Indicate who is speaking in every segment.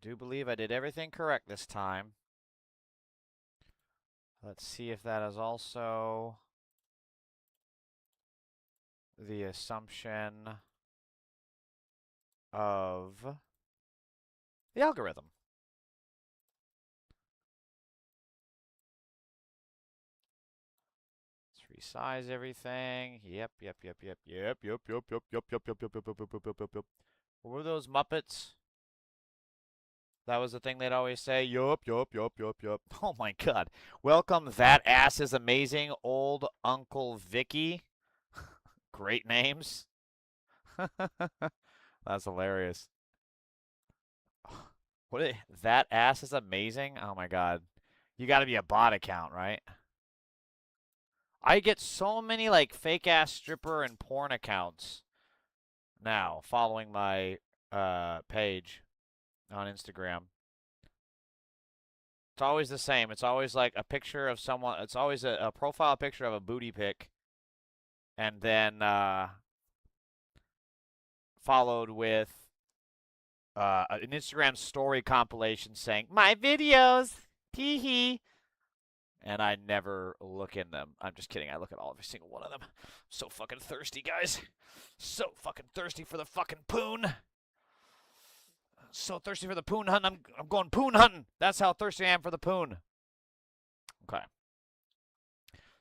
Speaker 1: do believe I did everything correct this time. Let's see if that is also the assumption of the algorithm. Let's resize everything. Yep. What were those Muppets? That was the thing they'd always say. Yup. Oh my god. Welcome, that ass is amazing. Old Uncle Vicky. Great names. That's hilarious. What? That ass is amazing? Oh my god. You gotta be a bot account, right? I get so many like fake ass stripper and porn accounts now following my page on Instagram. It's always the same. It's always like a picture of someone. It's always a profile picture of a booty pic, and then followed with an Instagram story compilation saying, "My videos, tee-hee." And I never look in them. I'm just kidding. I look at every single one of them. I'm so fucking thirsty, guys. So fucking thirsty for the fucking poon. So thirsty for the poon hunt. I'm going poon hunting. That's how thirsty I am for the poon. Okay.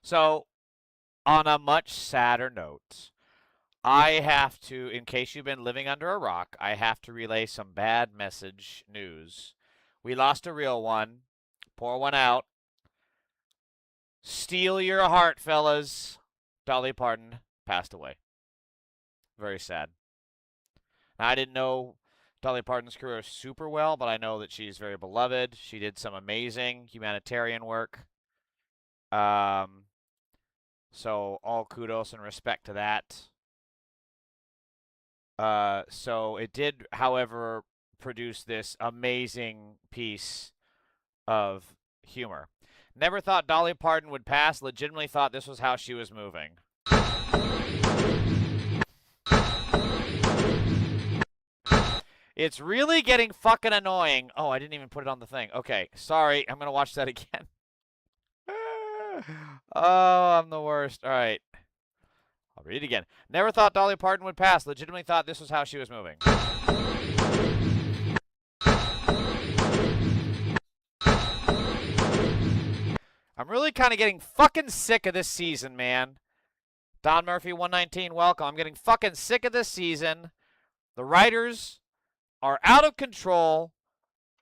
Speaker 1: So, on a much sadder note, I have to, in case you've been living under a rock, I have to relay some bad message news. We lost a real one. Pour one out. Steal your heart, fellas. Dolly Parton passed away. Very sad. Now, I didn't know Dolly Parton's career super well, but I know that she's very beloved. She did some amazing humanitarian work. So all kudos and respect to that. So it did, however, produce this amazing piece of humor. Never thought Dolly Parton would pass. Legitimately thought this was how she was moving. It's really getting fucking annoying. Oh, I didn't even put it on the thing. Okay, sorry. I'm going to watch that again. Oh, I'm the worst. All right. I'll read it again. Never thought Dolly Parton would pass. Legitimately thought this was how she was moving. I'm really kind of getting fucking sick of this season, man. Don Murphy 119, welcome. I'm getting fucking sick of this season. The writers are out of control,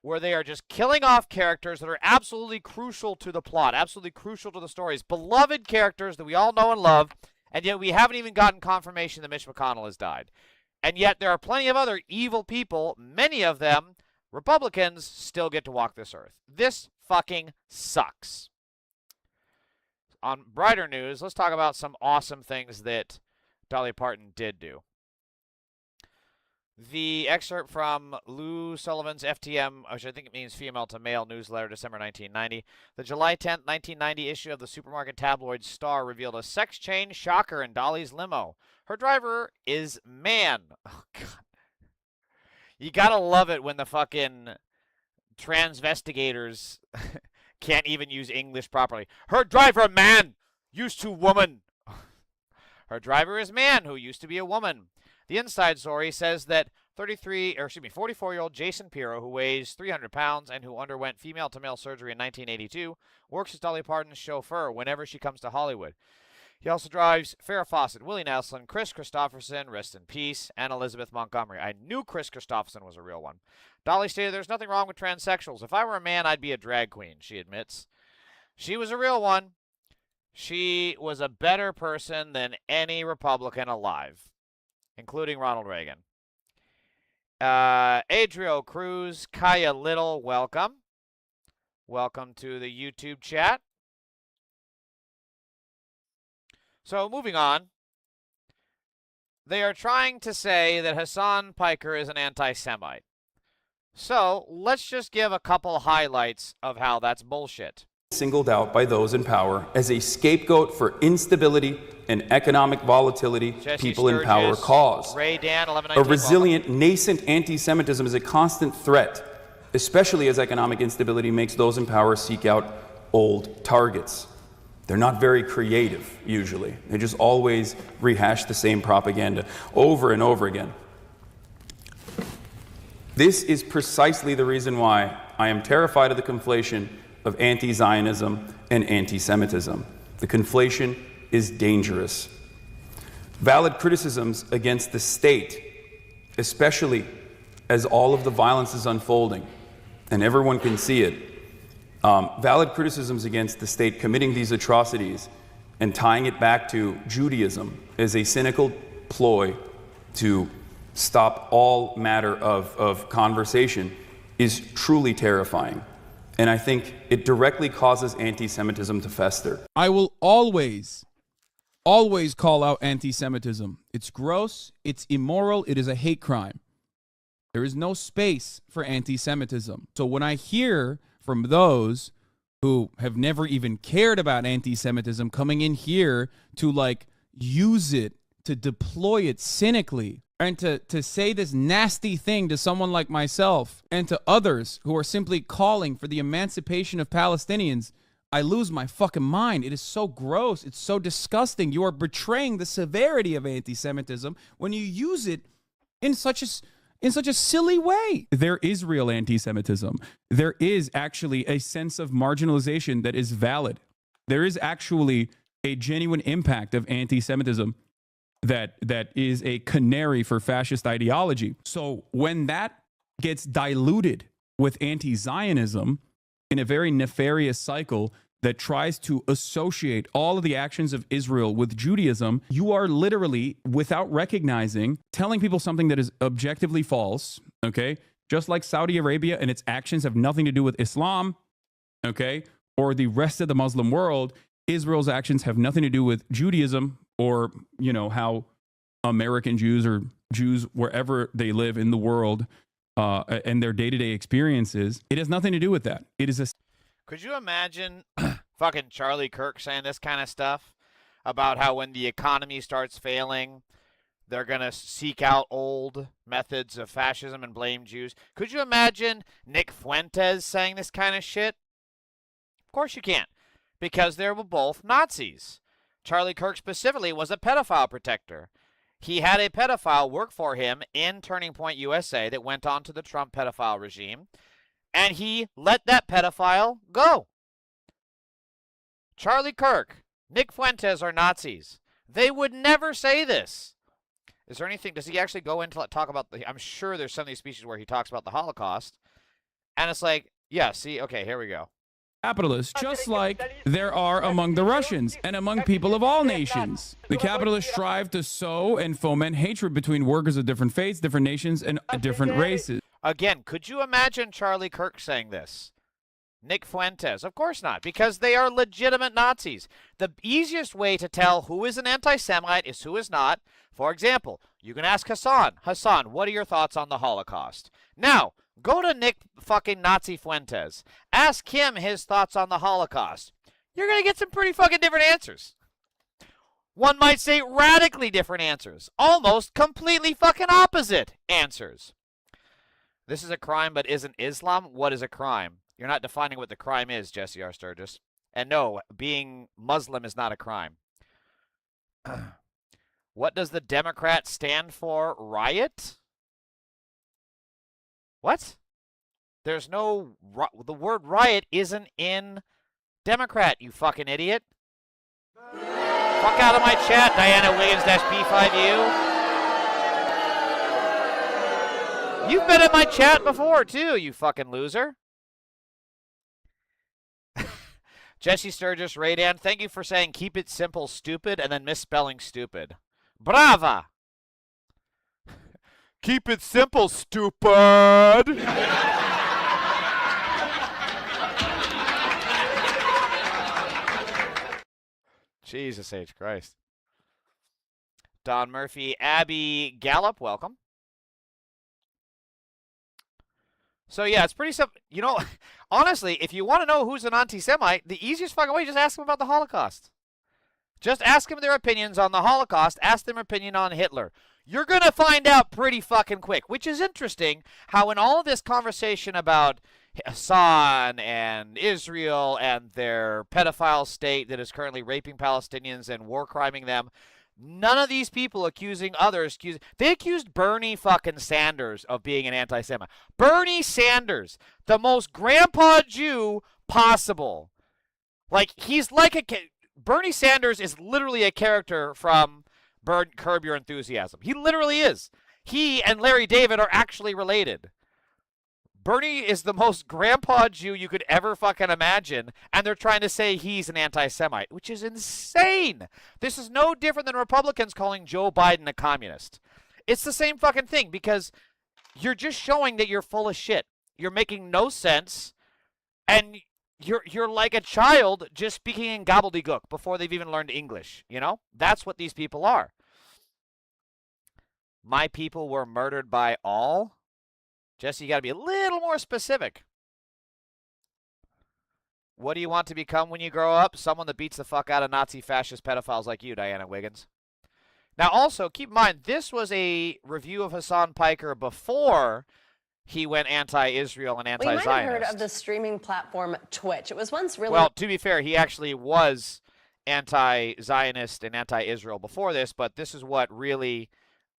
Speaker 1: where they are just killing off characters that are absolutely crucial to the plot, absolutely crucial to the stories. Beloved characters that we all know and love, and yet we haven't even gotten confirmation that Mitch McConnell has died. And yet there are plenty of other evil people, many of them Republicans, still get to walk this earth. This fucking sucks. On brighter news, let's talk about some awesome things that Dolly Parton did do. The excerpt from Lou Sullivan's FTM, which I think it means female to male newsletter, December 1990. The July 10th, 1990 issue of the supermarket tabloid Star revealed a sex change shocker in Dolly's limo. Her driver is man. Oh, God. You gotta love it when the fucking transvestigators can't even use English properly. Her driver, man, used to woman. Her driver is man, who used to be a woman. The inside story says that 44-year-old Jason Pirro, who weighs 300 pounds and who underwent female-to-male surgery in 1982, works as Dolly Parton's chauffeur whenever she comes to Hollywood. He also drives Farrah Fawcett, Willie Nelson, Chris Christopherson, rest in peace, and Elizabeth Montgomery. I knew Chris Christopherson was a real one. Dolly stated, "There's nothing wrong with transsexuals. If I were a man, I'd be a drag queen," she admits. She was a real one. She was a better person than any Republican alive, including Ronald Reagan. Adriel Cruz, Kaya Little, welcome. Welcome to the YouTube chat. So, moving on. They are trying to say that Hasan Piker is an anti-Semite. So, let's just give a couple highlights of how that's bullshit.
Speaker 2: Singled out by those in power as a scapegoat for instability and economic volatility people in power cause.
Speaker 1: Ray Dan,
Speaker 2: a resilient, nascent anti-Semitism is a constant threat especially as economic instability makes those in power seek out old targets. They're not very creative, usually. They just always rehash the same propaganda over and over again. This is precisely the reason why I am terrified of the conflation of anti-Zionism and anti-Semitism. The conflation is dangerous. Valid criticisms against the state, especially as all of the violence is unfolding, and everyone can see it, valid criticisms against the state committing these atrocities and tying it back to Judaism is a cynical ploy to stop all matter of conversation is truly terrifying. And I think it directly causes anti-Semitism to fester.
Speaker 3: I will always call out anti-Semitism. It's gross, it's immoral, it is a hate crime. There is no space for anti-Semitism. So when I hear from those who have never even cared about anti-Semitism coming in here to like use it, to deploy it cynically, and to say this nasty thing to someone like myself and to others who are simply calling for the emancipation of Palestinians, I lose my fucking mind. It is so gross. It's so disgusting. You are betraying the severity of anti-Semitism when you use it in such a silly way. There is real anti-Semitism. There is actually a sense of marginalization that is valid. There is actually a genuine impact of anti-Semitism that is a canary for fascist ideology. So when that gets diluted with anti-Zionism in a very nefarious cycle that tries to associate all of the actions of Israel with Judaism, you are literally, without recognizing, telling people something that is objectively false, okay? Just like Saudi Arabia and its actions have nothing to do with Islam, okay? Or the rest of the Muslim world, Israel's actions have nothing to do with Judaism or, you know, how American Jews or Jews wherever they live in the world and their day-to-day experiences. It has nothing to do with that. It is a...
Speaker 1: Could you imagine fucking Charlie Kirk saying this kind of stuff about how when the economy starts failing, they're going to seek out old methods of fascism and blame Jews? Could you imagine Nick Fuentes saying this kind of shit? Of course you can't, because they were both Nazis. Charlie Kirk specifically was a pedophile protector. He had a pedophile work for him in Turning Point USA that went on to the Trump pedophile regime, and he let that pedophile go. Charlie Kirk, Nick Fuentes are Nazis. They would never say this. Is there anything, does he actually go into talk about I'm sure there's some of these speeches where he talks about the Holocaust, and it's like, yeah, see, okay, here we go.
Speaker 3: Capitalists, just like there are among the Russians and among people of all nations. The capitalists strive to sow and foment hatred between workers of different faiths, different nations, and different races.
Speaker 1: Again, could you imagine Charlie Kirk saying this? Nick Fuentes? Of course not, because they are legitimate Nazis. The easiest way to tell who is an anti-Semite is who is not. For example, you can ask Hasan. Hasan, what are your thoughts on the Holocaust? Now, go to Nick fucking Nazi Fuentes. Ask him his thoughts on the Holocaust. You're going to get some pretty fucking different answers. One might say radically different answers. Almost completely fucking opposite answers. This is a crime but isn't Islam? What is a crime? You're not defining what the crime is, Jesse R. Sturgis. And no, being Muslim is not a crime. What does the Democrat stand for? Riot? What? There's no... The word riot isn't in Democrat, you fucking idiot. Fuck out of my chat, Diana Williams-B5U. You've been in my chat before, too, you fucking loser. Jesse Sturgis, Raydan, thank you for saying keep it simple, stupid, and then misspelling stupid. Brava! Keep it simple, stupid! Jesus H. Christ. Don Murphy, Abby Gallup, welcome. So, yeah, it's pretty simple. You know, honestly, if you want to know who's an anti-Semite, the easiest fucking way is just ask them about the Holocaust. Just ask them their opinions on the Holocaust. Ask them their opinion on Hitler. You're going to find out pretty fucking quick, which is interesting how in all of this conversation about Hassan and Israel and their pedophile state that is currently raping Palestinians and war criming them, none of these people accusing others. They accused Bernie fucking Sanders of being an anti-Semite. Bernie Sanders, the most grandpa Jew possible. Like, he's like Bernie Sanders is literally a character from Curb Your Enthusiasm. He literally is. He and Larry David are actually related. Bernie is the most grandpa Jew you could ever fucking imagine, and they're trying to say he's an anti-Semite, which is insane. This is no different than Republicans calling Joe Biden a communist. It's the same fucking thing, because you're just showing that you're full of shit. You're making no sense, and you're like a child just speaking in gobbledygook before they've even learned English, you know? That's what these people are. My people were murdered by all? Jesse, you got to be a little more specific. What do you want to become when you grow up? Someone that beats the fuck out of Nazi fascist pedophiles like you, Diana Wiggins. Now, also, keep in mind, this was a review of Hasan Piker before he went anti-Israel and anti-Zionist.
Speaker 4: Well, you might have heard of the streaming platform Twitch. It was once really...
Speaker 1: Well, to be fair, he actually was anti-Zionist and anti-Israel before this, but this is what really...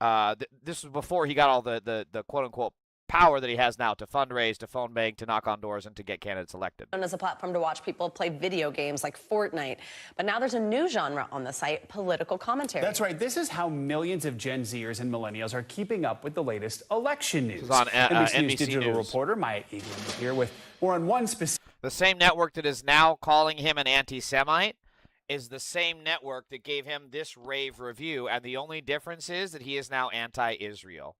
Speaker 1: this was before he got all the quote-unquote power that he has now to fundraise, to phone bank, to knock on doors, and to get candidates elected.
Speaker 4: Known as a platform to watch people play video games like Fortnite. But now there's a new genre on the site, political commentary.
Speaker 5: That's right. This is how millions of Gen Zers and millennials are keeping up with the latest election news.
Speaker 1: This is on
Speaker 5: NBC News
Speaker 1: NBC
Speaker 5: digital
Speaker 1: News.
Speaker 5: Reporter Maya Egan here with more on one specific.
Speaker 1: The same network that is now calling him an anti-Semite is the same network that gave him this rave review, and the only difference is that he is now anti-Israel.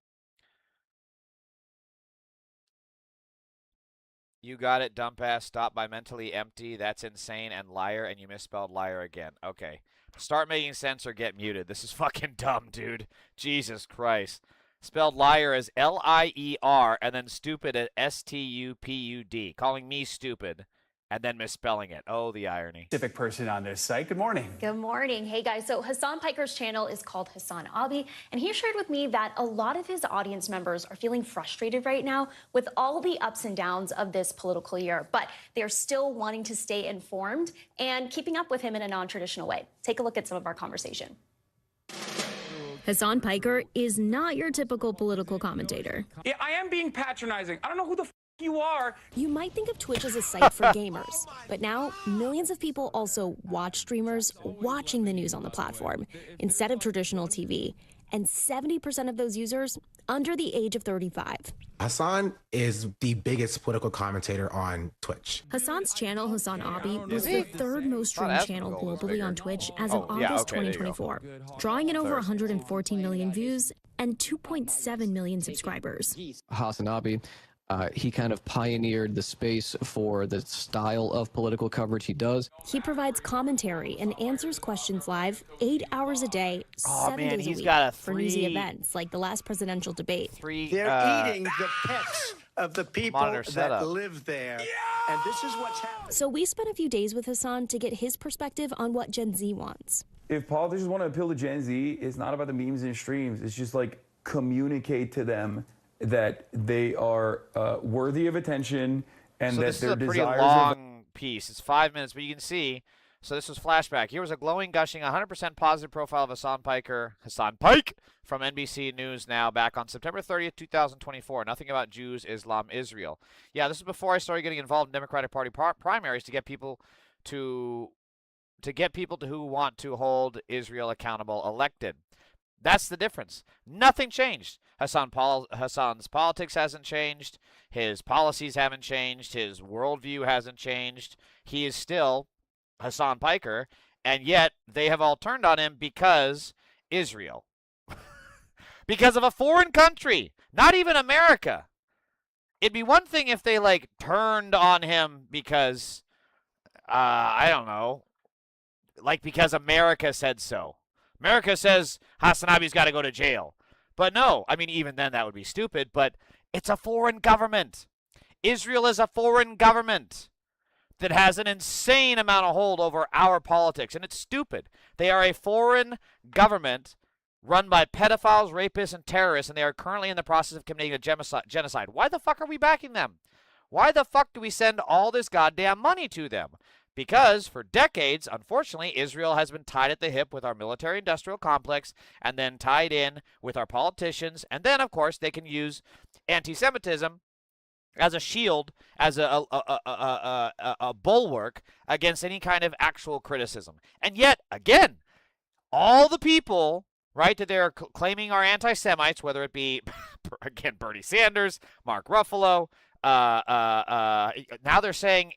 Speaker 1: You got it, dumb ass. Stop by mentally empty. That's insane. And liar, and you misspelled liar again. Okay. Start making sense or get muted. This is fucking dumb, dude. Jesus Christ. Spelled liar as L-I-E-R and then stupid as S-T-U-P-U-D. Calling me stupid and then misspelling it. Oh, the irony.
Speaker 5: Specific person on this site. Good morning.
Speaker 6: Good morning. Hey, guys. So Hasan Piker's channel is called Hasan Abi, and he shared with me that a lot of his audience members are feeling frustrated right now with all the ups and downs of this political year, but they're still wanting to stay informed and keeping up with him in a non-traditional way. Take a look at some of our conversation.
Speaker 7: Hasan Piker is not your typical political commentator.
Speaker 8: Yeah, I am being patronizing. I don't know who the you are.
Speaker 7: You might think of Twitch as a site for gamers, but now millions of people also watch streamers watching the news on the platform instead of traditional TV, and 70% of those users under the age of 35.
Speaker 9: Hasan is the biggest political commentator on Twitch.
Speaker 7: Hasan's channel, Hasan Abi, was the third most streamed channel globally on Twitch as of August 2024, drawing in over 114 million views and 2.7 million subscribers.
Speaker 10: Hasan Abi, he kind of pioneered the space for the style of political coverage he does.
Speaker 7: He provides commentary and answers questions live 8 hours a day, 7 days a week for newsy events like the last presidential debate.
Speaker 11: They're eating the pets of the people that live there. Yeah! And this is what's happening.
Speaker 7: So we spent a few days with Hasan to get his perspective on what Gen Z wants.
Speaker 2: If politicians want to appeal to Gen Z, it's not about the memes and streams. It's just like communicate to them that they are worthy of attention and
Speaker 1: so
Speaker 2: that
Speaker 1: this
Speaker 2: their
Speaker 1: is a pretty
Speaker 2: desires
Speaker 1: long piece. It's 5 minutes, but you can see. So this was flashback. Here was a glowing, gushing, 100% positive profile of Hasan Piker, Hasan Pike, from NBC News Now back on September 30th, 2024. Nothing about Jews, Islam, Israel. Yeah, this is before I started getting involved in Democratic Party primaries to get people to who want to hold Israel accountable elected. That's the difference. Nothing changed. Hasan's politics hasn't changed. His policies haven't changed. His worldview hasn't changed. He is still Hasan Piker, and yet they have all turned on him because Israel. Because of a foreign country, not even America. It'd be one thing if they, like, turned on him because, I don't know, like because America said so. America says Hasan Abi's got to go to jail. But no, I mean, even then that would be stupid, but it's a foreign government. Israel is a foreign government that has an insane amount of hold over our politics, and it's stupid. They are a foreign government run by pedophiles, rapists, and terrorists, and they are currently in the process of committing a genocide. Why the fuck are we backing them? Why the fuck do we send all this goddamn money to them? Because for decades, unfortunately, Israel has been tied at the hip with our military-industrial complex and then tied in with our politicians. And then, of course, they can use anti-Semitism as a shield, as a bulwark against any kind of actual criticism. And yet, again, all the people, right, that they're claiming are anti-Semites, whether it be, again, Bernie Sanders, Mark Ruffalo, now they're saying,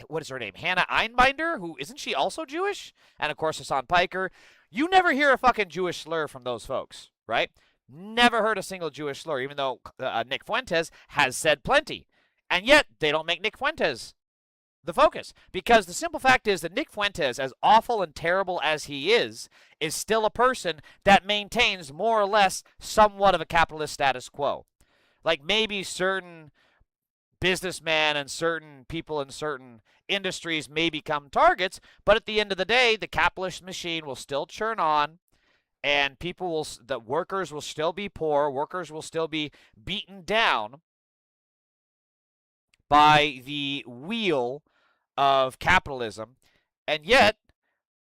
Speaker 1: what is her name? Hannah Einbinder, who isn't she also Jewish? And of course, Hasan Piker. You never hear a fucking Jewish slur from those folks, right? Never heard a single Jewish slur, even though Nick Fuentes has said plenty. And yet, they don't make Nick Fuentes the focus. Because the simple fact is that Nick Fuentes, as awful and terrible as he is still a person that maintains more or less somewhat of a capitalist status quo. Like maybe certain businessmen and certain people in certain industries may become targets, but at the end of the day, the capitalist machine will still churn on, and the workers will still be poor, workers will still be beaten down by the wheel of capitalism. And yet,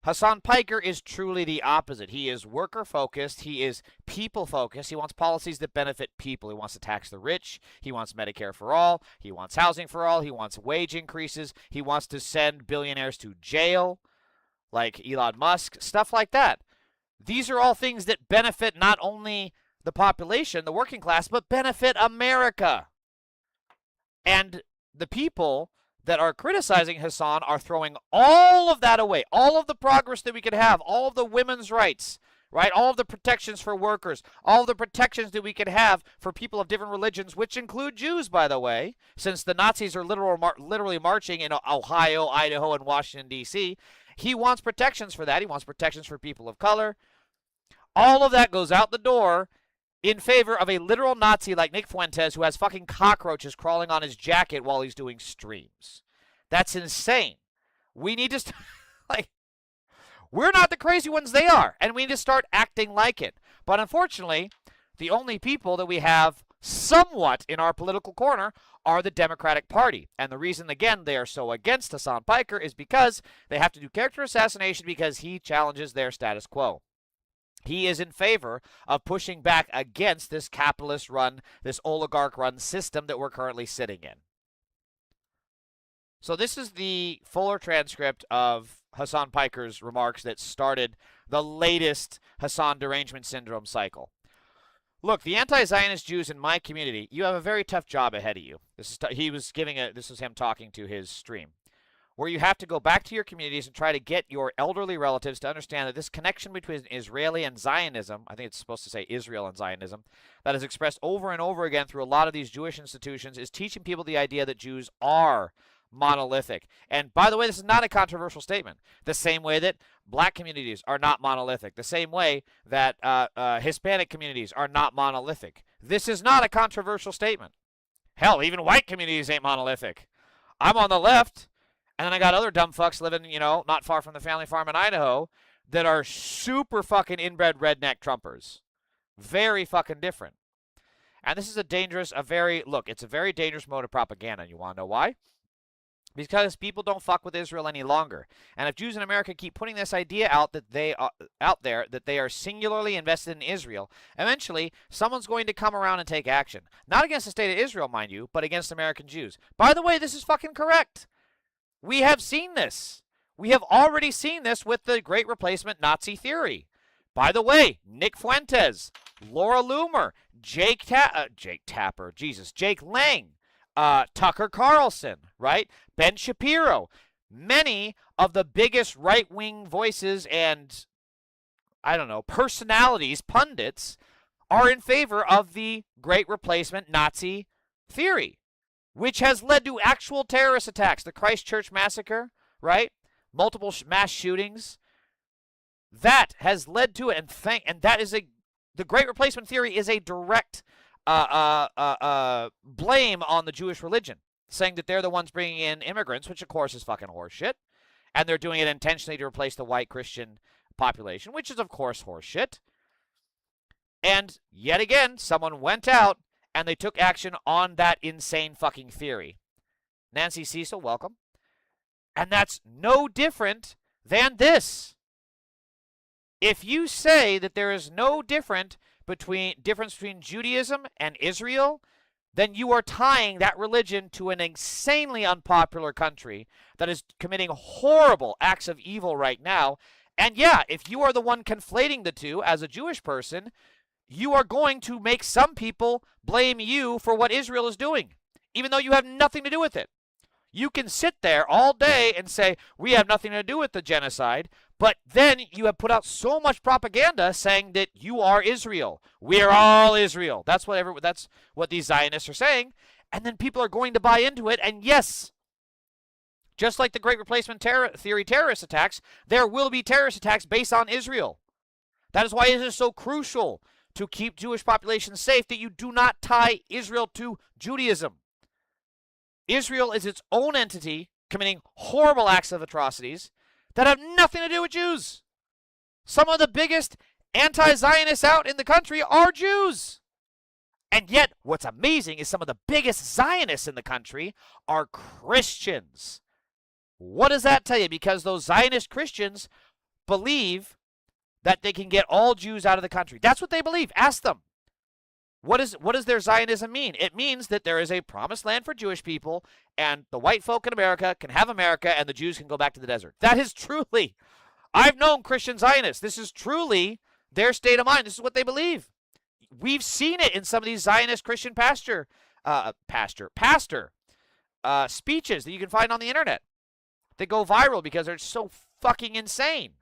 Speaker 1: Hasan Piker is truly the opposite. He is worker-focused. He is people-focused. He wants policies that benefit people. He wants to tax the rich. He wants Medicare for all. He wants housing for all. He wants wage increases. He wants to send billionaires to jail, like Elon Musk, stuff like that. These are all things that benefit not only the population, the working class, but benefit America. And the people that are criticizing Hasan are throwing all of that away, all of the progress that we could have, all of the women's rights, right? All of the protections for workers, all of the protections that we could have for people of different religions, which include Jews, by the way, since the Nazis are literally marching in Ohio, Idaho, and Washington, D.C. He wants protections for that. He wants protections for people of color. All of that goes out the door in favor of a literal Nazi like Nick Fuentes, who has fucking cockroaches crawling on his jacket while he's doing streams. That's insane. We need to we're not the crazy ones, they are, and we need to start acting like it. But unfortunately, the only people that we have somewhat in our political corner are the Democratic Party. And the reason, again, they are so against Hasan Piker is because they have to do character assassination because he challenges their status quo. He is in favor of pushing back against this capitalist-run, this oligarch-run system that we're currently sitting in. So this is the fuller transcript of Hasan Piker's remarks that started the latest Hasan derangement syndrome cycle. Look, the anti-Zionist Jews in my community, you have a very tough job ahead of you. This is him talking to his stream, where you have to go back to your communities and try to get your elderly relatives to understand that this connection between Israeli and Zionism, I think it's supposed to say Israel and Zionism, that is expressed over and over again through a lot of these Jewish institutions, is teaching people the idea that Jews are monolithic. And by the way, this is not a controversial statement. The same way that black communities are not monolithic. The same way that Hispanic communities are not monolithic. This is not a controversial statement. Hell, even white communities ain't monolithic. I'm on the left, and then I got other dumb fucks living, not far from the family farm in Idaho that are super fucking inbred redneck Trumpers. Very fucking different. And this is it's a very dangerous mode of propaganda. And you want to know why? Because people don't fuck with Israel any longer. And if Jews in America keep putting this idea out that they are singularly invested in Israel, eventually someone's going to come around and take action. Not against the state of Israel, mind you, but against American Jews. By the way, this is fucking correct. We have seen this. We have already seen this with the Great Replacement Nazi theory. By the way, Nick Fuentes, Laura Loomer, Jake Lang, Tucker Carlson, right? Ben Shapiro. Many of the biggest right-wing voices and, personalities, pundits, are in favor of the Great Replacement Nazi theory, which has led to actual terrorist attacks. The Christchurch massacre, right? Multiple mass shootings. That has led to it, and that is the Great Replacement theory is a direct blame on the Jewish religion, saying that they're the ones bringing in immigrants, which of course is fucking horseshit, and they're doing it intentionally to replace the white Christian population, which is of course horseshit. And yet again, someone went out and they took action on that insane fucking theory. Nancy Cecil, welcome. And that's no different than this. If you say that there is no difference between Judaism and Israel, then you are tying that religion to an insanely unpopular country that is committing horrible acts of evil right now. And yeah, if you are the one conflating the two as a Jewish person, you are going to make some people blame you for what Israel is doing, even though you have nothing to do with it. You can sit there all day and say, we have nothing to do with the genocide, but then you have put out so much propaganda saying that you are Israel. We are all Israel. That's what these Zionists are saying. And then people are going to buy into it. And yes, just like the Great Replacement Theory terrorist attacks, there will be terrorist attacks based on Israel. That is why it is so crucial to keep Jewish populations safe that you do not tie Israel to Judaism. Israel is its own entity committing horrible acts of atrocities that have nothing to do with Jews. Some of the biggest anti-Zionists out in the country are Jews. And yet, what's amazing is some of the biggest Zionists in the country are Christians. What does that tell you? Because those Zionist Christians believe that they can get all Jews out of the country. That's what they believe. Ask them. What does their Zionism mean? It means that there is a promised land for Jewish people, and the white folk in America can have America, and the Jews can go back to the desert. That is truly, I've known Christian Zionists. This is truly their state of mind. This is what they believe. We've seen it in some of these Zionist Christian pastor speeches that you can find on the internet. They go viral because they're so fucking insane.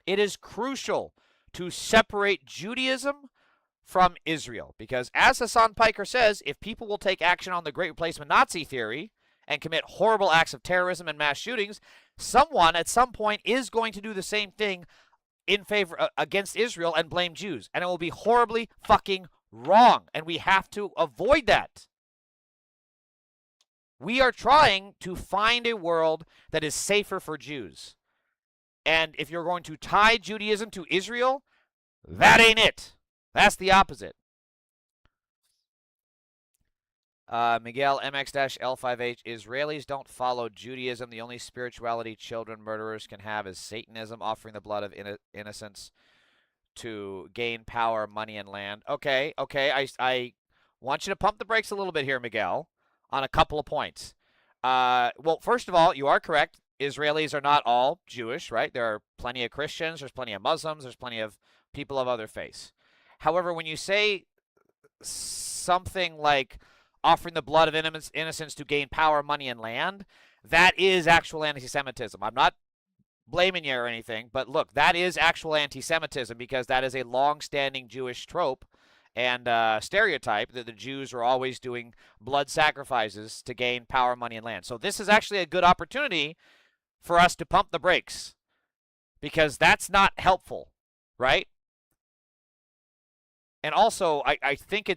Speaker 1: It is crucial to separate Judaism from Israel, because as Hasan Piker says, if people will take action on the Great Replacement Nazi theory and commit horrible acts of terrorism and mass shootings, someone at some point is going to do the same thing in favor against Israel and blame Jews, and it will be horribly fucking wrong, and we have to avoid that. We are trying to find a world that is safer for Jews, and if you're going to tie Judaism to Israel, that ain't it. That's the opposite. Miguel MX-L5H, Israelis don't follow Judaism. The only spirituality children murderers can have is Satanism, offering the blood of innocents to gain power, money, and land. Okay. I want you to pump the brakes a little bit here, Miguel, on a couple of points. Well, first of all, you are correct. Israelis are not all Jewish, right? There are plenty of Christians. There's plenty of Muslims. There's plenty of people of other faiths. However, when you say something like offering the blood of innocents to gain power, money, and land, that is actual anti-Semitism. I'm not blaming you or anything, but look, that is actual anti-Semitism because that is a long-standing Jewish trope and stereotype that the Jews are always doing blood sacrifices to gain power, money, and land. So this is actually a good opportunity for us to pump the brakes because that's not helpful, right? And also, I think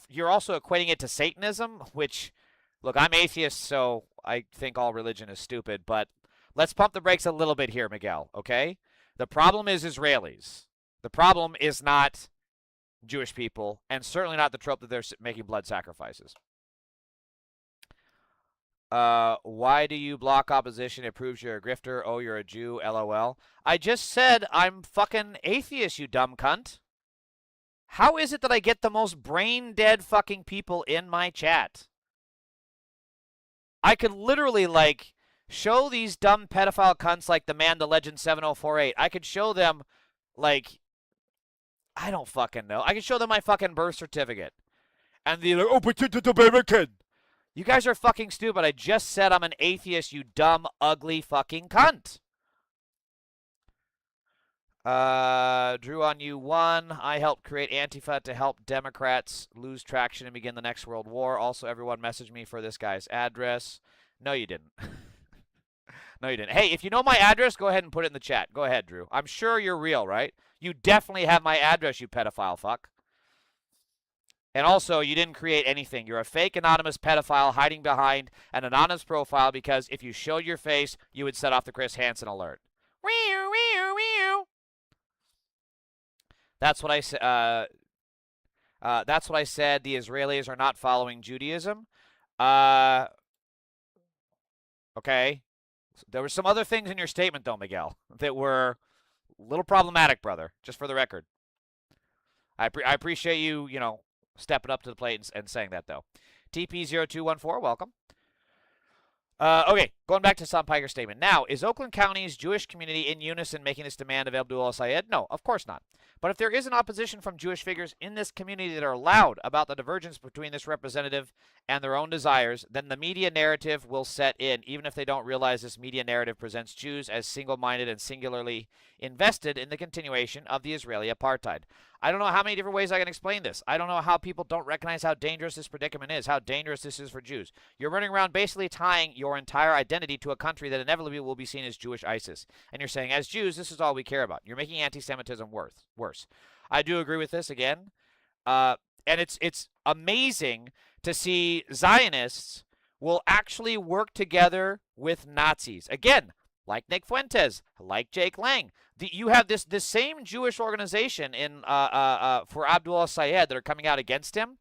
Speaker 1: you're also equating it to Satanism, which, look, I'm atheist, so I think all religion is stupid, but let's pump the brakes a little bit here, Miguel, okay? The problem is Israelis. The problem is not Jewish people, and certainly not the trope that they're making blood sacrifices. Why do you block opposition? It proves you're a grifter. Oh, you're a Jew, LOL. I just said I'm fucking atheist, you dumb cunt. How is it that I get the most brain-dead fucking people in my chat? I could literally, like, show these dumb pedophile cunts like the man, the legend 7048. I could show them, like, I don't fucking know. I could show them my fucking birth certificate. And they're like, oh, but you're American. You guys are fucking stupid. I just said I'm an atheist, you dumb, ugly fucking cunt. Drew on you won. I helped create Antifa to help Democrats lose traction and begin the next world war. Also, everyone messaged me for this guy's address. No, you didn't. No, you didn't. Hey, if you know my address, go ahead and put it in the chat. Go ahead, Drew. I'm sure you're real, right? You definitely have my address, you pedophile fuck. And also, you didn't create anything. You're a fake anonymous pedophile hiding behind an anonymous profile because if you showed your face, you would set off the Chris Hansen alert. That's what I said. That's what I said. The Israelis are not following Judaism. Okay. There were some other things in your statement, though, Miguel, that were a little problematic, brother, just for the record. I appreciate you, stepping up to the plate and saying that, though. TP0214, welcome. Okay, going back to Hasan Piker's statement. Now, is Oakland County's Jewish community in unison making this demand of Abdul al-Sayed? No, of course not. But if there is an opposition from Jewish figures in this community that are loud about the divergence between this representative and their own desires, then the media narrative will set in, even if they don't realize this media narrative presents Jews as single-minded and singularly invested in the continuation of the Israeli apartheid. I don't know how many different ways I can explain this. I don't know how people don't recognize how dangerous this predicament is, how dangerous this is for Jews. You're running around basically tying your entire identity to a country that inevitably will be seen as Jewish ISIS. And you're saying, as Jews, this is all we care about. You're making anti-Semitism worse. I do agree with this again. And it's amazing to see Zionists will actually work together with Nazis. Again, like Nick Fuentes, like Jake Lang. You have this same Jewish organization for Abdul al-Sayed that are coming out against him.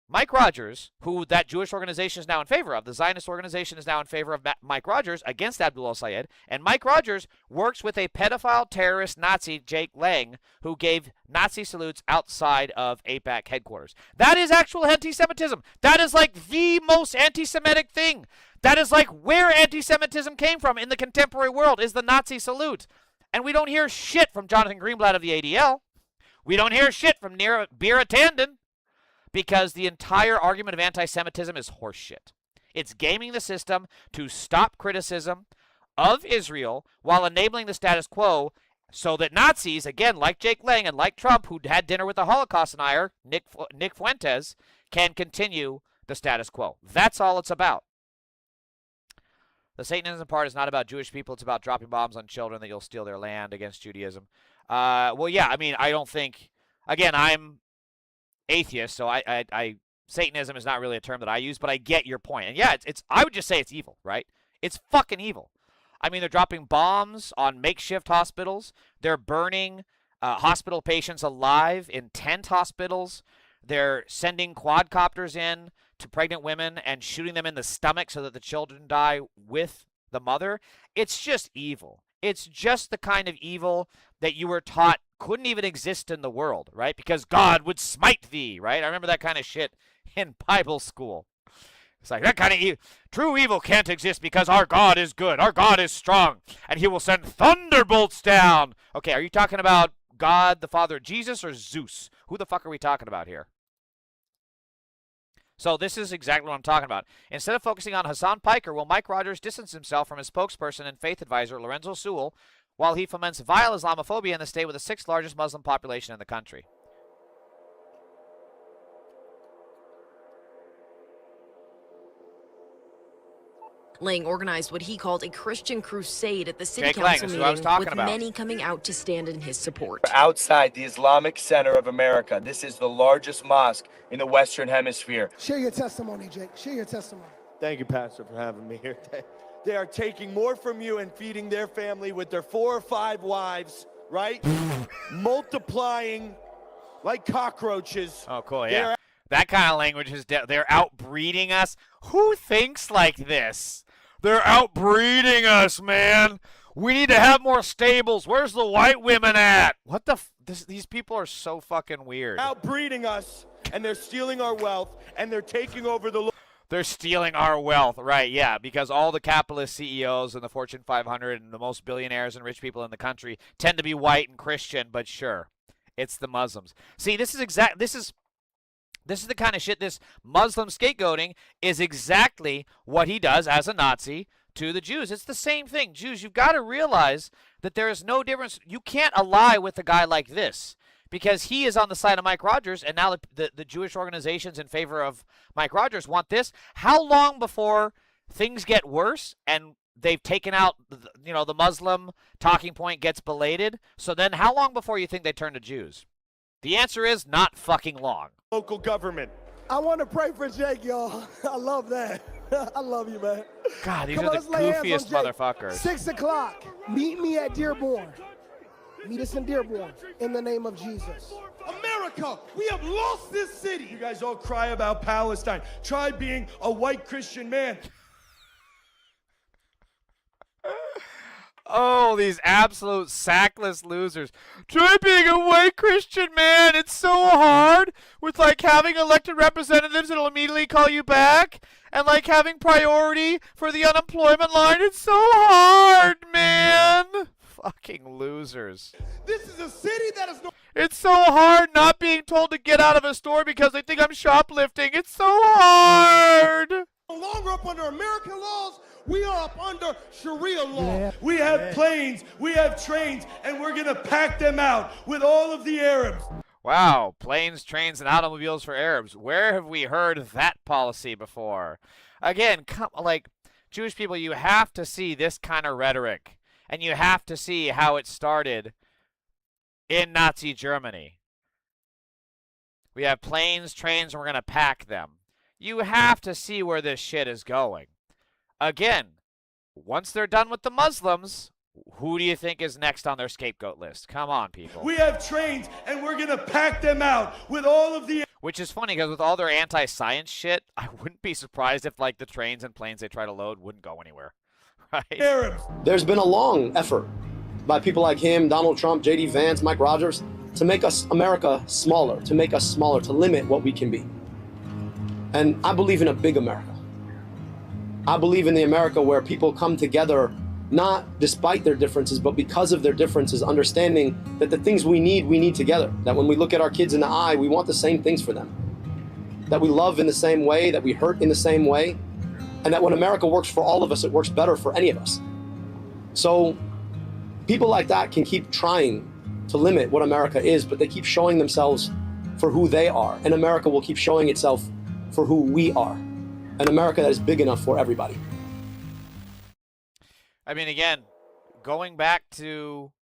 Speaker 1: Mike Rogers, who that Jewish organization is now in favor of, the Zionist organization is now in favor of Mike Rogers against Abdul al-Sayed, and Mike Rogers works with a pedophile terrorist Nazi, Jake Lang, who gave Nazi salutes outside of AIPAC headquarters. That is actual anti-Semitism. That is like the most anti-Semitic thing. That is like where anti-Semitism came from in the contemporary world, is the Nazi salute. And we don't hear shit from Jonathan Greenblatt of the ADL. We don't hear shit from Bira Tandon, because the entire argument of anti-Semitism is horseshit. It's gaming the system to stop criticism of Israel while enabling the status quo so that Nazis, again, like Jake Lang and like Trump, who had dinner with the Holocaust denier, Nick Fuentes, can continue the status quo. That's all it's about. The Satanism part is not about Jewish people. It's about dropping bombs on children that you'll steal their land against Judaism. Well, yeah, I mean, I don't think, again, I'm atheist, so Satanism is not really a term that I use, but I get your point. And yeah, I would just say it's evil, right? It's fucking evil. I mean, they're dropping bombs on makeshift hospitals. They're burning hospital patients alive in tent hospitals. They're sending quadcopters in to pregnant women and shooting them in the stomach so that the children die with the mother. It's just evil. It's just the kind of evil that you were taught couldn't even exist in the world, right? Because God would smite thee, right? I remember that kind of shit in Bible school. It's like that kind of true evil can't exist because our God is good. Our God is strong, and he will send thunderbolts down. Okay, are you talking about God, the Father, Jesus, or Zeus? Who the fuck are we talking about here? So this is exactly what I'm talking about. Instead of focusing on Hasan Piker, will Mike Rogers distance himself from his spokesperson and faith advisor, Lorenzo Sewell, while he foments vile Islamophobia in the state with the 6th largest Muslim population in the country?
Speaker 12: Lang organized what he called a Christian crusade at the city
Speaker 1: Jake
Speaker 12: council
Speaker 1: Lang,
Speaker 12: meeting, with many coming out to stand in his support.
Speaker 13: Outside the Islamic Center of America, this is the largest mosque in the Western Hemisphere.
Speaker 14: Share your testimony, Jake. Share your testimony.
Speaker 15: Thank you, Pastor, for having me here. They are taking more from you and feeding their family with their 4 or 5 wives, right? Multiplying like cockroaches.
Speaker 1: Oh, cool, yeah. That kind of language is they're outbreeding us. Who thinks like this? They're outbreeding us, man. We need to have more stables. Where's the white women at? What the these people are so fucking weird.
Speaker 15: Outbreeding us, and they're stealing our wealth, and they're taking over the...
Speaker 1: They're stealing our wealth, right, yeah, because all the capitalist CEOs and the Fortune 500 and the most billionaires and rich people in the country tend to be white and Christian, but sure, it's the Muslims. See, this is the kind of shit, this Muslim scapegoating is exactly what he does as a Nazi to the Jews. It's the same thing. Jews, you've got to realize that there is no difference. You can't ally with a guy like this because he is on the side of Mike Rogers, and now the Jewish organizations in favor of Mike Rogers want this. How long before things get worse and they've taken out, the Muslim talking point gets belated? So then how long before you think they turn to Jews? The answer is not fucking long.
Speaker 15: Local government.
Speaker 14: I want to pray for Jake, y'all. I love that. I love you, man.
Speaker 1: God, these are the goofiest motherfuckers.
Speaker 14: 6 o'clock. Meet me at Dearborn. Meet us in Dearborn in the name of Jesus.
Speaker 15: America, we have lost this city. You guys all cry about Palestine. Try being a white Christian man.
Speaker 1: Oh, these absolute sackless losers. Try being a white Christian man. It's so hard. With like having elected representatives that'll immediately call you back. And like having priority for the unemployment line. It's so hard, man. Fucking losers.
Speaker 15: This is a city that is no.
Speaker 1: It's so hard not being told to get out of a store because they think I'm shoplifting. It's so hard.
Speaker 15: No longer up under American laws. We are up under Sharia law. We have planes, we have trains, and we're going to pack them out with all of the Arabs.
Speaker 1: Wow, planes, trains, and automobiles for Arabs. Where have we heard that policy before? Again, like, Jewish people, you have to see this kind of rhetoric, and you have to see how it started in Nazi Germany. We have planes, trains, and we're going to pack them. You have to see where this shit is going. Again, once they're done with the Muslims, who do you think is next on their scapegoat list? Come on, people.
Speaker 15: We have trains, and we're going to pack them out with all of the...
Speaker 1: Which is funny, because with all their anti-science shit, I wouldn't be surprised if, like, the trains and planes they try to load wouldn't go anywhere. Right?
Speaker 15: Arabs.
Speaker 16: There's been a long effort by people like him, Donald Trump, J.D. Vance, Mike Rogers, to make us, America, smaller, to limit what we can be. And I believe in a big America. I believe in the America where people come together, not despite their differences, but because of their differences, understanding that the things we need together. That when we look at our kids in the eye, we want the same things for them. That we love in the same way, that we hurt in the same way, and that when America works for all of us, it works better for any of us. So people like that can keep trying to limit what America is, but they keep showing themselves for who they are, and America will keep showing itself for who we are. An America that is big enough for everybody.
Speaker 1: I mean, again, going back to,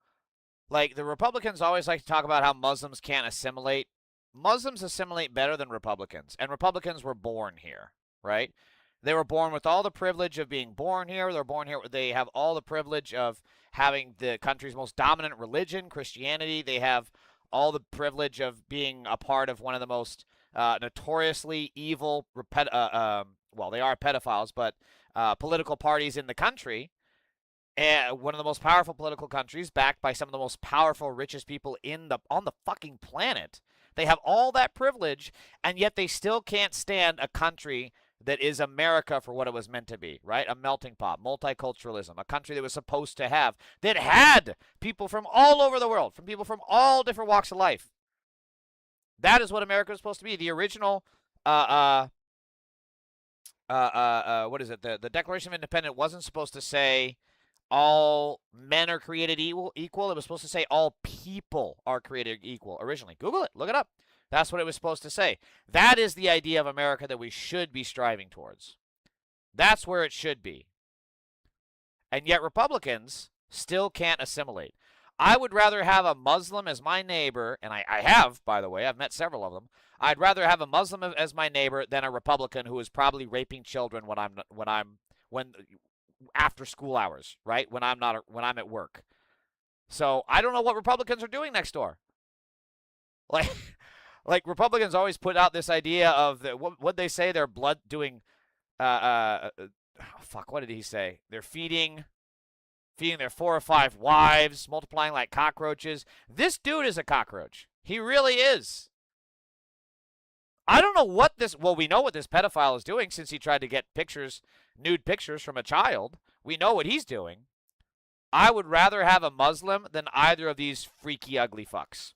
Speaker 1: like, the Republicans always like to talk about how Muslims can't assimilate. Muslims assimilate better than Republicans, and Republicans were born here, right? They were born with all the privilege of being born here. They're born here. They have all the privilege of having the country's most dominant religion, Christianity. They have all the privilege of being a part of one of the most notoriously evil, well, they are pedophiles, but political parties in the country. And one of the most powerful political countries, backed by some of the most powerful, richest people on the fucking planet. They have all that privilege, and yet they still can't stand a country that is America for what it was meant to be, right? A melting pot, multiculturalism, a country that was supposed to have, that had people from all over the world, from people from all different walks of life. That is what America was supposed to be. The original, what is it? The Declaration of Independence wasn't supposed to say all men are created equal. It was supposed to say all people are created equal originally. Google it. Look it up. That's what it was supposed to say. That is the idea of America that we should be striving towards. That's where it should be. And yet Republicans still can't assimilate. I would rather have a Muslim as my neighbor, and I have, by the way, I've met several of them. I'd rather have a Muslim as my neighbor than a Republican who is probably raping children when after school hours, right? When I'm at work. So I don't know what Republicans are doing next door. Like Republicans always put out this idea of what they say their blood doing. What did he say? They're feeding their 4 or 5 wives, multiplying like cockroaches. This dude is a cockroach. He really is. I don't know what this... Well, we know what this pedophile is doing since he tried to get nude pictures from a child. We know what he's doing. I would rather have a Muslim than either of these freaky, ugly fucks.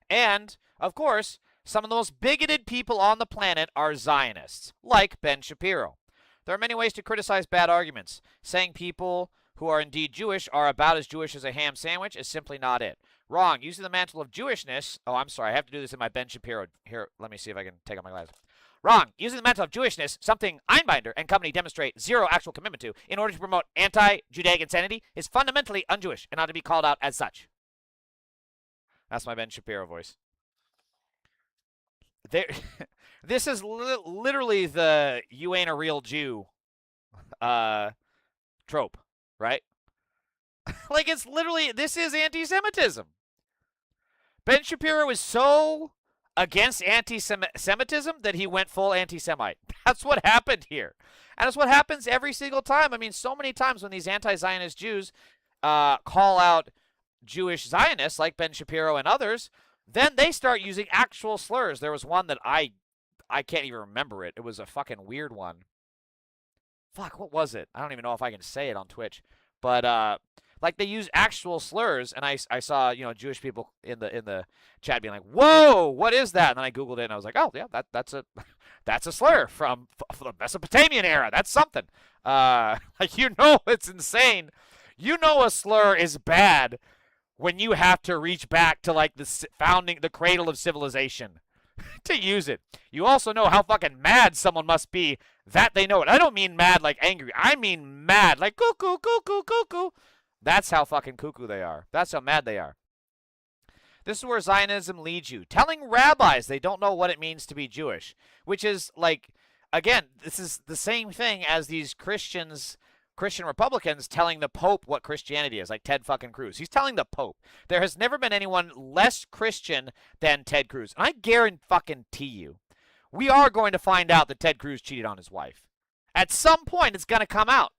Speaker 1: And, of course, some of the most bigoted people on the planet are Zionists, like Ben Shapiro. There are many ways to criticize bad arguments. Saying people who are indeed Jewish are about as Jewish as a ham sandwich is simply not it. Wrong. Using the mantle of Jewishness... Oh, I'm sorry. I have to do this in my Ben Shapiro. Here, let me see if I can take off my glasses. Wrong. Using the mantle of Jewishness, something Einbinder and company demonstrate zero actual commitment to, in order to promote anti-Judaic insanity, is fundamentally un-Jewish and ought to be called out as such. That's my Ben Shapiro voice. This is literally the "you ain't a real Jew" trope, right? Like, it's literally, this is anti-Semitism. Ben Shapiro is so against anti-Semitism that he went full anti-Semite. That's what happened here. And it's what happens every single time. I mean, so many times when these anti-Zionist Jews call out Jewish Zionists like Ben Shapiro and others, then they start using actual slurs. There was one that I can't even remember it. It was a fucking weird one. Fuck, what was it? I don't even know if I can say it on Twitch. But like, they use actual slurs, and I saw, you know, Jewish people in the chat being like, "Whoa, what is that?" And then I googled it, and I was like, "Oh yeah, that's a slur from the Mesopotamian era. That's something." Like, you know, it's insane. You know, a slur is bad when you have to reach back to like the cradle of civilization to use it. You also know how fucking mad someone must be that they know it. I don't mean mad like angry. I mean mad like cuckoo, cuckoo, cuckoo. That's how fucking cuckoo they are. That's how mad they are. This is where Zionism leads you. Telling rabbis they don't know what it means to be Jewish. Which is like, again, this is the same thing as these Christian Republicans telling the Pope what Christianity is, like Ted fucking Cruz. He's telling the Pope. There has never been anyone less Christian than Ted Cruz. And I guarantee you, we are going to find out that Ted Cruz cheated on his wife. At some point, it's going to come out.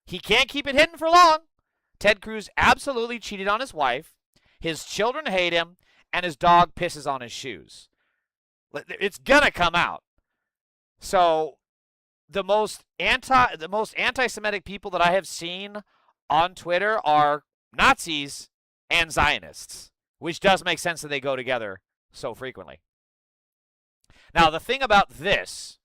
Speaker 1: He can't keep it hidden for long. Ted Cruz absolutely cheated on his wife. His children hate him, and his dog pisses on his shoes. It's going to come out. So the most anti-Semitic people that I have seen on Twitter are Nazis and Zionists, which does make sense that they go together so frequently. Now, the thing about this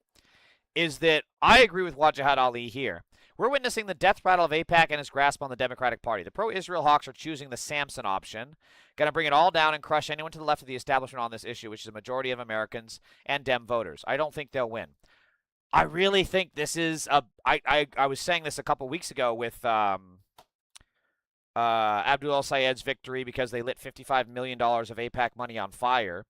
Speaker 1: is that I agree with Wajahad Ali here. We're witnessing the death rattle of AIPAC and its grasp on the Democratic Party. The pro-Israel hawks are choosing the Samson option, going to bring it all down and crush anyone to the left of the establishment on this issue, which is a majority of Americans and Dem voters. I don't think they'll win. I really think this is a. I was saying this a couple weeks ago with Abdul El-Sayed's victory because they lit $55 million of AIPAC money on fire.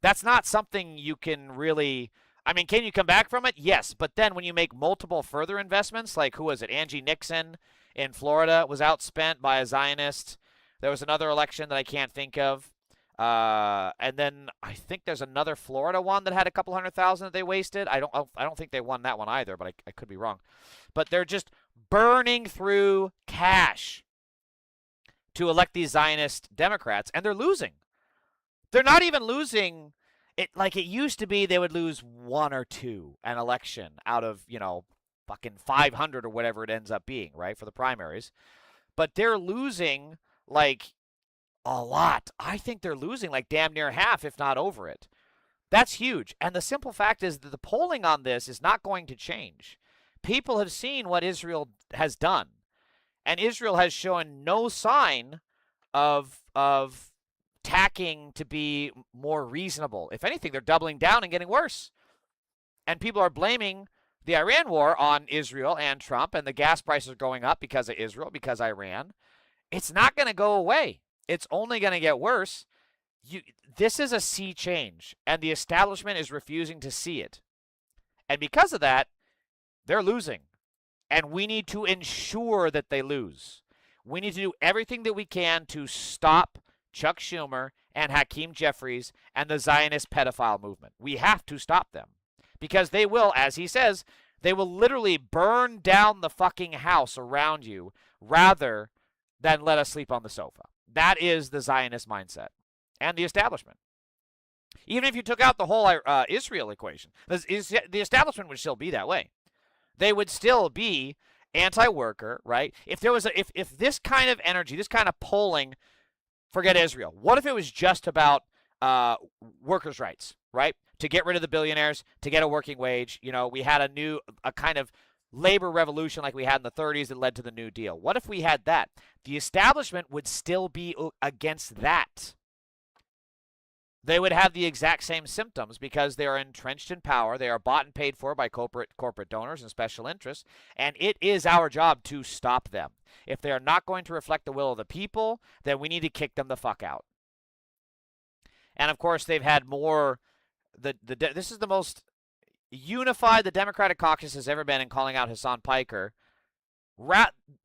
Speaker 1: That's not something you can really. I mean, can you come back from it? Yes, but then when you make multiple further investments, like who was it? Angie Nixon in Florida was outspent by a Zionist. There was another election that I can't think of. And then I think there's another Florida one that had a couple 100,000 that they wasted. I don't think they won that one either, but I could be wrong. But they're just burning through cash to elect these Zionist Democrats, and they're losing. They're not even losing it like it used to be. They would lose 1 or 2 an election out of, you know, fucking 500 or whatever it ends up being, right, for the primaries. But they're losing like a lot. I think they're losing like damn near half, if not over it. That's huge. And the simple fact is that the polling on this is not going to change. People have seen what Israel has done. And Israel has shown no sign of tacking to be more reasonable. If anything, they're doubling down and getting worse. And people are blaming the Iran war on Israel and Trump, and the gas prices are going up because of Israel, because Iran. It's not going to go away. It's only going to get worse. This is a sea change, and the establishment is refusing to see it. And because of that, they're losing. And we need to ensure that they lose. We need to do everything that we can to stop Chuck Schumer and Hakeem Jeffries and the Zionist pedophile movement. We have to stop them. Because they will, as he says, they will literally burn down the fucking house around you rather than let us sleep on the sofa. That is the Zionist mindset and the establishment. Even if you took out the whole Israel equation, the establishment would still be that way. They would still be anti-worker, right? If there was if this kind of energy, this kind of polling, forget Israel. What if it was just about workers' rights, right? To get rid of the billionaires, to get a working wage. You know, we had a kind of labor revolution like we had in the 30s that led to the New Deal. What if we had that? The establishment would still be against that. They would have the exact same symptoms because they are entrenched in power. They are bought and paid for by corporate donors and special interests, and it is our job to stop them. If they are not going to reflect the will of the people, then we need to kick them the fuck out. And of course, they've had more. This is the most unified the Democratic caucus has ever been in calling out Hasan Piker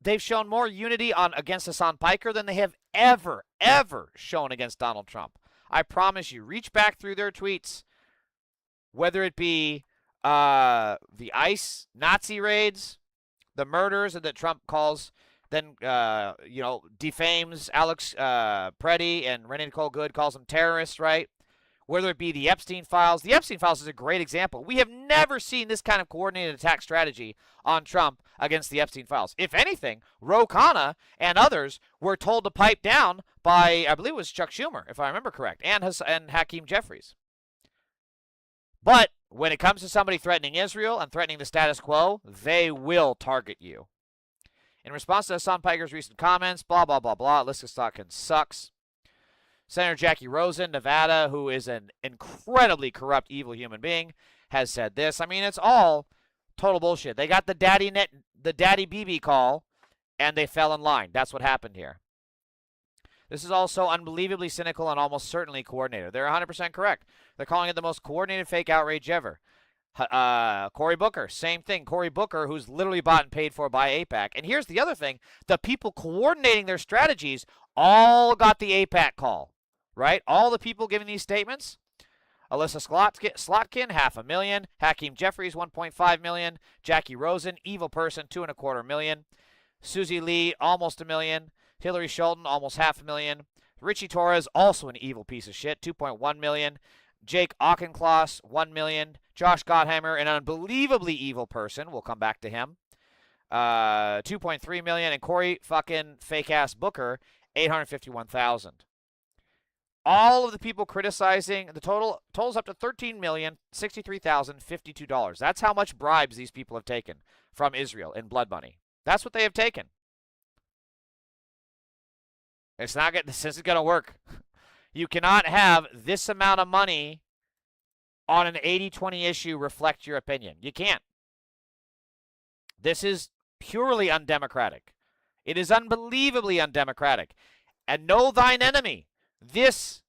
Speaker 1: They've shown more unity against Hasan Piker than they have ever shown against Donald Trump. I promise you. Reach back through their tweets, whether it be the ICE Nazi raids, the murders that Trump calls, then defames Alex Preddy and Renee Nicole Good, calls them terrorists, right? Whether it be the Epstein files. The Epstein files is a great example. We have never seen this kind of coordinated attack strategy on Trump against the Epstein files. If anything, Ro Khanna and others were told to pipe down by, I believe it was Chuck Schumer, if I remember correct, and Hakeem Jeffries. But when it comes to somebody threatening Israel and threatening the status quo, they will target you. In response to Hasan Piker's recent comments, blah, blah, blah, blah, Alyssa Stotkin sucks. Senator Jackie Rosen, Nevada, who is an incredibly corrupt, evil human being, has said this. I mean, it's all total bullshit. They got the Daddy BB call, and they fell in line. That's what happened here. This is also unbelievably cynical and almost certainly coordinated. They're 100% correct. They're calling it the most coordinated fake outrage ever. Cory Booker, same thing. Cory Booker, who's literally bought and paid for by AIPAC. And here's the other thing. The people coordinating their strategies all got the AIPAC call, right? All the people giving these statements. Alyssa Slotkin, $500,000. Hakeem Jeffries, $1.5 million. Jackie Rosen, evil person, $2.25 million. Susie Lee, almost $1 million. Hillary Schulten, almost $500,000. Richie Torres, also an evil piece of shit, $2.1 million. Jake Auchincloss, $1 million. Josh Gottheimer, an unbelievably evil person. We'll come back to him. $2.3 million. And Cory fucking fake-ass Booker, $851,000. All of the people criticizing, the totals up to $13,063,052. That's how much bribes these people have taken from Israel in blood money. That's what they have taken. This isn't going to work. You cannot have this amount of money on an 80-20 issue reflect your opinion. You can't. This is purely undemocratic. It is unbelievably undemocratic. And know thine enemy. These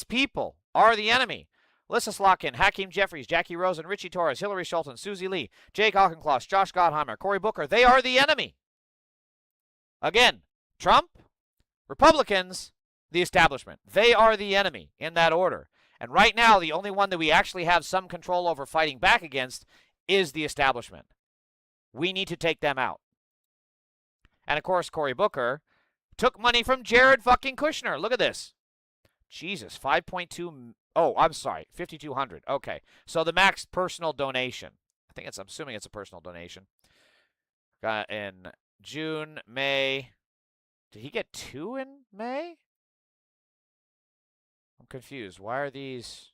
Speaker 1: people are the enemy. Alyssa Slotkin, Hakeem Jeffries, Jackie Rosen, Richie Torres, Hillary Schulten, Susie Lee, Jake Auchincloss, Josh Gottheimer, Cory Booker. They are the enemy. Again, Trump, Republicans, the establishment. They are the enemy in that order. And right now, the only one that we actually have some control over fighting back against is the establishment. We need to take them out. And of course, Cory Booker took money from Jared fucking Kushner. Look at this. Jesus, 5.2. Oh, I'm sorry, 5,200. Okay, so the max personal donation. I'm assuming it's a personal donation. Got in June, May. Did he get 2 in May? I'm confused. Why are these?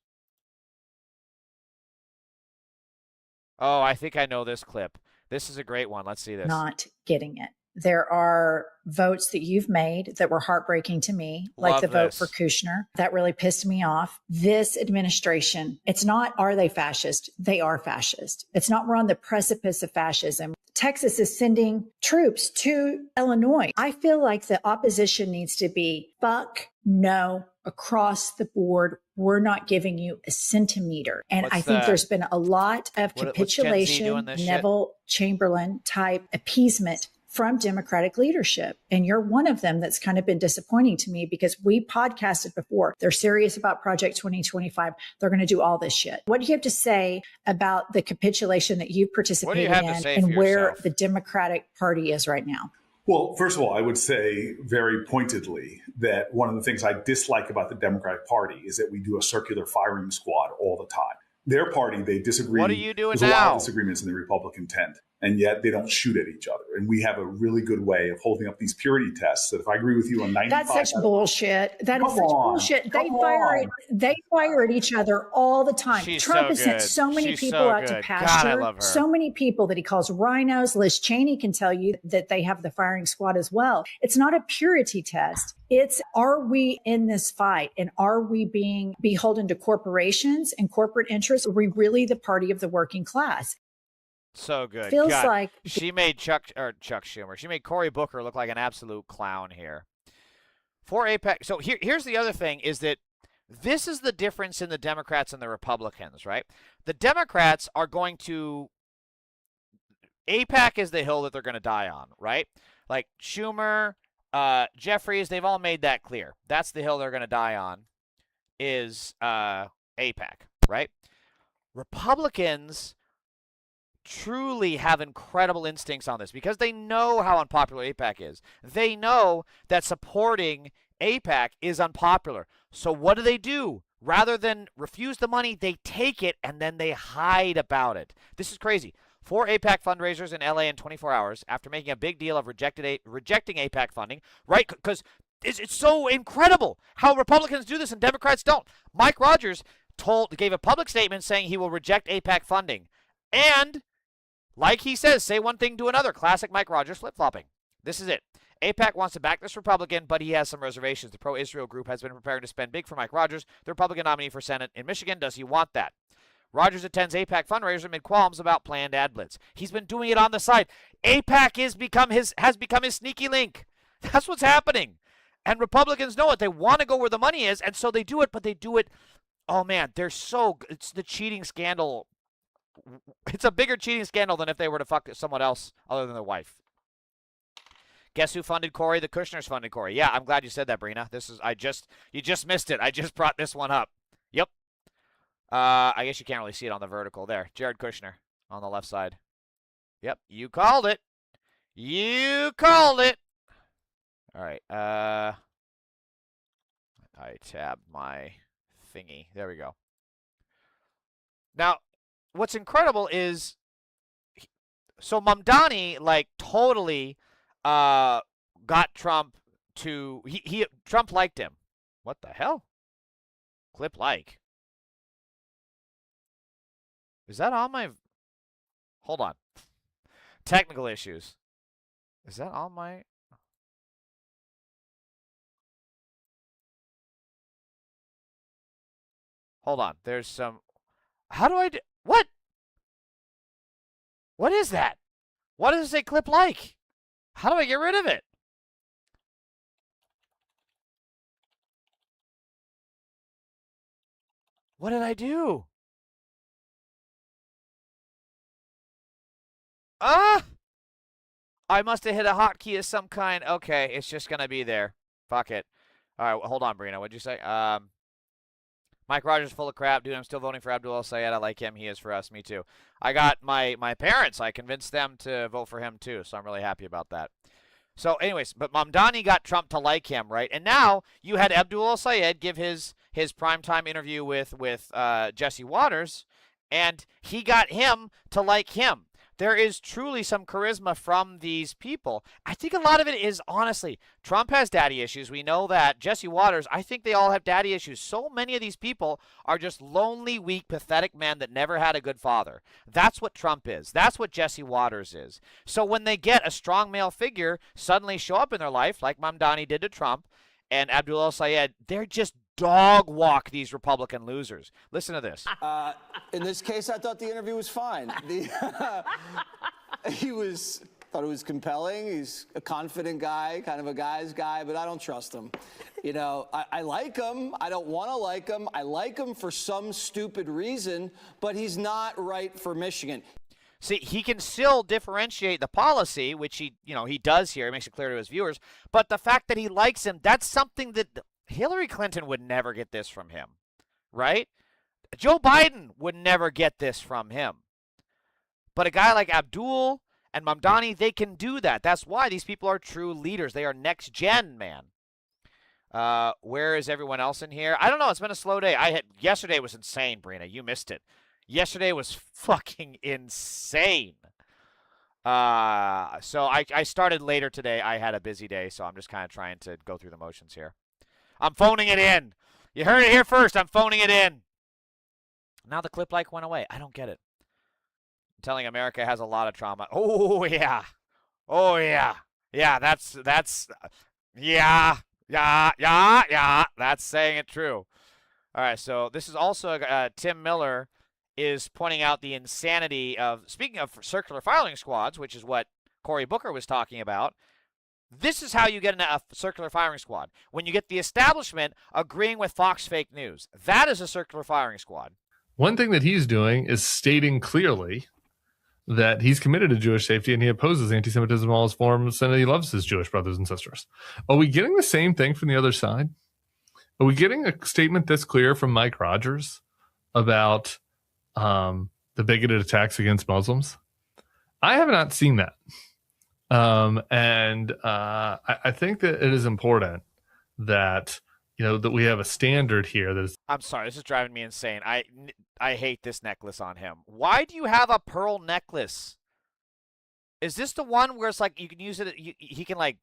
Speaker 1: Oh, I think I know this clip. This is a great one. Let's see this.
Speaker 17: Not getting it. There are votes that you've made that were heartbreaking to me, like the vote for Kushner. That really pissed me off. This administration, it's not, are they fascist? They are fascist. It's not, we're on the precipice of fascism. Texas is sending troops to Illinois. I feel like the opposition needs to be fuck no across the board. We're not giving you a centimeter. And I think there's been a lot of capitulation, Neville Chamberlain type appeasement from Democratic leadership. And you're one of them that's kind of been disappointing to me because we podcasted before. They're serious about Project 2025. They're going to do all this shit. What do you have to say about the capitulation that you've participated in and where the Democratic Party is right now?
Speaker 18: Well, first of all, I would say very pointedly that one of the things I dislike about the Democratic Party is that we do a circular firing squad all the time. Their party, they disagree.
Speaker 1: What are you doing
Speaker 18: There's
Speaker 1: now?
Speaker 18: a lot of disagreements in the Republican tent, and yet they don't shoot at each other. And we have a really good way of holding up these purity tests that if I agree with you on 95...
Speaker 17: That's such bullshit. That is such bullshit. They fire at each other all the time. Trump has sent so many people out to pasture.
Speaker 1: God, I love her.
Speaker 17: So many people that he calls rhinos. Liz Cheney can tell you that they have the firing squad as well. It's not a purity test. It's, are we in this fight and are we being beholden to corporations and corporate interests? Are we really the party of the working class?
Speaker 1: So good.
Speaker 17: Feels like
Speaker 1: she made Chuck Schumer. She made Cory Booker look like an absolute clown here. For AIPAC. So here's the other thing is that this is the difference in the Democrats and the Republicans, right? The Democrats are going to AIPAC is the hill that they're going to die on, right? Like Schumer, Jeffries, they've all made that clear. That's the hill they're going to die on, is AIPAC, right? Republicans truly have incredible instincts on this because they know how unpopular AIPAC is. They know that supporting AIPAC is unpopular. So what do? Rather than refuse the money, they take it and then they hide about it. This is crazy. 4 AIPAC fundraisers in LA in 24 hours after making a big deal of rejecting AIPAC funding, right? Because it's so incredible how Republicans do this and Democrats don't. Mike Rogers gave a public statement saying he will reject AIPAC funding. And, like he says, say one thing, do another. Classic Mike Rogers flip-flopping. This is it. AIPAC wants to back this Republican, but he has some reservations. The pro-Israel group has been preparing to spend big for Mike Rogers, the Republican nominee for Senate in Michigan. Does he want that? Rogers attends AIPAC fundraiser amid qualms about planned ad blitz. He's been doing it on the side. AIPAC has become his sneaky link. That's what's happening. And Republicans know it. They want to go where the money is, and so they do it, but they do it. Oh, man, it's the cheating scandal. It's a bigger cheating scandal than if they were to fuck someone else other than their wife. Guess who funded Corey? The Kushners funded Corey. Yeah, I'm glad you said that, Brina. You just missed it. I just brought this one up. Yep. I guess you can't really see it on the vertical there. Jared Kushner on the left side. Yep, you called it. You called it. All right. I tabbed my thingy. There we go. Now, what's incredible is, so Mamdani totally got Trump to Trump liked him. What the hell? Clip like. Is that on my? Hold on. Technical issues. Is that on my? Hold on. There's some. How do I do? What? What is that? What does it say clip like? How do I get rid of it? What did I do? I must have hit a hotkey of some kind. Okay, it's just going to be there. Fuck it. All right, hold on, Brina. What'd you say? Mike Rogers full of crap. Dude, I'm still voting for Abdul El-Sayed. I like him. He is for us. Me too. I got my parents. I convinced them to vote for him too, so I'm really happy about that. So anyways, but Mamdani got Trump to like him, right? And now you had Abdul El-Sayed give his primetime interview with Jesse Waters, and he got him to like him. There is truly some charisma from these people. I think a lot of it is, honestly, Trump has daddy issues. We know that. Jesse Waters, I think they all have daddy issues. So many of these people are just lonely, weak, pathetic men that never had a good father. That's what Trump is. That's what Jesse Waters is. So when they get a strong male figure suddenly show up in their life, like Mamdani did to Trump and Abdul El-Sayed, they're just dog walk these Republican losers. Listen to this.
Speaker 19: In this case, I thought the interview was fine. Thought it was compelling. He's a confident guy, kind of a guy's guy, but I don't trust him. You know, I like him. I don't want to like him. I like him for some stupid reason, but he's not right for Michigan.
Speaker 1: See, he can still differentiate the policy, which he does here. He makes it clear to his viewers. But the fact that he likes him, that's something that Hillary Clinton would never get this from him, right? Joe Biden would never get this from him. But a guy like Abdul and Mamdani, they can do that. That's why these people are true leaders. They are next gen, man. Where is everyone else in here? I don't know. It's been a slow day. Yesterday was insane, Brina. You missed it. Yesterday was fucking insane. So I started later today. I had a busy day, so I'm just kind of trying to go through the motions here. I'm phoning it in. You heard it here first. I'm phoning it in. Now the clip like went away. I don't get it. I'm telling America has a lot of trauma. Oh, yeah. Oh, yeah. Yeah, that's yeah. That's saying it true. All right, so this is also Tim Miller is pointing out the insanity of, speaking of circular firing squads, which is what Cory Booker was talking about. This is how you get a circular firing squad. When you get the establishment agreeing with Fox fake news. That is a circular firing squad.
Speaker 20: One thing that he's doing is stating clearly that he's committed to Jewish safety and he opposes anti-Semitism in all its forms and he loves his Jewish brothers and sisters. Are we getting the same thing from the other side? Are we getting a statement this clear from Mike Rogers about the bigoted attacks against Muslims? I have not seen that. I think that it is important that, that we have a standard here that is.
Speaker 1: I'm sorry, this is driving me insane. I hate this necklace on him. Why do you have a pearl necklace? Is this the one where it's like you can use it, he can like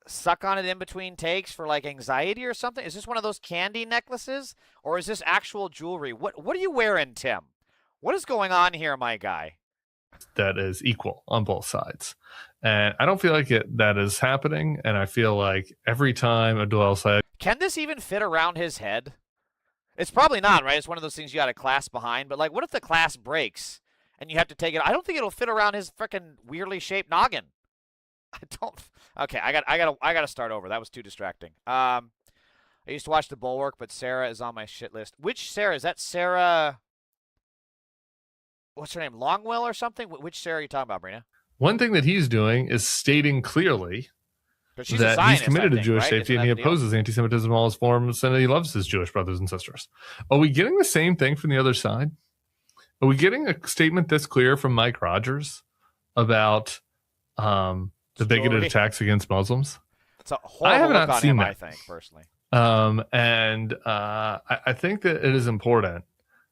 Speaker 1: suck on it in between takes for like anxiety or something? Is this one of those candy necklaces? Or is this actual jewelry? What are you wearing, Tim? What is going on here, my guy?
Speaker 20: That is equal on both sides. And I don't feel like that is happening. And I feel like every time Abdul El-Sayed.
Speaker 1: Can this even fit around his head? It's probably not, right? It's one of those things you got to clasp behind. But like, what if the clasp breaks and you have to take it? I don't think it'll fit around his freaking weirdly shaped noggin. I don't. Okay, I got to start over. That was too distracting. I used to watch The Bulwark, but Sarah is on my shit list. Which Sarah? Is that Sarah? What's her name? Longwell or something? Which Sarah are you talking about, Brina?
Speaker 20: One thing that he's doing is stating clearly
Speaker 1: she's
Speaker 20: that
Speaker 1: Zionist,
Speaker 20: he's committed to Jewish
Speaker 1: right?
Speaker 20: safety and he opposes anti-Semitism in all its forms and he loves his Jewish brothers and sisters. Are we getting the same thing from the other side? Are we getting a statement this clear from Mike Rogers about the bigoted attacks against Muslims?
Speaker 1: It's a horrible
Speaker 20: I have
Speaker 1: look
Speaker 20: not
Speaker 1: on
Speaker 20: seen
Speaker 1: him,
Speaker 20: that.
Speaker 1: I think, personally.
Speaker 20: I think that it is important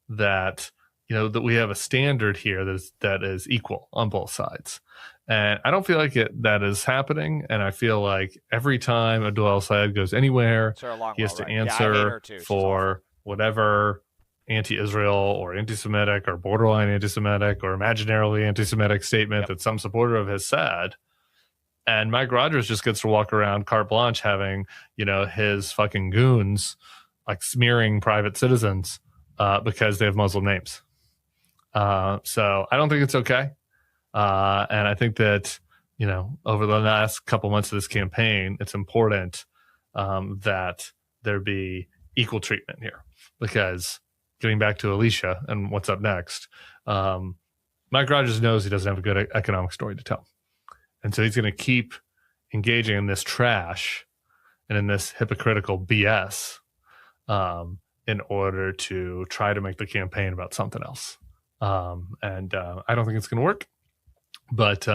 Speaker 20: that that we have a standard here that is equal on both sides. And I don't feel like that is happening. And I feel like every time Abdul El-Sayed goes anywhere, he has to answer for whatever anti-Israel or anti-Semitic or borderline anti-Semitic or imaginarily anti-Semitic statement that some supporter of his said. And Mike Rogers just gets to walk around carte blanche having, his fucking goons like smearing private citizens because they have Muslim names. So I don't think it's okay. And I think that, over the last couple months of this campaign, it's important that there be equal treatment here. Because getting back to Alicia and what's up next, Mike Rogers knows he doesn't have a good economic story to tell. And so he's going to keep engaging in this trash and in this hypocritical BS in order to try to make the campaign about something else. I don't think it's going to work, but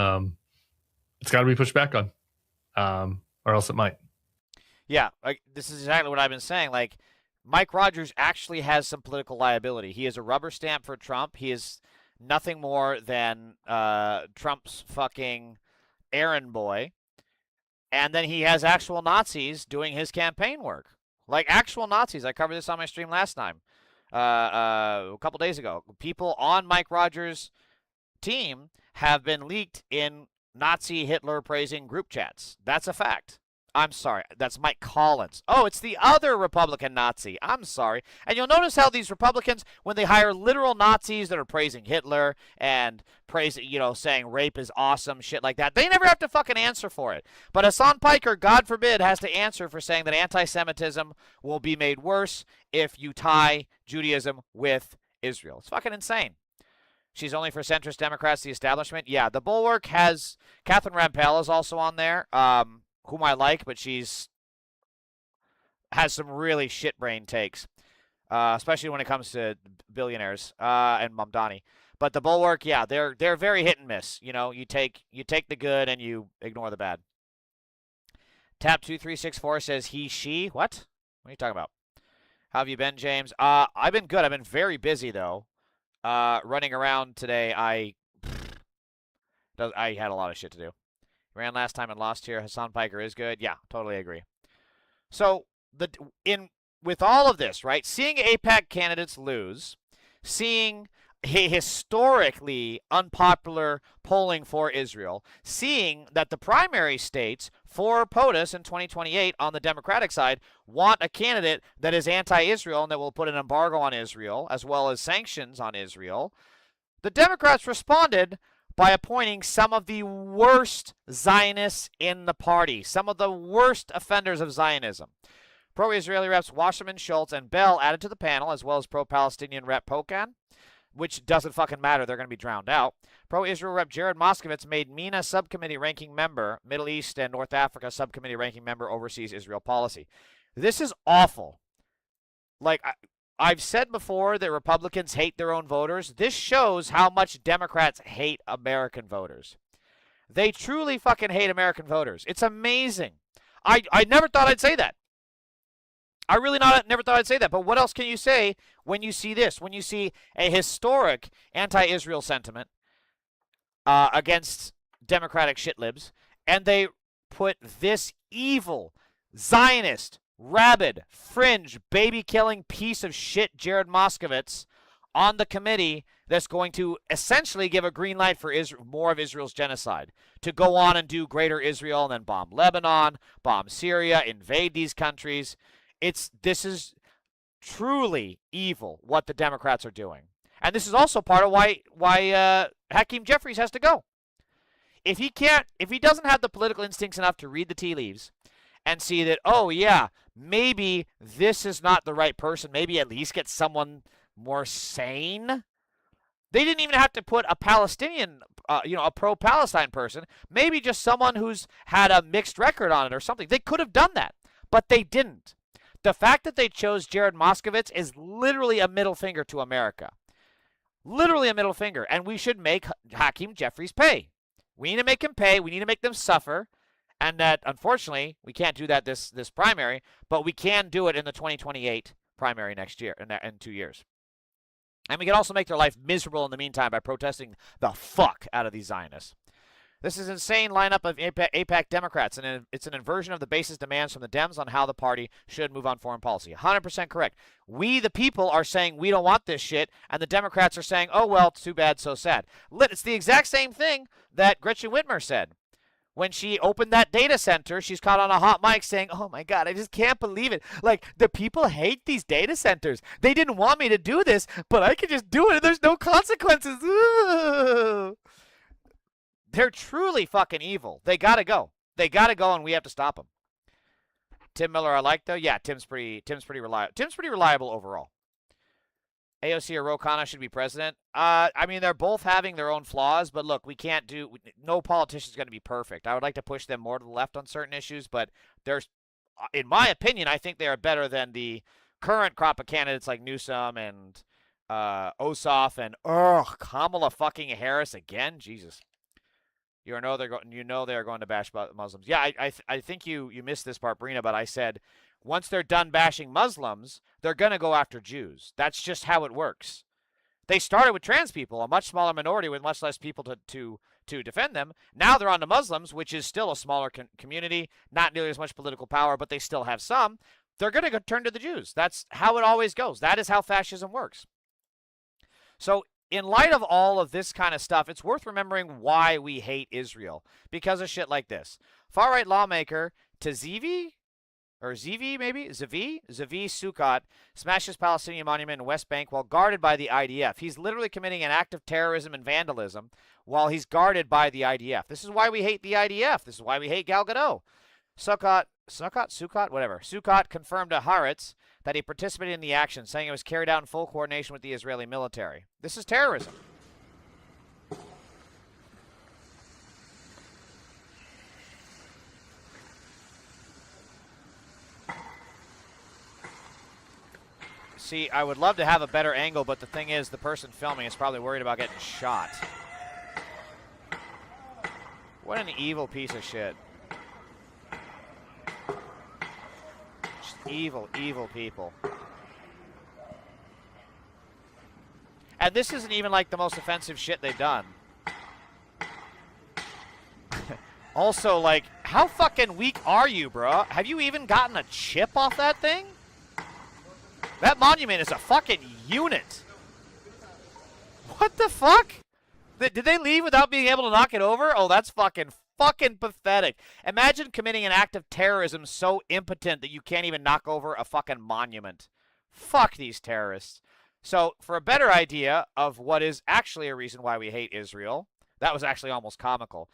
Speaker 20: it's got to be pushed back on, or else it might.
Speaker 1: Yeah, this is exactly what I've been saying. Like, Mike Rogers actually has some political liability. He is a rubber stamp for Trump. He is nothing more than Trump's fucking errand boy. And then he has actual Nazis doing his campaign work. Like, actual Nazis. I covered this on my stream last time. A couple days ago. People on Mike Rogers' team have been leaked in Nazi Hitler praising group chats. That's a fact. I'm sorry. That's Mike Collins. Oh, it's the other Republican Nazi. I'm sorry. And you'll notice how these Republicans, when they hire literal Nazis that are praising Hitler and saying rape is awesome, shit like that, they never have to fucking answer for it. But Hasan Piker, God forbid, has to answer for saying that anti-Semitism will be made worse if you tie Judaism with Israel. It's fucking insane. She's only for centrist Democrats, the establishment. Yeah, the Bulwark has Catherine Rampell is also on there. Whom I like, but has some really shit brain takes, especially when it comes to billionaires and Mamdani. But the Bulwark, yeah, they're very hit and miss. You take the good and you ignore the bad. Tap2364 says he, she. What are you talking about? How have you been, James? I've been good. I've been very busy though. Running around today. I had a lot of shit to do. Ran last time and lost here. Hasan Piker is good. Yeah, totally agree. So with all of this, right? Seeing AIPAC candidates lose, seeing a historically unpopular polling for Israel, seeing that the primary states for POTUS in 2028 on the Democratic side want a candidate that is anti-Israel and that will put an embargo on Israel as well as sanctions on Israel, the Democrats responded by appointing some of the worst Zionists in the party, some of the worst offenders of Zionism. Pro-Israeli reps Wasserman, Schultz, and Bell added to the panel, as well as pro-Palestinian rep Pocan. which doesn't fucking matter. They're going to be drowned out. Pro-Israel Rep. Jared Moskowitz made MENA subcommittee ranking member, Middle East and North Africa subcommittee ranking member, oversees Israel policy. This is awful. Like, I've said before that Republicans hate their own voters. This shows how much Democrats hate American voters. They truly fucking hate American voters. It's amazing. I never thought I'd say that. I really never thought I'd say that. But what else can you say when you see this? When you see a historic anti-Israel sentiment against Democratic shitlibs, and they put this evil, Zionist, rabid, fringe, baby-killing piece of shit Jared Moskowitz on the committee that's going to essentially give a green light for more of Israel's genocide, to go on and do greater Israel and then bomb Lebanon, bomb Syria, invade these countries. This is truly evil what the Democrats are doing. And this is also part of why Hakeem Jeffries has to go. If he doesn't have the political instincts enough to read the tea leaves and see that, oh yeah, maybe this is not the right person, maybe at least get someone more sane. They didn't even have to put a Palestinian, a pro-Palestine person, maybe just someone who's had a mixed record on it or something. They could have done that, but they didn't. The fact that they chose Jared Moskowitz is literally a middle finger to America. Literally a middle finger. And we should make Hakeem Jeffries pay. We need to make him pay. We need to make them suffer. And that, unfortunately, we can't do that this primary, but we can do it in the 2028 primary next year, in 2 years. And we can also make their life miserable in the meantime by protesting the fuck out of these Zionists. This is an insane lineup of AIPAC Democrats, and it's an inversion of the basis demands from the Dems on how the party should move on foreign policy. 100% correct. We, the people, are saying we don't want this shit, and the Democrats are saying, oh, well, it's too bad, so sad. It's the exact same thing that Gretchen Whitmer said. When she opened that data center, she's caught on a hot mic saying, oh, my God, I just can't believe it. Like, the people hate these data centers. They didn't want me to do this, but I can just do it, and there's no consequences. Ooh. They're truly fucking evil. They gotta go. They gotta go, and we have to stop them. Tim Miller, I like though. Yeah, Tim's pretty reliable. Tim's pretty reliable overall. AOC or Ro Khanna should be president. I mean, they're both having their own flaws, but look, no politician's going to be perfect. I would like to push them more to the left on certain issues, but in my opinion, I think they are better than the current crop of candidates like Newsom and Ossoff and Kamala fucking Harris again. Jesus. You know they're going to bash Muslims. Yeah, I think you missed this part, Brina, but I said once they're done bashing Muslims, they're going to go after Jews. That's just how it works. They started with trans people, a much smaller minority with much less people to defend them. Now they're on to Muslims, which is still a smaller community, not nearly as much political power, but they still have some. They're going to turn to the Jews. That's how it always goes. That is how fascism works. So in light of all of this kind of stuff, it's worth remembering why we hate Israel. Because of shit like this. Far-right lawmaker Zavi Sukkot smashes Palestinian monument in West Bank while guarded by the IDF. He's literally committing an act of terrorism and vandalism while he's guarded by the IDF. This is why we hate the IDF. This is why we hate Gal Gadot. Sukkot confirmed to Haaretz that he participated in the action, saying it was carried out in full coordination with the Israeli military. This is terrorism. See, I would love to have a better angle, but the thing is, the person filming is probably worried about getting shot. What an evil piece of shit. Evil, evil people. And this isn't even like the most offensive shit they've done. Also, like, how fucking weak are you, bro? Have you even gotten a chip off that thing? That monument is a fucking unit. What the fuck? Did they leave without being able to knock it over? Oh, that's fucking pathetic. Imagine committing an act of terrorism so impotent that you can't even knock over a fucking monument. Fuck these terrorists. So, for a better idea of what is actually a reason why we hate Israel, that was actually almost comical.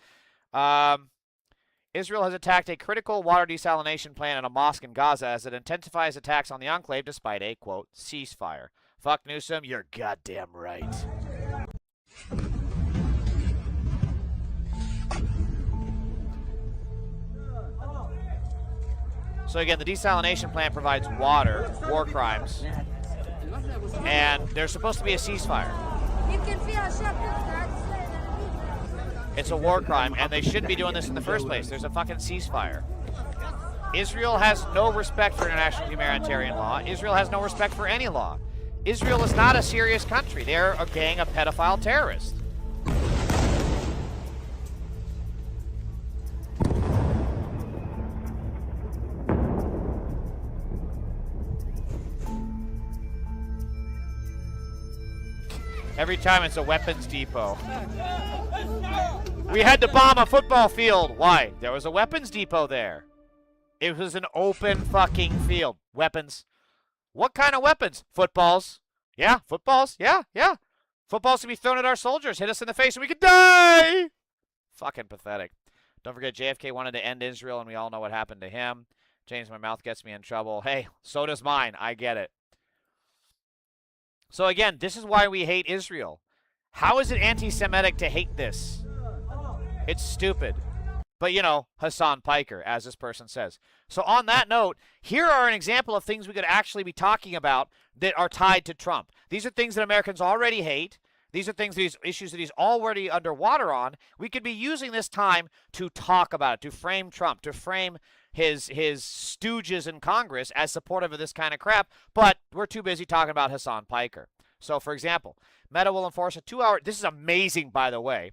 Speaker 1: Israel has attacked a critical water desalination plant and a mosque in Gaza as it intensifies attacks on the enclave despite a, quote, ceasefire. Fuck Newsom, you're goddamn right. So again, the desalination plant provides water, war crimes, and there's supposed to be a ceasefire. It's a war crime, and they shouldn't be doing this in the first place. There's a fucking ceasefire. Israel has no respect for international humanitarian law. Israel has no respect for any law. Israel is not a serious country. They're a gang of pedophile terrorists. Every time it's a weapons depot. We had to bomb a football field. Why? There was a weapons depot there. It was an open fucking field. Weapons. What kind of weapons? Footballs. Yeah, footballs. Yeah. Footballs to be thrown at our soldiers. Hit us in the face and we could die. Fucking pathetic. Don't forget, JFK wanted to end Israel, and we all know what happened to him. James, my mouth gets me in trouble. Hey, so does mine. I get it. So again, this is why we hate Israel. How is it anti-Semitic to hate this? It's stupid. But, you know, Hasan Piker, as this person says. So on that note, here are an example of things we could actually be talking about that are tied to Trump. These are things that Americans already hate. These are these issues that he's already underwater on. We could be using this time to talk about it, to frame Trump, to frame his stooges in Congress as supportive of this kind of crap, but we're too busy talking about Hasan Piker. So, for example, Meta will enforce a 2-hour, this is amazing, by the way,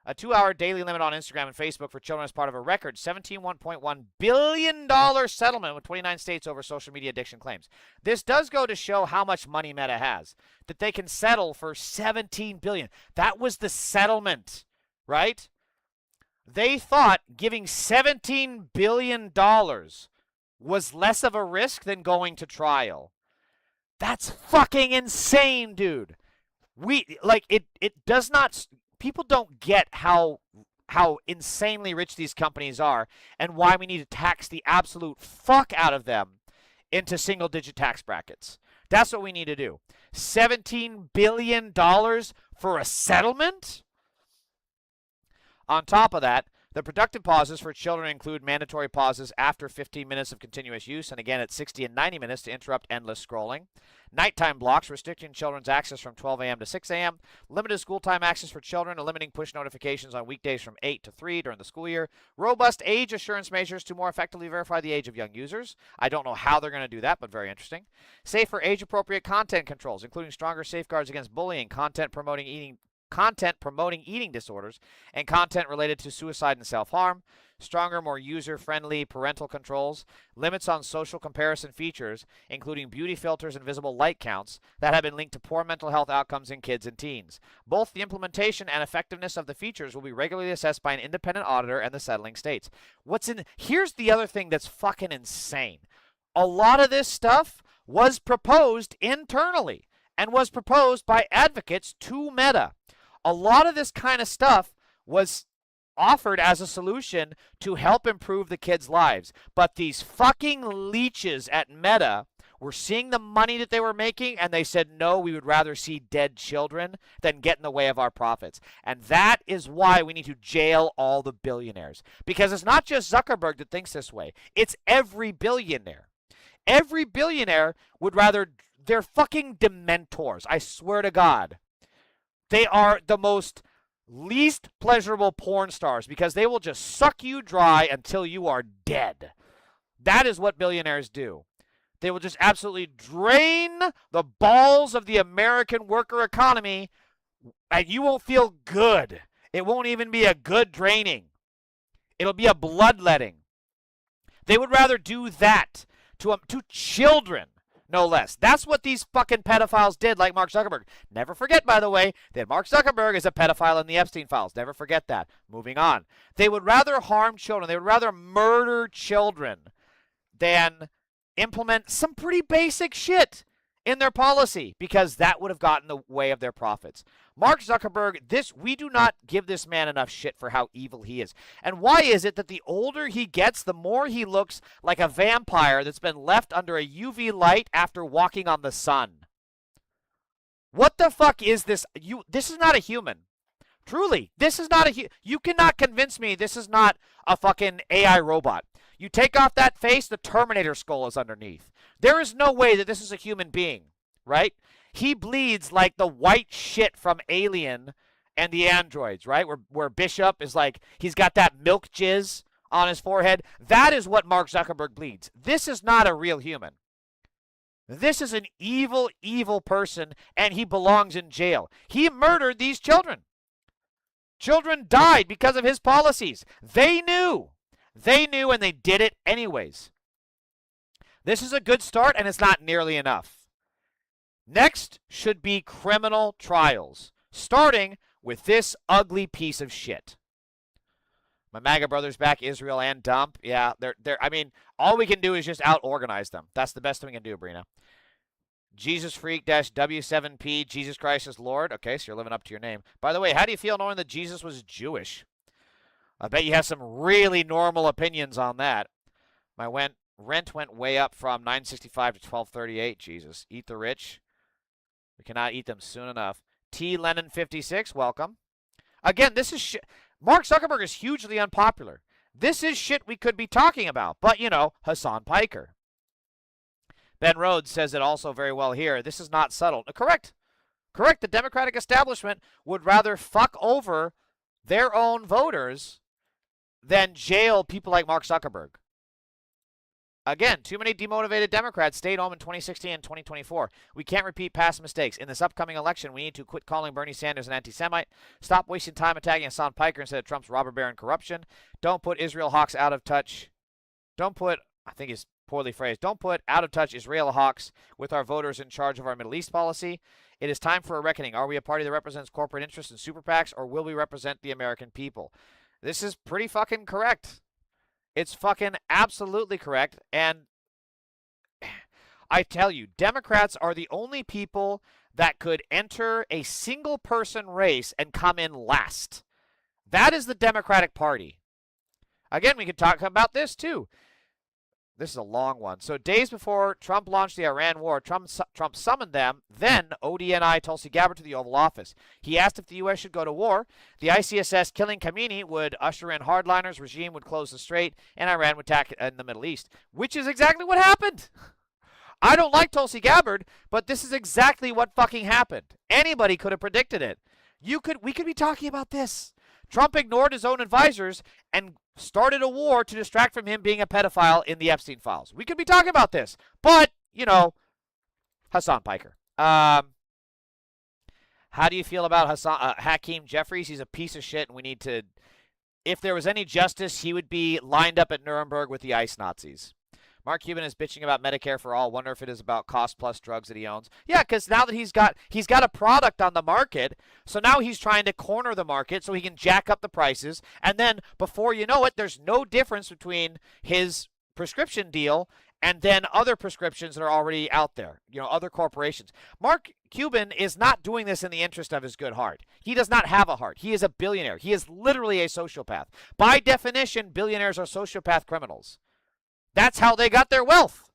Speaker 1: a 2-hour daily limit on Instagram and Facebook for children as part of a record $17.1 billion settlement with 29 states over social media addiction claims. This does go to show how much money Meta has, that they can settle for $17 billion. That was the settlement, right? They thought giving $17 billion was less of a risk than going to trial. That's fucking insane, dude. It does not, people don't get how insanely rich these companies are and why we need to tax the absolute fuck out of them into single-digit tax brackets. That's what we need to do. $17 billion for a settlement? On top of that, the productive pauses for children include mandatory pauses after 15 minutes of continuous use, and again at 60 and 90 minutes to interrupt endless scrolling. Nighttime blocks restricting children's access from 12 a.m. to 6 a.m. Limited school time access for children, limiting push notifications on weekdays from 8 to 3 during the school year. Robust age assurance measures to more effectively verify the age of young users. I don't know how they're going to do that, but very interesting. Safer age-appropriate content controls, including stronger safeguards against bullying, content promoting eating disorders, and content related to suicide and self-harm, stronger, more user-friendly parental controls, limits on social comparison features, including beauty filters and visible light counts that have been linked to poor mental health outcomes in kids and teens. Both the implementation and effectiveness of the features will be regularly assessed by an independent auditor and the settling states. Here's the other thing that's fucking insane. A lot of this stuff was proposed internally and was proposed by advocates to Meta. A lot of this kind of stuff was offered as a solution to help improve the kids' lives. But these fucking leeches at Meta were seeing the money that they were making, and they said, no, we would rather see dead children than get in the way of our profits. And that is why we need to jail all the billionaires. Because it's not just Zuckerberg that thinks this way. It's every billionaire. Every billionaire would rather, they're fucking dementors. I swear to God. They are the most least pleasurable porn stars because they will just suck you dry until you are dead. That is what billionaires do. They will just absolutely drain the balls of the American worker economy, and you won't feel good. It won't even be a good draining. It'll be a bloodletting. They would rather do that to children. No less. That's what these fucking pedophiles did, like Mark Zuckerberg. Never forget, by the way, that Mark Zuckerberg is a pedophile in the Epstein files. Never forget that. Moving on. They would rather harm children. They would rather murder children than implement some pretty basic shit in their policy because that would have gotten in the way of their profits. Mark Zuckerberg, we do not give this man enough shit for how evil he is. And why is it that the older he gets, the more he looks like a vampire that's been left under a UV light after walking on the sun? What the fuck is this? This is not a human. Truly, this is not a you cannot convince me this is not a fucking AI robot. You take off that face, the Terminator skull is underneath. There is no way that this is a human being, right? He bleeds like the white shit from Alien and the androids, right? Where Bishop is like, he's got that milk jizz on his forehead. That is what Mark Zuckerberg bleeds. This is not a real human. This is an evil, evil person, and he belongs in jail. He murdered these children. Children died because of his policies. They knew. They knew, and they did it anyways. This is a good start, and it's not nearly enough. Next should be criminal trials, starting with this ugly piece of shit. My MAGA brothers back, Israel and dump. Yeah, I mean, all we can do is just out-organize them. That's the best thing we can do, Brina. Jesus Freak W7P, Jesus Christ is Lord. Okay, so you're living up to your name. By the way, how do you feel knowing that Jesus was Jewish? I bet you have some really normal opinions on that. My rent went way up from $965 to $1238. Jesus, eat the rich. We cannot eat them soon enough. T Lennon 56, welcome. Again, this is shit. Mark Zuckerberg is hugely unpopular. This is shit we could be talking about. But, you know, Hasan Piker. Ben Rhodes says it also very well here. This is not subtle. Correct. Correct. The Democratic establishment would rather fuck over their own voters than jail people like Mark Zuckerberg. Again, too many demotivated Democrats stayed home in 2016 and 2024. We can't repeat past mistakes. In this upcoming election, we need to quit calling Bernie Sanders an anti-Semite. Stop wasting time attacking Hasan Piker instead of Trump's robber baron corruption. Don't put Israel hawks out of touch. Don't put, I think it's poorly phrased, don't put out of touch Israel hawks with our voters in charge of our Middle East policy. It is time for a reckoning. Are we a party that represents corporate interests and super PACs, or will we represent the American people? This is pretty fucking correct. It's fucking absolutely correct. And I tell you, Democrats are the only people that could enter a single person race and come in last. That is the Democratic Party. Again, we could talk about this too. This is a long one. So days before Trump launched the Iran war, Trump summoned them, then ODNI Tulsi Gabbard, to the Oval Office. He asked if the U.S. should go to war. The ICSS killing Khamenei would usher in hardliners, regime would close the strait, and Iran would attack in the Middle East, which is exactly what happened. I don't like Tulsi Gabbard, but this is exactly what fucking happened. Anybody could have predicted it. We could be talking about this. Trump ignored his own advisors and started a war to distract from him being a pedophile in the Epstein files. We could be talking about this. But, you know, Hasan Piker. How do you feel about Hakeem Jeffries? He's a piece of shit, and we need to... If there was any justice, he would be lined up at Nuremberg with the ICE Nazis. Mark Cuban is bitching about Medicare for all. Wonder if it is about cost-plus drugs that he owns. Yeah, because now that he's got a product on the market, so now he's trying to corner the market so he can jack up the prices. And then before you know it, there's no difference between his prescription deal and then other prescriptions that are already out there, you know, other corporations. Mark Cuban is not doing this in the interest of his good heart. He does not have a heart. He is a billionaire. He is literally a sociopath. By definition, billionaires are sociopath criminals. That's how they got their wealth.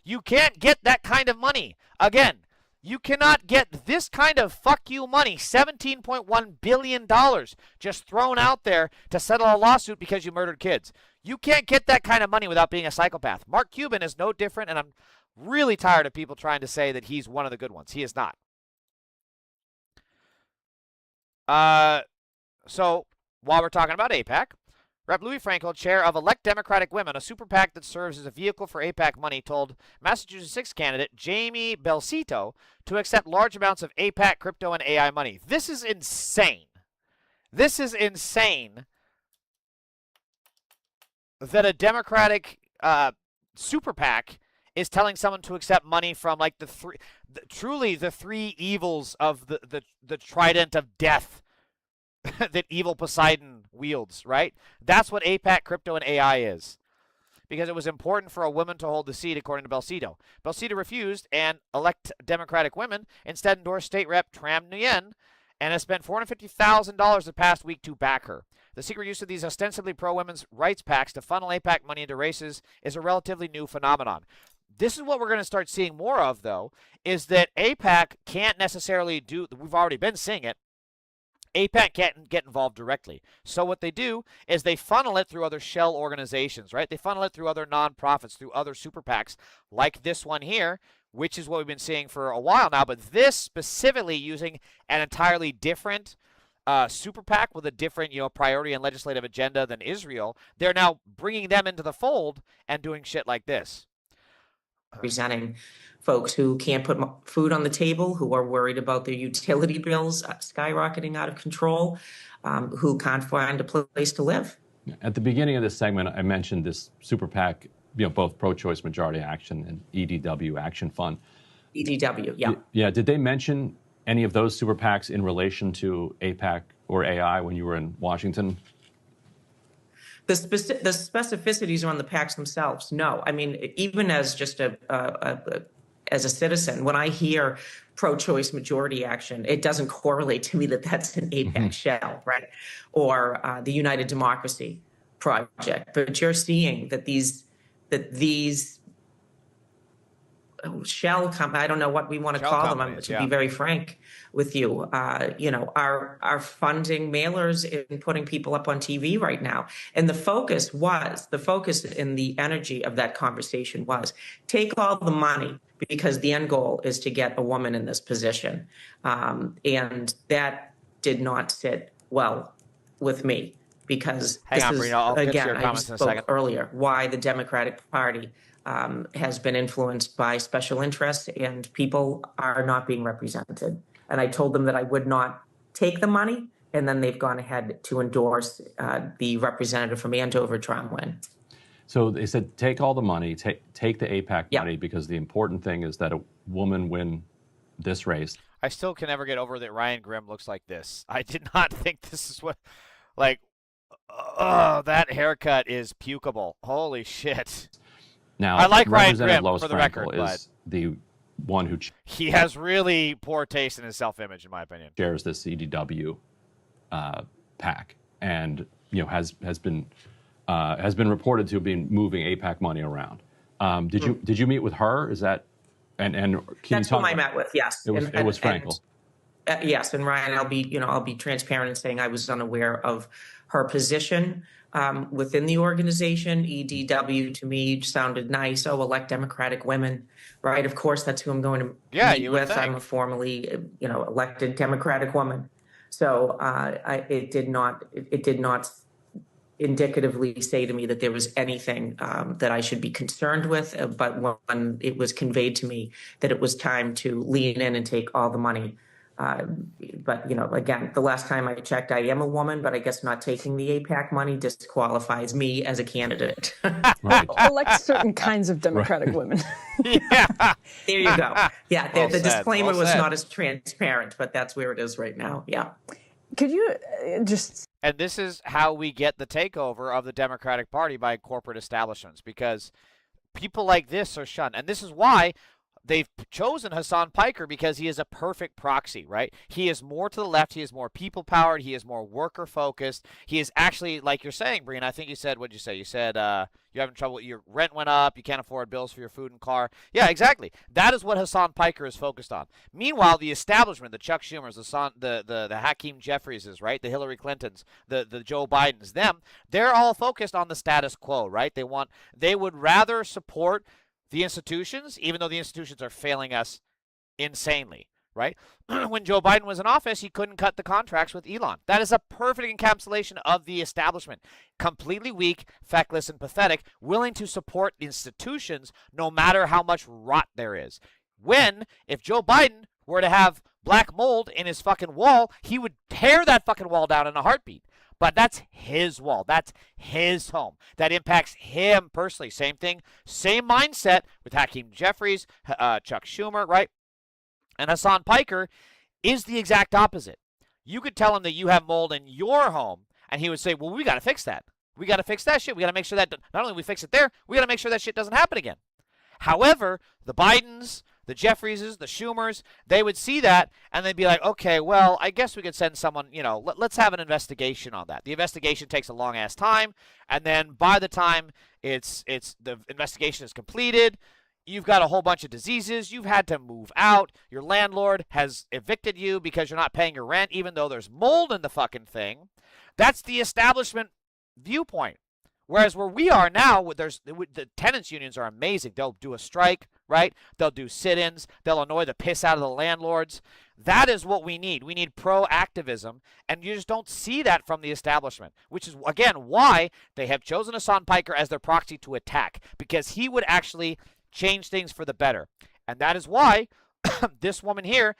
Speaker 1: You can't get that kind of money. Again, you cannot get this kind of fuck you money, $17.1 billion, just thrown out there to settle a lawsuit because you murdered kids. You can't get that kind of money without being a psychopath. Mark Cuban is no different, and I'm really tired of people trying to say that he's one of the good ones. He is not. So, while we're talking about AIPAC, Rep. Louis Frankel, chair of Elect Democratic Women, a super PAC that serves as a vehicle for AIPAC money, told Massachusetts 6th candidate Jamie Belsito to accept large amounts of AIPAC, crypto, and AI money. This is insane. This is insane that a Democratic super PAC is telling someone to accept money from like truly the three evils of the trident of death that evil Poseidon wields, right? That's what AIPAC, crypto, and AI is. Because it was important for a woman to hold the seat, according to Belsito. Belsito refused, and Elect Democratic Women instead endorsed State Rep Tram Nguyen and has spent $450,000 the past week to back her. The secret use of these ostensibly pro-women's rights PACs to funnel AIPAC money into races is a relatively new phenomenon. This is what we're going to start seeing more of, though, is that AIPAC can't necessarily do, we've already been seeing it, AIPAC can't get involved directly. So what they do is they funnel it through other shell organizations, right? They funnel it through other nonprofits, through other super PACs, like this one here, which is what we've been seeing for a while now. But this specifically using an entirely different super PAC with a different, priority and legislative agenda than Israel. They're now bringing them into the fold and doing shit like this.
Speaker 21: Representing folks who can't put food on the table, who are worried about their utility bills skyrocketing out of control, who can't find a place to live.
Speaker 22: At the beginning of this segment, I mentioned this super PAC, both pro-choice majority action and EDW Action Fund.
Speaker 21: EDW, yeah.
Speaker 22: Yeah, did they mention any of those super PACs in relation to AIPAC or AI when you were in Washington?
Speaker 21: The specificities are on the PACs themselves. No, I mean, even as just as a citizen, when I hear pro-choice majority action, it doesn't correlate to me that that's an AIPAC shell, right? Or the United Democracy Project. But you're seeing that these shell companies, I don't know what we want to call them, to be very frank with you, are funding mailers and putting people up on TV right now. And the focus in the energy of that conversation was take all the money because the end goal is to get a woman in this position. And that did not sit well with me because again, I spoke earlier, why the Democratic Party has been influenced by special interests and people are not being represented. And I told them that I would not take the money, and then they've gone ahead to endorse the representative from Andover, Trom Wynn.
Speaker 22: So they said, take all the money, take the AIPAC money, because the important thing is that a woman win this race.
Speaker 1: I still can never get over that Ryan Grimm looks like this. I did not think this is what, that haircut is pukable. Holy shit.
Speaker 22: Now,
Speaker 1: I like Ryan
Speaker 22: Representative
Speaker 1: Grimm,
Speaker 22: Lois
Speaker 1: for the
Speaker 22: Frankel
Speaker 1: record,
Speaker 22: is the one who
Speaker 1: he has really poor taste in his self-image, in my opinion.
Speaker 22: Shares this CDW PAC, and has been reported to have been moving AIPAC money around. Did you meet with her? Is that and can
Speaker 21: that's
Speaker 22: you talk
Speaker 21: whom I met with? Yes,
Speaker 22: it was Frankel.
Speaker 21: Yes, and Ryan, I'll be transparent in saying I was unaware of her position within the organization. EDW to me sounded nice. Oh, elect Democratic women, right? Of course, that's who I'm going to meet with. I'm a formally, elected Democratic woman. So it did not indicatively say to me that there was anything that I should be concerned with. But when it was conveyed to me that it was time to lean in and take all the money. But, again, the last time I checked, I am a woman, but I guess not taking the AIPAC money disqualifies me as a candidate.
Speaker 23: Elect certain kinds of Democratic women.
Speaker 1: Yeah.
Speaker 21: There you go. Yeah,
Speaker 1: Well
Speaker 21: the
Speaker 1: said,
Speaker 21: disclaimer
Speaker 1: well
Speaker 21: was
Speaker 1: said.
Speaker 21: not as transparent, but that's where it is right now. Yeah.
Speaker 23: Could you just...
Speaker 1: And this is how we get the takeover of the Democratic Party by corporate establishments, because people like this are shunned. And this is why they've chosen Hasan Piker, because he is a perfect proxy, right? He is more to the left. He is more people-powered. He is more worker-focused. He is actually, like you're saying, Breen, I think you said, what'd you say? You said you're having trouble. Your rent went up. You can't afford bills for your food and car. Yeah, exactly. That is what Hasan Piker is focused on. Meanwhile, the establishment, the Chuck Schumers, the Hakeem Jeffrieses, right? The Hillary Clintons, the Joe Bidens, they're all focused on the status quo, right? They would rather support the institutions, even though the institutions are failing us insanely, right? When Joe Biden was in office, he couldn't cut the contracts with Elon. That is a perfect encapsulation of the establishment. Completely weak, feckless, and pathetic, willing to support institutions no matter how much rot there is. If Joe Biden were to have black mold in his fucking wall, he would tear that fucking wall down in a heartbeat. But that's his wall. That's his home. That impacts him personally. Same thing, same mindset with Hakeem Jeffries, Chuck Schumer, right? And Hasan Piker is the exact opposite. You could tell him that you have mold in your home, and he would say, well, we got to fix that. We got to fix that shit. We got to make sure that not only we fix it there, we got to make sure that shit doesn't happen again. However, the Bidens, the Jefferieses, the Schumers, they would see that and they'd be like, okay, well, I guess we could send someone, let's have an investigation on that. The investigation takes a long ass time, and then by the time the investigation is completed, You've got a whole bunch of diseases. You've had to move out. Your landlord has evicted you because you're not paying your rent, even though there's mold in the fucking thing. That's the establishment viewpoint. Whereas where we are now, the tenants unions are amazing. They'll do a strike, right? They'll do sit-ins. They'll annoy the piss out of the landlords. That is what we need. We need pro-activism, and you just don't see that from the establishment, which is, again, why they have chosen Hasan Piker as their proxy to attack, because he would actually change things for the better. And that is why this woman here,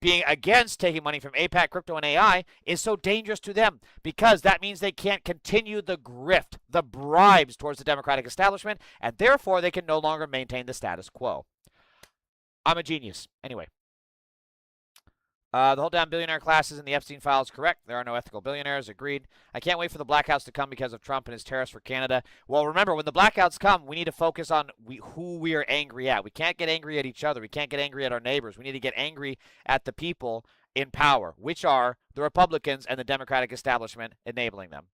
Speaker 1: being against taking money from APAC, crypto, and AI, is so dangerous to them, because that means they can't continue the grift, the bribes towards the Democratic establishment, and therefore they can no longer maintain the status quo. I'm a genius. Anyway. The whole damn billionaire class is in the Epstein files. Correct. There are no ethical billionaires. Agreed. I can't wait for the blackouts to come because of Trump and his tariffs for Canada. Well, remember, when the blackouts come, we need to focus on who we are angry at. We can't get angry at each other. We can't get angry at our neighbors. We need to get angry at the people in power, which are the Republicans and the Democratic establishment enabling them.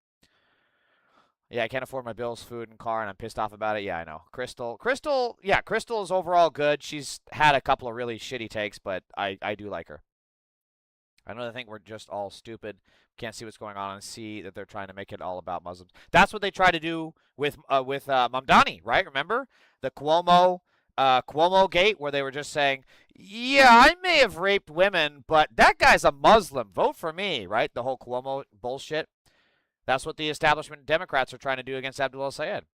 Speaker 1: Yeah, I can't afford my bills, food, and car, and I'm pissed off about it. Yeah, I know. Crystal is overall good. She's had a couple of really shitty takes, but I do like her. I know they think we're just all stupid, can't see what's going on, and see that they're trying to make it all about Muslims. That's what they try to do with Mamdani, right? Remember the Cuomo gate, where they were just saying, yeah, I may have raped women, but that guy's a Muslim. Vote for me, right? The whole Cuomo bullshit. That's what the establishment Democrats are trying to do against Abdullah Sayed.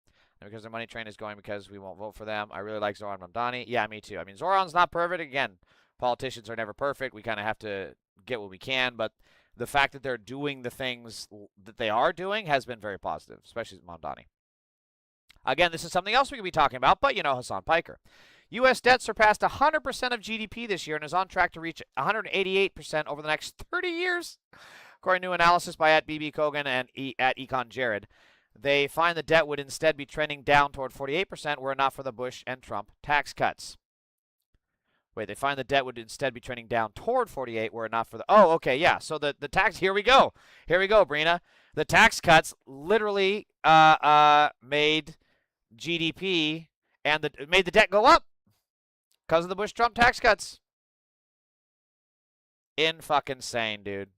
Speaker 1: And because their money train is going because we won't vote for them. I really like Zoran Mamdani. Yeah, me too. I mean, Zoran's not perfect. Again, politicians are never perfect. We kind of have to get what we can, but the fact that they're doing the things that they are doing has been very positive, especially Mamdani. Again, this is something else we could be talking about, but you know, Hasan Piker. U.S. debt surpassed 100% of GDP this year and is on track to reach 188% over the next 30 years. According to analysis by @BB Kogan and @Econ Jared, they find the debt would instead be trending down toward 48% were it not for the Bush and Trump tax cuts. Wait, they find the debt would instead be trending down toward 48 were it not for the... Oh, okay, yeah. So the tax... Here we go. Here we go, Brina. The tax cuts literally made GDP and made the debt go up because of the Bush-Trump tax cuts. In-fucking-sane, dude.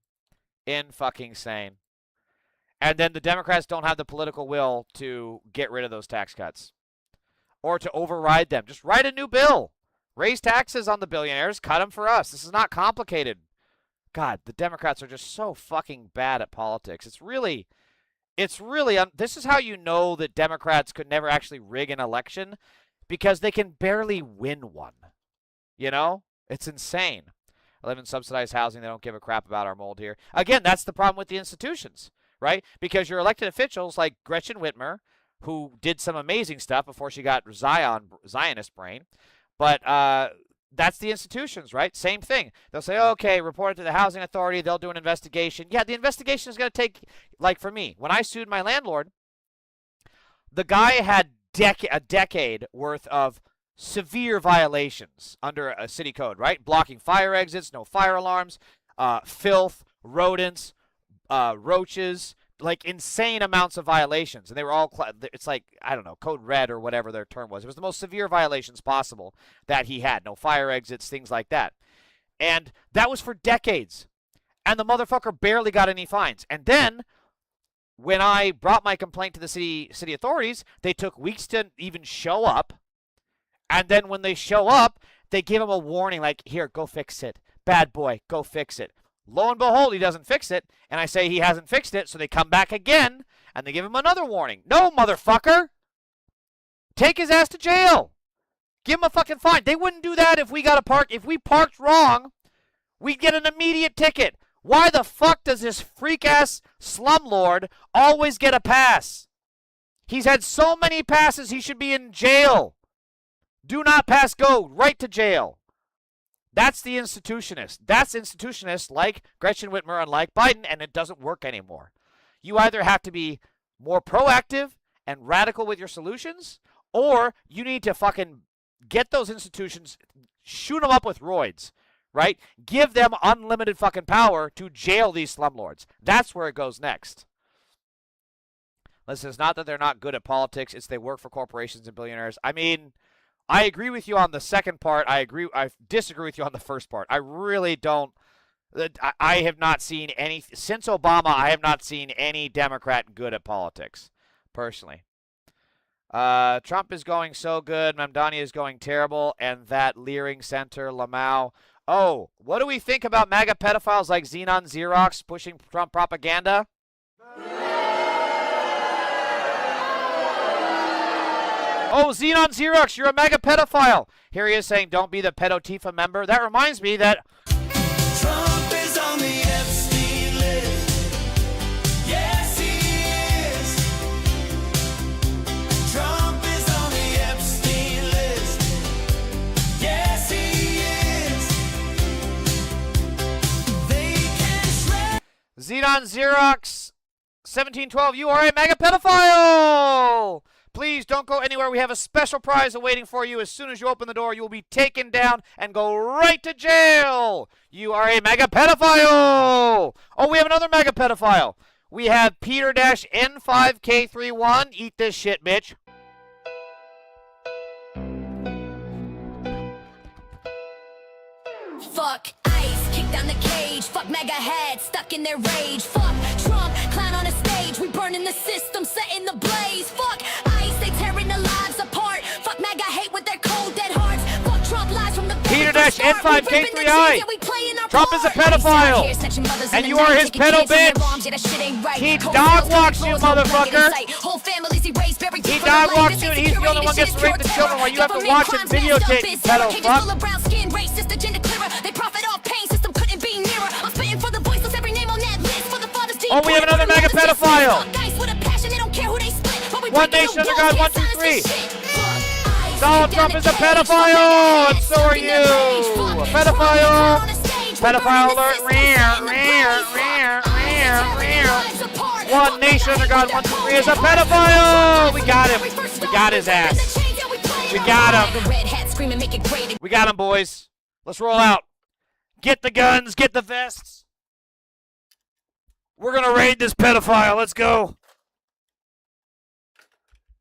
Speaker 1: In-fucking-sane. And then the Democrats don't have the political will to get rid of those tax cuts or to override them. Just write a new bill. Raise taxes on the billionaires, cut them for us. This is not complicated. God, the Democrats are just so fucking bad at politics. It's really, this is how you know that Democrats could never actually rig an election, because they can barely win one. You know? It's insane. I live in subsidized housing. They don't give a crap about our mold here. Again, that's the problem with the institutions, right? Because your elected officials like Gretchen Whitmer, who did some amazing stuff before she got Zionist brain, but that's the institutions, right? Same thing. They'll say, okay, report it to the housing authority. They'll do an investigation. Yeah, the investigation is going to take, like for me, when I sued my landlord, the guy had a decade worth of severe violations under a city code, right? Blocking fire exits, no fire alarms, filth, rodents, roaches, like insane amounts of violations. And they were all, it's like, I don't know, code red or whatever their term was. It was the most severe violations possible that he had. No fire exits, things like that. And that was for decades. And the motherfucker barely got any fines. And then when I brought my complaint to the city authorities, they took weeks to even show up. And then when they show up, they give him a warning like, here, go fix it. Bad boy, go fix it. Lo and behold, he doesn't fix it, and I say he hasn't fixed it, so they come back again, and they give him another warning. No, motherfucker! Take his ass to jail! Give him a fucking fine. They wouldn't do that if we parked wrong, we'd get an immediate ticket. Why the fuck does this freak-ass slumlord always get a pass? He's had so many passes, he should be in jail. Do not pass go, right to jail. That's the institutionist. That's institutionists like Gretchen Whitmer and like Biden, and it doesn't work anymore. You either have to be more proactive and radical with your solutions, or you need to fucking get those institutions, shoot them up with roids, right? Give them unlimited fucking power to jail these slumlords. That's where it goes next. Listen, it's not that they're not good at politics. It's they work for corporations and billionaires. I mean, I agree with you on the second part. I disagree with you on the first part. I really don't. I have not seen any since Obama. I have not seen any Democrat good at politics, personally. Trump is going so good. Mamdani is going terrible, and that leering center Lamau. Oh, what do we think about MAGA pedophiles like Xenon Xerox pushing Trump propaganda? Oh, Xenon Xerox, you're a MAGA pedophile. Here he is saying, don't be the pedotifa member. That reminds me that
Speaker 3: Trump is on the Epstein list. Yes, he is. Trump is on the Epstein list. Yes, he is. They can shred.
Speaker 1: Xenon Xerox 1712, you are a MAGA pedophile. Please don't go anywhere. We have a special prize awaiting for you. As soon as you open the door, you will be taken down and go right to jail. You are a MAGA pedophile. Oh, we have another MAGA pedophile. We have Peter-N5K31. Eat this shit, bitch.
Speaker 3: Fuck ICE, kick down the cage. Fuck MAGA heads, stuck in their rage. Fuck Trump, clown on a stage. We burning the system, setting the blaze. Fuck ICE, they tearing the lives apart. Fuck MAGA hate with their cold dead hearts. Fuck Trump lies from the
Speaker 1: Peter-N5K3I. Trump is a pedophile, and you are his pedo bitch. He dog walks you, motherfucker. He dog walks you, and he's the only one gets to rape the children while you have to watch and videotape, you pedo fuck. Oh, we have another MAGA pedophile. One nation under God, 1, 2, 3. Donald Trump is a pedophile, and so are you. A pedophile. Pedophile alert. One nation under God, 1, 2, 3 is a pedophile. We got him. We got his ass. We got him. We got him, boys. Let's roll out. Get the guns. Get the vests. We're going to raid this pedophile. Let's go.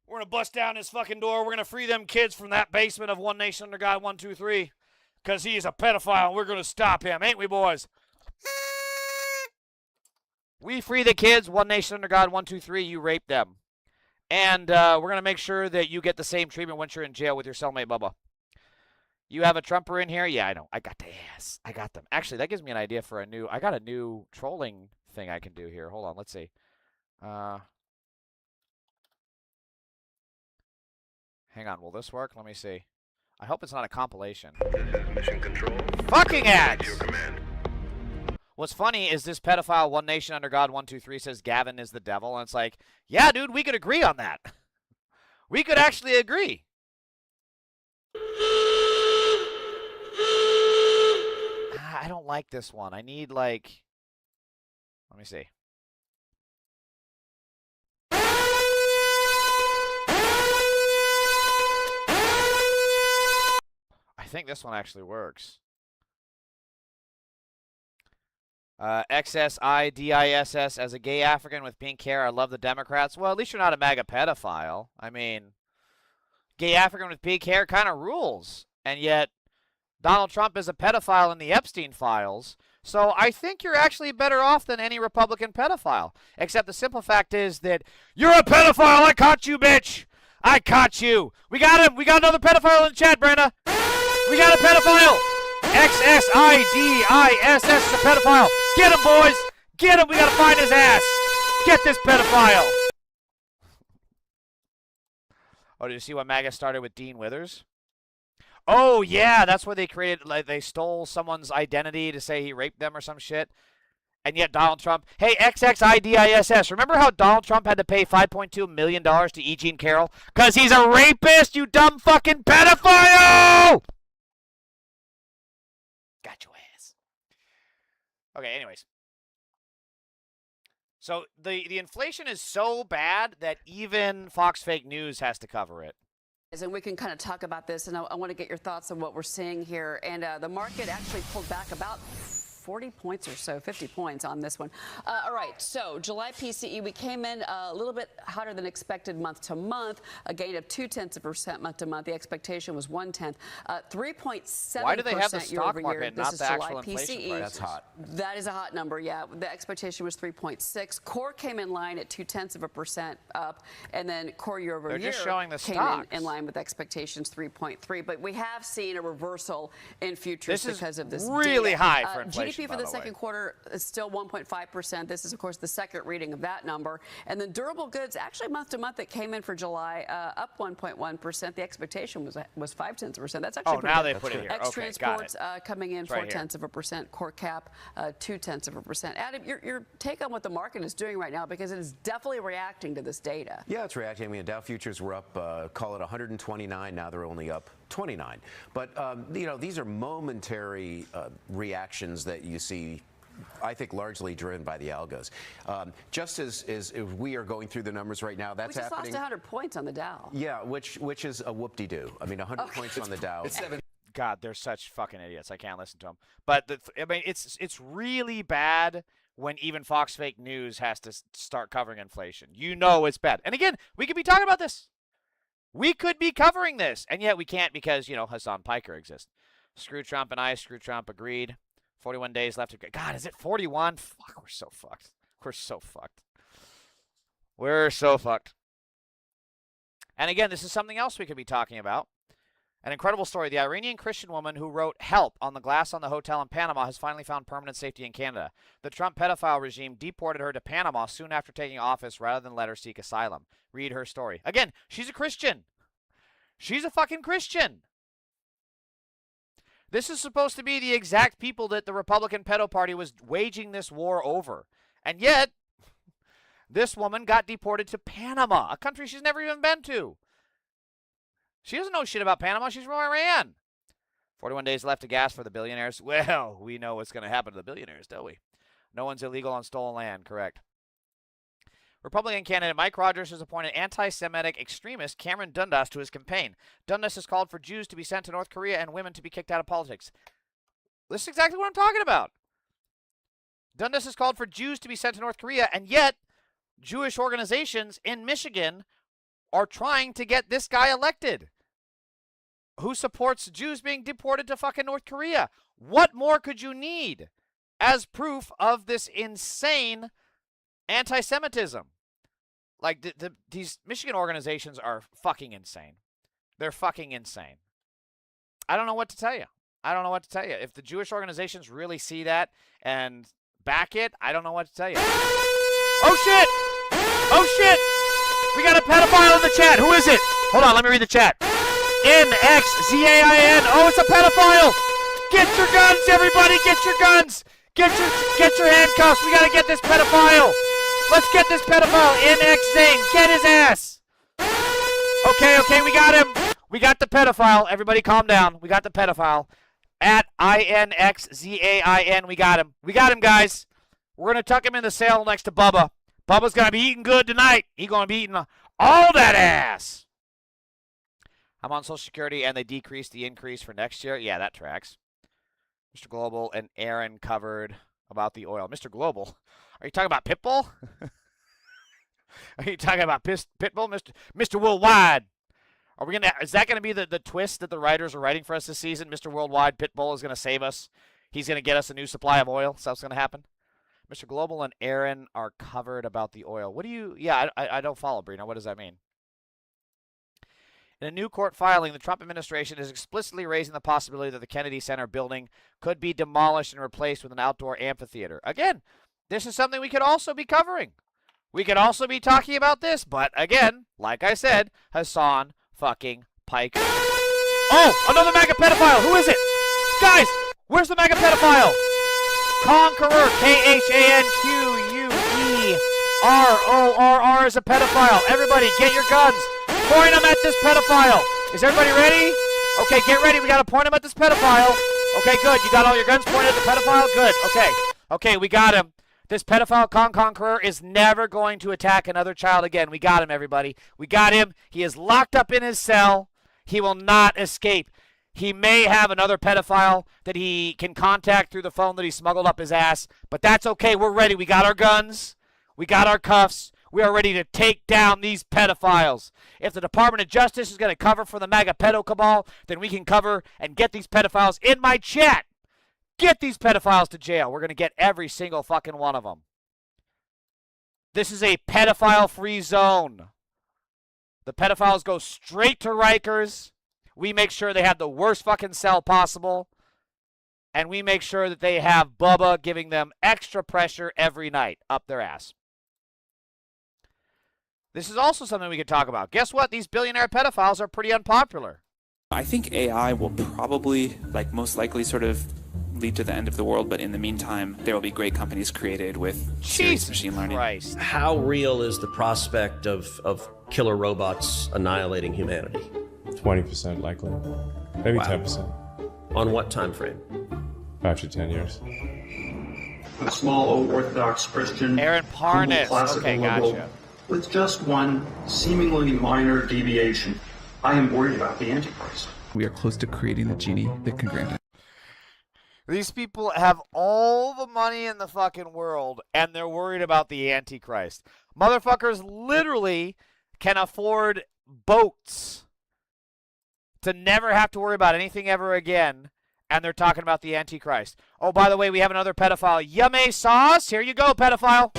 Speaker 1: We're going to bust down his fucking door. We're going to free them kids from that basement of One Nation Under God 1, 2, 3. Because he is a pedophile and we're going to stop him. Ain't we, boys? We free the kids. One Nation Under God 1, 2, 3. You rape them. And we're going to make sure that you get the same treatment once you're in jail with your cellmate, Bubba. You have a Trumper in here? Yeah, I know. I got the ass. I got them. Actually, that gives me an idea for I got a new trolling thing I can do here. Hold on, let's see. Hang on, will this work? Let me see. I hope it's not a compilation.
Speaker 4: This is Mission Control.
Speaker 1: Fucking ads!
Speaker 4: Your command.
Speaker 1: What's funny is this pedophile One Nation Under God 1, 2, 3 says Gavin is the devil, and it's like, yeah, dude, we could agree on that. We could actually agree. I don't like this one. I need, like... Let me see. I think this one actually works. XSIDISS, as a gay African with pink hair, I love the Democrats. Well, at least you're not a MAGA pedophile. I mean, gay African with pink hair kind of rules. And yet, Donald Trump is a pedophile in the Epstein files. So I think you're actually better off than any Republican pedophile. Except the simple fact is that you're a pedophile. I caught you, bitch. I caught you. We got him. We got another pedophile in the chat, Brenda. We got a pedophile. XSIDISS is a pedophile. Get him, boys. Get him. We got to find his ass. Get this pedophile. Oh, did you see what MAGA started with Dean Withers? Oh, yeah, that's where they created, like, they stole someone's identity to say he raped them or some shit. And yet Donald Trump, hey, XXIDISS, remember how Donald Trump had to pay $5.2 million to E. Jean Carroll? Because he's a rapist, you dumb fucking pedophile! Got your ass. Okay, anyways. So the inflation is so bad that even Fox Fake News has to cover it.
Speaker 5: And we can kind of talk about this, and I want to get your thoughts on what we're seeing here. And the market actually pulled back about
Speaker 4: 40 points or so, 50 points on this one. All right, so July PCE, we came in a little bit hotter than expected month to month, a gain of 0.2% month to month. The expectation was 0.1, 3.7%
Speaker 1: Why do they have the stock
Speaker 4: year-over-year.
Speaker 1: market,
Speaker 4: This
Speaker 1: not
Speaker 4: is
Speaker 1: the
Speaker 4: July
Speaker 1: actual inflation
Speaker 4: PCE.
Speaker 1: prices?
Speaker 5: That's hot.
Speaker 4: That is a hot number, yeah. The expectation was 3.6. Core came in line at 0.2% up, and then core year-over-year
Speaker 1: They're just showing the
Speaker 4: came
Speaker 1: stocks.
Speaker 4: in line with expectations 3.3. But we have seen a reversal in futures
Speaker 1: This is
Speaker 4: because of this
Speaker 1: really
Speaker 4: data.
Speaker 1: high for inflation,
Speaker 4: GDP
Speaker 1: by
Speaker 4: for the
Speaker 1: the way.
Speaker 4: second quarter is still 1.5%. This is, of course, the second reading of that number. And then durable goods, actually month to month, it came in for July up 1.1%. The expectation was 0.5%. That's actually pretty
Speaker 1: now
Speaker 4: good.
Speaker 1: they put it here. Okay, got
Speaker 4: Ex-transports coming in
Speaker 1: It's right here.
Speaker 4: 0.4%. Core cap 0.2%. Adam, your take on what the market is doing right now, because it is definitely reacting to this data.
Speaker 5: Yeah, it's reacting. I mean, Dow futures were up, call it 129. Now they're only up 29. But, you know, these are momentary reactions that you see, I think, largely driven by the algos. Just as we are going through the numbers right now, that's
Speaker 4: We just
Speaker 5: happening.
Speaker 4: lost 100 points on the Dow.
Speaker 5: Yeah, which is a whoop-de-doo. I mean, 100 points on the Dow.
Speaker 1: God, they're such fucking idiots. I can't listen to them. But I mean, it's really bad when even Fox Fake News has to start covering inflation. You know it's bad. And again, we could be talking about this. We could be covering this, and yet we can't because, you know, Hasan Piker exists. Screw Trump and I. Screw Trump agreed. 41 days left. God, is it 41? Fuck, we're so fucked. We're so fucked. We're so fucked. And again, this is something else we could be talking about. An incredible story. The Iranian Christian woman who wrote "help" on the glass on the hotel in Panama has finally found permanent safety in Canada. The Trump pedophile regime deported her to Panama soon after taking office rather than let her seek asylum. Read her story. Again, she's a Christian. She's a fucking Christian. This is supposed to be the exact people that the Republican pedo party was waging this war over. And yet, this woman got deported to Panama, a country she's never even been to. She doesn't know shit about Panama. She's from Iran. 41 days left to gas for the billionaires. Well, we know what's going to happen to the billionaires, don't we? No one's illegal on stolen land, correct. Republican candidate Mike Rogers has appointed anti-Semitic extremist Cameron Dundas to his campaign. Dundas has called for Jews to be sent to North Korea and women to be kicked out of politics. This is exactly what I'm talking about. Dundas has called for Jews to be sent to North Korea, and yet Jewish organizations in Michigan are trying to get this guy elected, who supports Jews being deported to fucking North Korea. What more could you need as proof of this insane anti-Semitism? Like, these Michigan organizations are fucking insane. They're fucking insane. I don't know what to tell you. I don't know what to tell you. If the Jewish organizations really see that and back it, I don't know what to tell you. Oh, shit! Oh, shit! We got a pedophile in the chat. Who is it? Hold on, let me read the chat. NXZAIN. Oh, it's a pedophile. Get your guns, everybody. Get your guns. Get your handcuffs. We got to get this pedophile. Let's get this pedophile. NX Get his ass. Okay, we got him. We got the pedophile. Everybody calm down. We got the pedophile. At INXZAIN. We got him. We got him, guys. We're going to tuck him in the cell next to Bubba. Bubba's going to be eating good tonight. He's going to be eating all that ass. I'm on Social Security, and they decreased the increase for next year. Yeah, that tracks. Mr. Global and Aaron covered about the oil. Mr. Global, are you talking about Pitbull? Are you talking about Pitbull, Mr. Worldwide? Are we gonna? Is that going to be the twist that the writers are writing for us this season? Mr. Worldwide, Pitbull is going to save us. He's going to get us a new supply of oil. So that's going to happen. Mr. Global and Aaron are covered about the oil. What do you... Yeah, I don't follow, Brina. What does that mean? In a new court filing, the Trump administration is explicitly raising the possibility that the Kennedy Center building could be demolished and replaced with an outdoor amphitheater. Again, this is something we could also be covering. We could also be talking about this. But again, like I said, Hasan fucking Piker. Oh, another MAGA pedophile. Who is it? Guys, where's the MAGA pedophile? Conqueror, KHANQUERORR is a pedophile. Everybody, get your guns. Point them at this pedophile. Is everybody ready? Okay, get ready. We got to point them at this pedophile. Okay, good. You got all your guns pointed at the pedophile? Good. Okay, we got him. This pedophile Conqueror is never going to attack another child again. We got him, everybody. We got him. He is locked up in his cell. He will not escape. He may have another pedophile that he can contact through the phone that he smuggled up his ass, but that's okay. We're ready. We got our guns. We got our cuffs. We are ready to take down these pedophiles. If the Department of Justice is going to cover for the MAGA pedo cabal, then we can cover and get these pedophiles in my chat. Get these pedophiles to jail. We're going to get every single fucking one of them. This is a pedophile-free zone. The pedophiles go straight to Rikers. We make sure they have the worst fucking cell possible. And we make sure that they have Bubba giving them extra pressure every night up their ass. This is also something we could talk about. Guess what? These billionaire pedophiles are pretty unpopular.
Speaker 6: I think AI will probably, most likely, sort of lead to the end of the world, but in the meantime, there will be great companies created with serious machine learning.
Speaker 1: Christ.
Speaker 8: How real is the prospect of killer robots annihilating humanity?
Speaker 9: 20% likely. Maybe 10%.
Speaker 8: On what time frame?
Speaker 9: 5 to 10 years.
Speaker 24: A small old Orthodox Christian,
Speaker 1: Aaron Parnas.
Speaker 24: classical
Speaker 1: Okay,
Speaker 24: liberal,
Speaker 1: gotcha.
Speaker 24: with just one seemingly minor deviation. I am worried about the Antichrist.
Speaker 25: We are close to creating a genie that can grant it.
Speaker 1: These people have all the money in the fucking world, and they're worried about the Antichrist. Motherfuckers literally can afford boats to never have to worry about anything ever again, and they're talking about the Antichrist. Oh, by the way, we have another pedophile. Yummy sauce. Here you go, pedophile.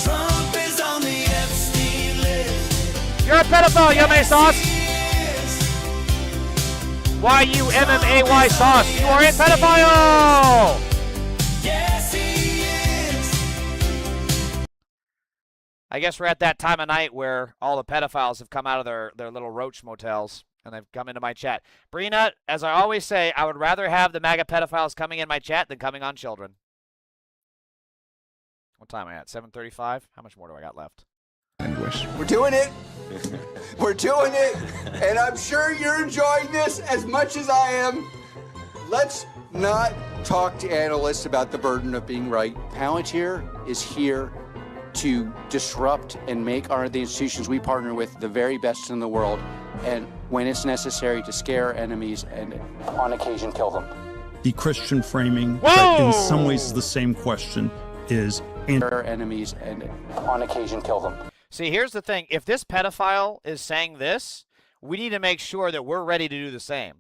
Speaker 3: Trump is on the Epstein list.
Speaker 1: You're a pedophile, Yummy sauce. Y-U-M-M-A-Y sauce. You are a pedophile.
Speaker 3: Yes, he is.
Speaker 1: I guess we're at that time of night where all the pedophiles have come out of their little roach motels and they've come into my chat. Brina, as I always say, I would rather have the MAGA pedophiles coming in my chat than coming on children. What time am I at? 7:35? How much more do I got left?
Speaker 26: We're doing it. We're doing it. And I'm sure you're enjoying this as much as I am. Let's not talk to analysts about the burden of being right. Palantir is here to disrupt and make the institutions we partner with the very best in the world. And when it's necessary, to scare enemies and on occasion kill them.
Speaker 27: The Christian framing that in some ways is the same question is
Speaker 26: enemies and on occasion kill them.
Speaker 1: See, here's the thing. If this pedophile is saying this, we need to make sure that we're ready to do the same.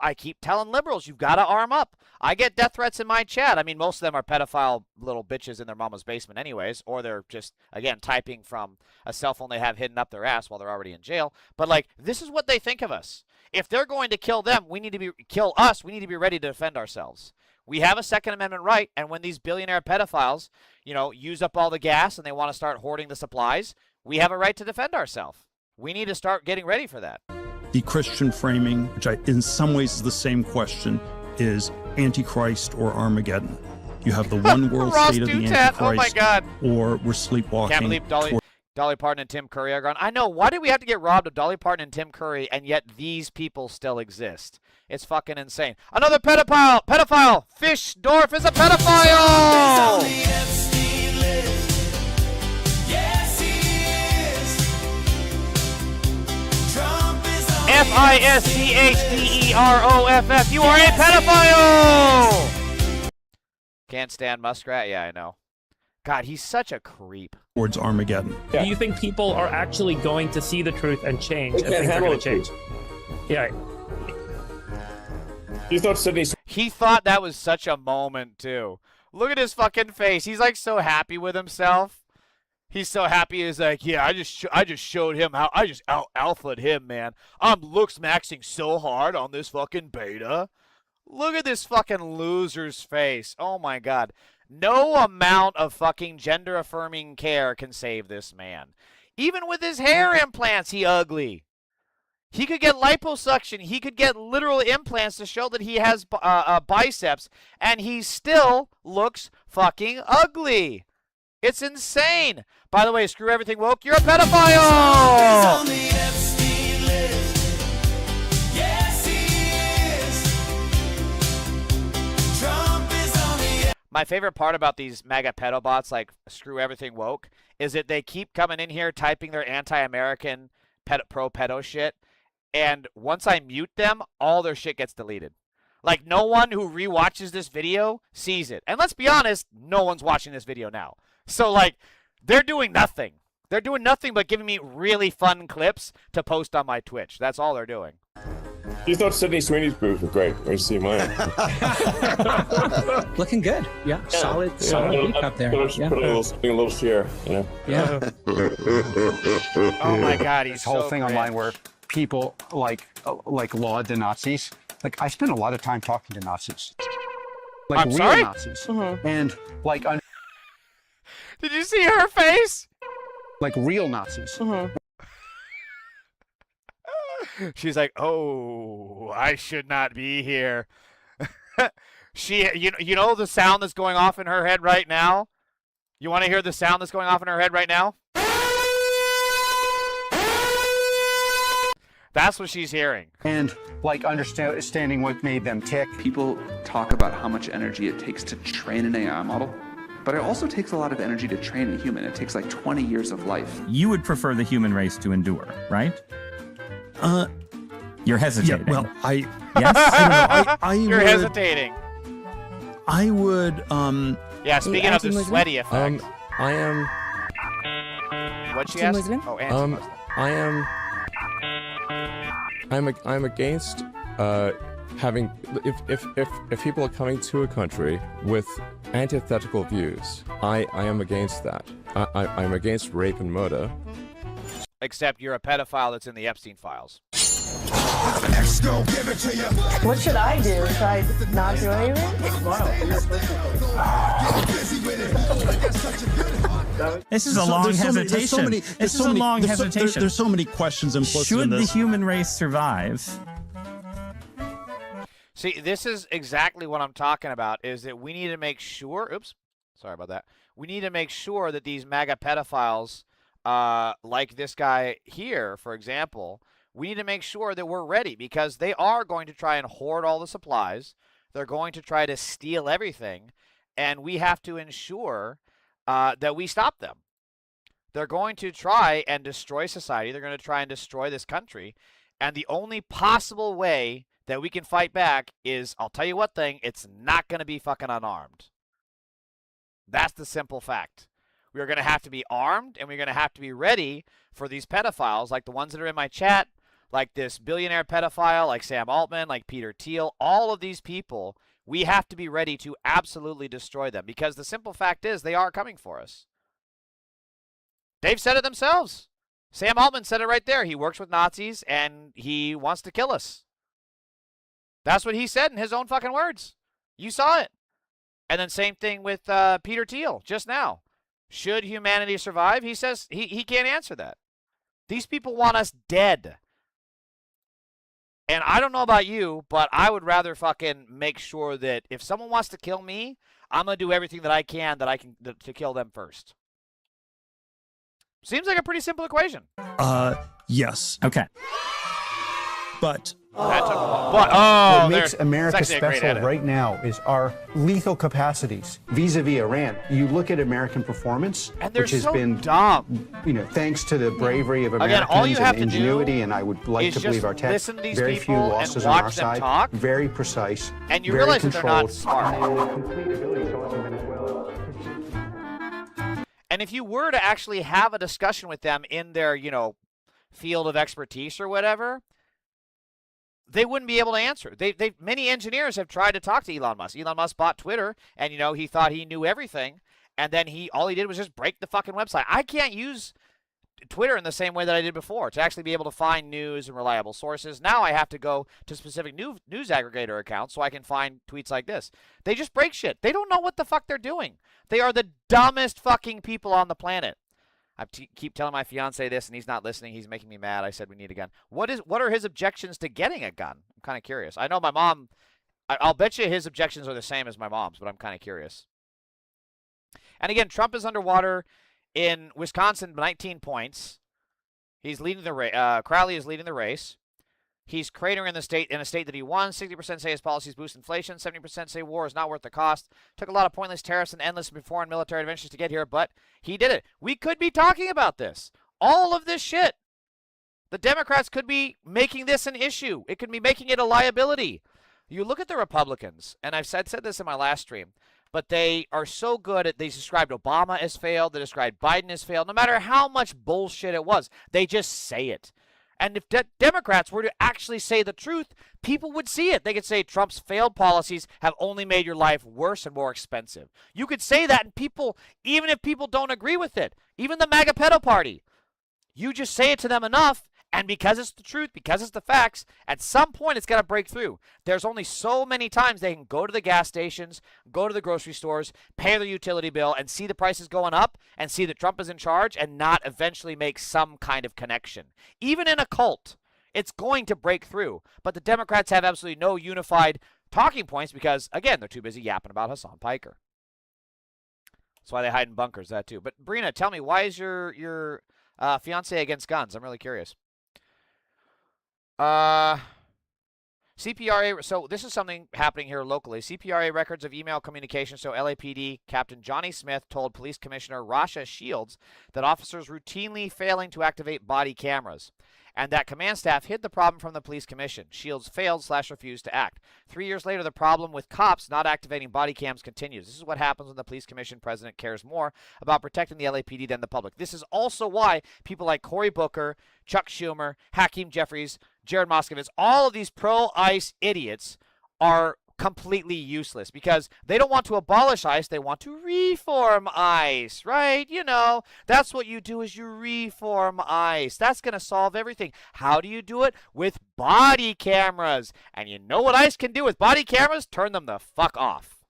Speaker 1: I keep telling liberals, you've got to arm up. I get death threats in my chat. I mean, most of them are pedophile little bitches in their mama's basement anyways, or they're just, again, typing from a cell phone they have hidden up their ass while they're already in jail. But, this is what they think of us. If they're going to kill them, kill us, we need to be ready to defend ourselves. We have a Second Amendment right, and when these billionaire pedophiles, use up all the gas and they want to start hoarding the supplies, we have a right to defend ourselves. We need to start getting ready for that.
Speaker 27: the Christian framing, which in some ways is the same question, is Antichrist or Armageddon. You have the one world state of the Antichrist,
Speaker 1: oh my God.
Speaker 27: Or we're sleepwalking.
Speaker 1: Can't believe Dolly Parton and Tim Curry are gone. I know. Why did we have to get robbed of Dolly Parton and Tim Curry, and yet these people still exist? It's fucking insane. Another pedophile! Pedophile! Fishdorf is a pedophile! Fishdorff. You are a pedophile! Can't stand Muskrat? Yeah, I know. God, he's such a creep.
Speaker 27: Towards Armageddon.
Speaker 28: Yeah. Do you think people are actually going to see the truth and change?
Speaker 9: They can't handle
Speaker 28: going to change? Yeah.
Speaker 9: He's not Sydney.
Speaker 1: He thought that was such a moment, too. Look at his fucking face. He's like so happy with himself. He's so happy. He's like, yeah, I just showed him how I just out-alphaed him, man. I'm looks maxing so hard on this fucking beta. Look at this fucking loser's face. Oh, my God. No amount of fucking gender-affirming care can save this man. Even with his hair implants, he ugly. He could get liposuction. He could get literal implants to show that he has biceps, and he still looks fucking ugly. It's insane. By the way, screw everything woke. You're a pedophile! My favorite part about these MAGA pedobots, like screw everything woke, is that they keep coming in here typing their anti-American pro-pedo shit, and once I mute them, all their shit gets deleted. Like, no one who rewatches this video sees it. And let's be honest, no one's watching this video now. So, like, they're doing nothing. They're doing nothing but giving me really fun clips to post on my Twitch. That's all they're doing.
Speaker 9: You thought Sydney Sweeney's boobs were great. Where'd you see mine?
Speaker 2: Looking good. Yeah, solid peak up there.
Speaker 9: Put a little share, you know?
Speaker 2: Yeah.
Speaker 1: Oh my God, he's
Speaker 7: this whole
Speaker 1: so
Speaker 7: thing
Speaker 1: great.
Speaker 7: online where people like laud the Nazis. Like, I spend a lot of time talking to Nazis. Like
Speaker 1: I'm
Speaker 7: real
Speaker 1: sorry?
Speaker 7: Nazis. And like
Speaker 1: Did you see her face?
Speaker 7: like real Nazis.
Speaker 1: She's like, oh, I should not be here. You know the sound that's going off in her head right now? You want to hear the sound that's going off in her head right now? That's what she's hearing.
Speaker 7: And like understanding what made them tick.
Speaker 25: People talk about how much energy it takes to train an AI model, but it also takes a lot of energy to train a human. It takes like 20 years of life.
Speaker 10: You would prefer the human race to endure, right? You're hesitating.
Speaker 27: Yeah, well,
Speaker 10: Yes?
Speaker 27: I don't know.
Speaker 1: You're hesitating.
Speaker 27: I would,
Speaker 1: Yeah, speaking of the sweaty effect.
Speaker 11: I am.
Speaker 1: What'd she ask?
Speaker 11: Muslim?
Speaker 1: Oh, anti-Muslim.
Speaker 11: I'm against having if people are coming to a country with antithetical views. I am against that. I'm against rape and murder.
Speaker 1: Except you're a pedophile that's in the Epstein files.
Speaker 23: What should I do? Should I not do anything?
Speaker 10: This is a long hesitation. This is a long hesitation.
Speaker 27: There's so many questions implicit in
Speaker 10: Should the
Speaker 27: this.
Speaker 10: human race survive?
Speaker 1: See, this is exactly what I'm talking about, is that we need to make sure, oops, sorry about that. We need to make sure that these MAGA pedophiles, like this guy here, for example, we need to make sure that we're ready, because they are going to try and hoard all the supplies. They're going to try to steal everything, and we have to ensure that we stop them. They're going to try and destroy society. They're going to try and destroy this country, and the only possible way that we can fight back is, I'll tell you one thing, it's not going to be fucking unarmed. That's the simple fact. We're going to have to be armed, and we're going to have to be ready for these pedophiles, like the ones that are in my chat, like this billionaire pedophile, like Sam Altman, like Peter Thiel. All of these people, we have to be ready to absolutely destroy them, because the simple fact is they are coming for us. They've said it themselves. Sam Altman said it right there. He works with Nazis, and he wants to kill us. That's what he said in his own fucking words. You saw it. And then same thing with Peter Thiel just now. Should humanity survive? He says he can't answer that. These people want us dead. And I don't know about you, but I would rather fucking make sure that if someone wants to kill me, I'm going to do everything that I can to kill them first. Seems like a pretty simple equation.
Speaker 27: Yes.
Speaker 10: Okay.
Speaker 27: But
Speaker 7: what makes America
Speaker 1: it's actually a great
Speaker 7: special
Speaker 1: edit.
Speaker 7: right now is our lethal capacities vis-a-vis Iran. You look at American performance,
Speaker 1: And they're
Speaker 7: which has
Speaker 1: so
Speaker 7: been
Speaker 1: dumb.
Speaker 7: Thanks to the bravery of
Speaker 1: Again,
Speaker 7: Americans
Speaker 1: all you have
Speaker 7: and
Speaker 1: to
Speaker 7: ingenuity,
Speaker 1: do
Speaker 7: and I would like
Speaker 1: is
Speaker 7: to believe
Speaker 1: just
Speaker 7: our tech.
Speaker 1: listen to these
Speaker 7: Very few
Speaker 1: people and
Speaker 7: losses on
Speaker 1: watch
Speaker 7: our
Speaker 1: them
Speaker 7: side.
Speaker 1: talk.
Speaker 7: Very precise.
Speaker 1: And you
Speaker 7: very
Speaker 1: realize that they're not
Speaker 7: controlled.
Speaker 1: smart. And if you were to actually have a discussion with them in their, field of expertise or whatever, they wouldn't be able to answer. Many engineers have tried to talk to Elon Musk. Elon Musk bought Twitter, and he thought he knew everything, and then all he did was just break the fucking website. I can't use Twitter in the same way that I did before to actually be able to find news and reliable sources. Now I have to go to specific news aggregator accounts so I can find tweets like this. They just break shit. They don't know what the fuck they're doing. They are the dumbest fucking people on the planet. I keep telling my fiance this, and he's not listening. He's making me mad. I said we need a gun. What are his objections to getting a gun? I'm kind of curious. I know my mom. I'll bet you his objections are the same as my mom's, but I'm kind of curious. And again, Trump is underwater in Wisconsin, 19 points. He's leading the race. Crowley is leading the race. He's cratering in a state that he won. 60% say his policies boost inflation. 70% say war is not worth the cost. Took a lot of pointless tariffs and endless foreign military interventions to get here, but he did it. We could be talking about this. All of this shit. The Democrats could be making this an issue. It could be making it a liability. You look at the Republicans, and I've said this in my last stream, but they are so good at, they described Obama as failed, they described Biden as failed. No matter how much bullshit it was, they just say it. And if Democrats were to actually say the truth, people would see it. They could say Trump's failed policies have only made your life worse and more expensive. You could say that, and people, even if people don't agree with it, even the MAGA pedo party, you just say it to them enough, and because it's the truth, because it's the facts, at some point it's got to break through. There's only so many times they can go to the gas stations, go to the grocery stores, pay their utility bill, and see the prices going up, and see that Trump is in charge, and not eventually make some kind of connection. Even in a cult, it's going to break through. But the Democrats have absolutely no unified talking points because, again, they're too busy yapping about Hasan Piker. That's why they hide in bunkers, that too. But Brina, tell me, why is your fiance against guns? I'm really curious. CPRA, so this is something happening here locally. CPRA records of email communication show LAPD Captain Johnny Smith told Police Commissioner Rasha Shields that officers routinely failing to activate body cameras, and that command staff hid the problem from the police commission. Shields failed/refused to act. 3 years later, the problem with cops not activating body cams continues. This is what happens when the police commission president cares more about protecting the LAPD than the public. This is also why people like Cory Booker, Chuck Schumer, Hakeem Jeffries, Jared Moskowitz, all of these pro-ICE idiots are completely useless because they don't want to abolish ICE, they want to reform ICE, right? You know, that's what you do is you reform ICE. That's going to solve everything. How do you do it? With body cameras. And you know what ICE can do with body cameras? Turn them the fuck off.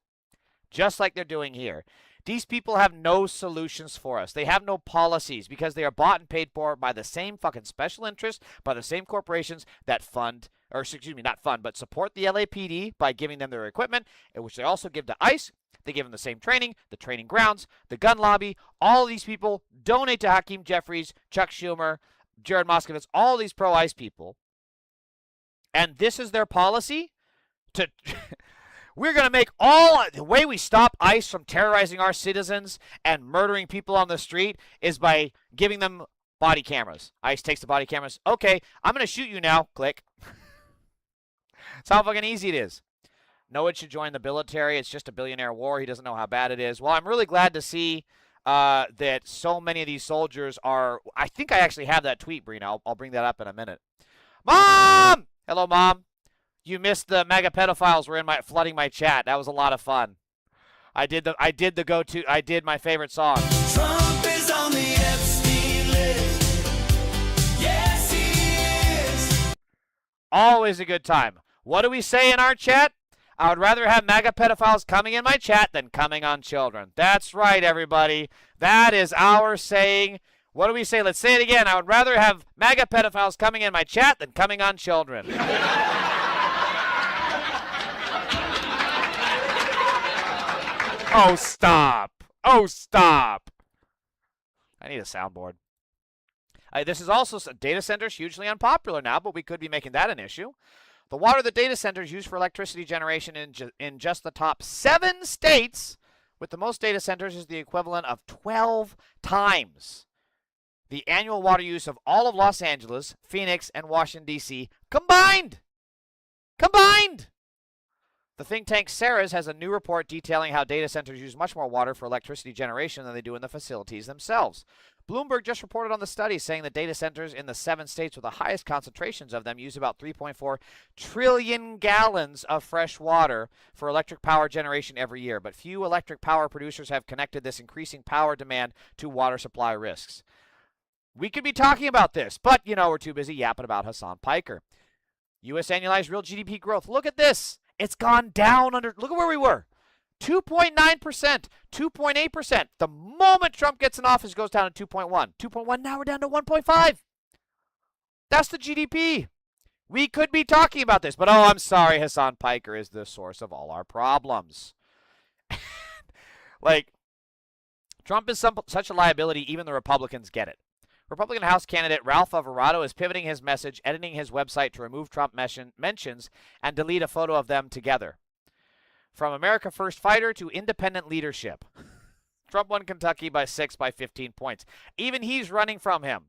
Speaker 1: Just like they're doing here. These people have no solutions for us. They have no policies because they are bought and paid for by the same fucking special interests, by the same corporations that fund, or excuse me, not fund, but support the LAPD by giving them their equipment, which they also give to ICE. They give them the same training, the training grounds, the gun lobby. All of these people donate to Hakeem Jeffries, Chuck Schumer, Jared Moskowitz, all these pro-ICE people. And this is their policy? To... We're going to make the way we stop ICE from terrorizing our citizens and murdering people on the street is by giving them body cameras. ICE takes the body cameras. Okay, I'm going to shoot you now. Click. That's how fucking easy it is. No one should join the military. It's just a billionaire war. He doesn't know how bad it is. Well, I'm really glad to see that so many of these soldiers are... I think I actually have that tweet, Brina. I'll bring that up in a minute. Mom! Hello, Mom. You missed the mega pedophiles were flooding my chat. That was a lot of fun. I did my favorite song.
Speaker 12: Trump is on the Epstein list. Yes, he is.
Speaker 1: Always a good time. What do we say in our chat? I would rather have mega pedophiles coming in my chat than coming on children. That's right, everybody. That is our saying. What do we say? Let's say it again. I would rather have mega pedophiles coming in my chat than coming on children. Oh, stop. Oh, stop. I need a soundboard. This is also data centers hugely unpopular now, but we could be making that an issue. The water the data centers use for electricity generation in just the top 7 states with the most data centers is the equivalent of 12 times the annual water use of all of Los Angeles, Phoenix, and Washington, D.C. combined. Combined! The think tank Ceres has a new report detailing how data centers use much more water for electricity generation than they do in the facilities themselves. Bloomberg just reported on the study, saying that data centers in the 7 states with the highest concentrations of them use about 3.4 trillion gallons of fresh water for electric power generation every year. But few electric power producers have connected this increasing power demand to water supply risks. We could be talking about this, but, you know, we're too busy yapping about Hasan Piker. U.S. annualized real GDP growth. Look at this. It's gone down under, look at where we were. 2.9%, 2.8%. The moment Trump gets in office, it goes down to 2.1. 2.1, now we're down to 1.5. That's the GDP. We could be talking about this, but oh, I'm sorry, Hasan Piker is the source of all our problems. Like, Trump is such a liability, even the Republicans get it. Republican House candidate Ralph Alvarado is pivoting his message, editing his website to remove Trump mentions and delete a photo of them together. From America First fighter to independent leadership. Trump won Kentucky by 15 points. Even he's running from him.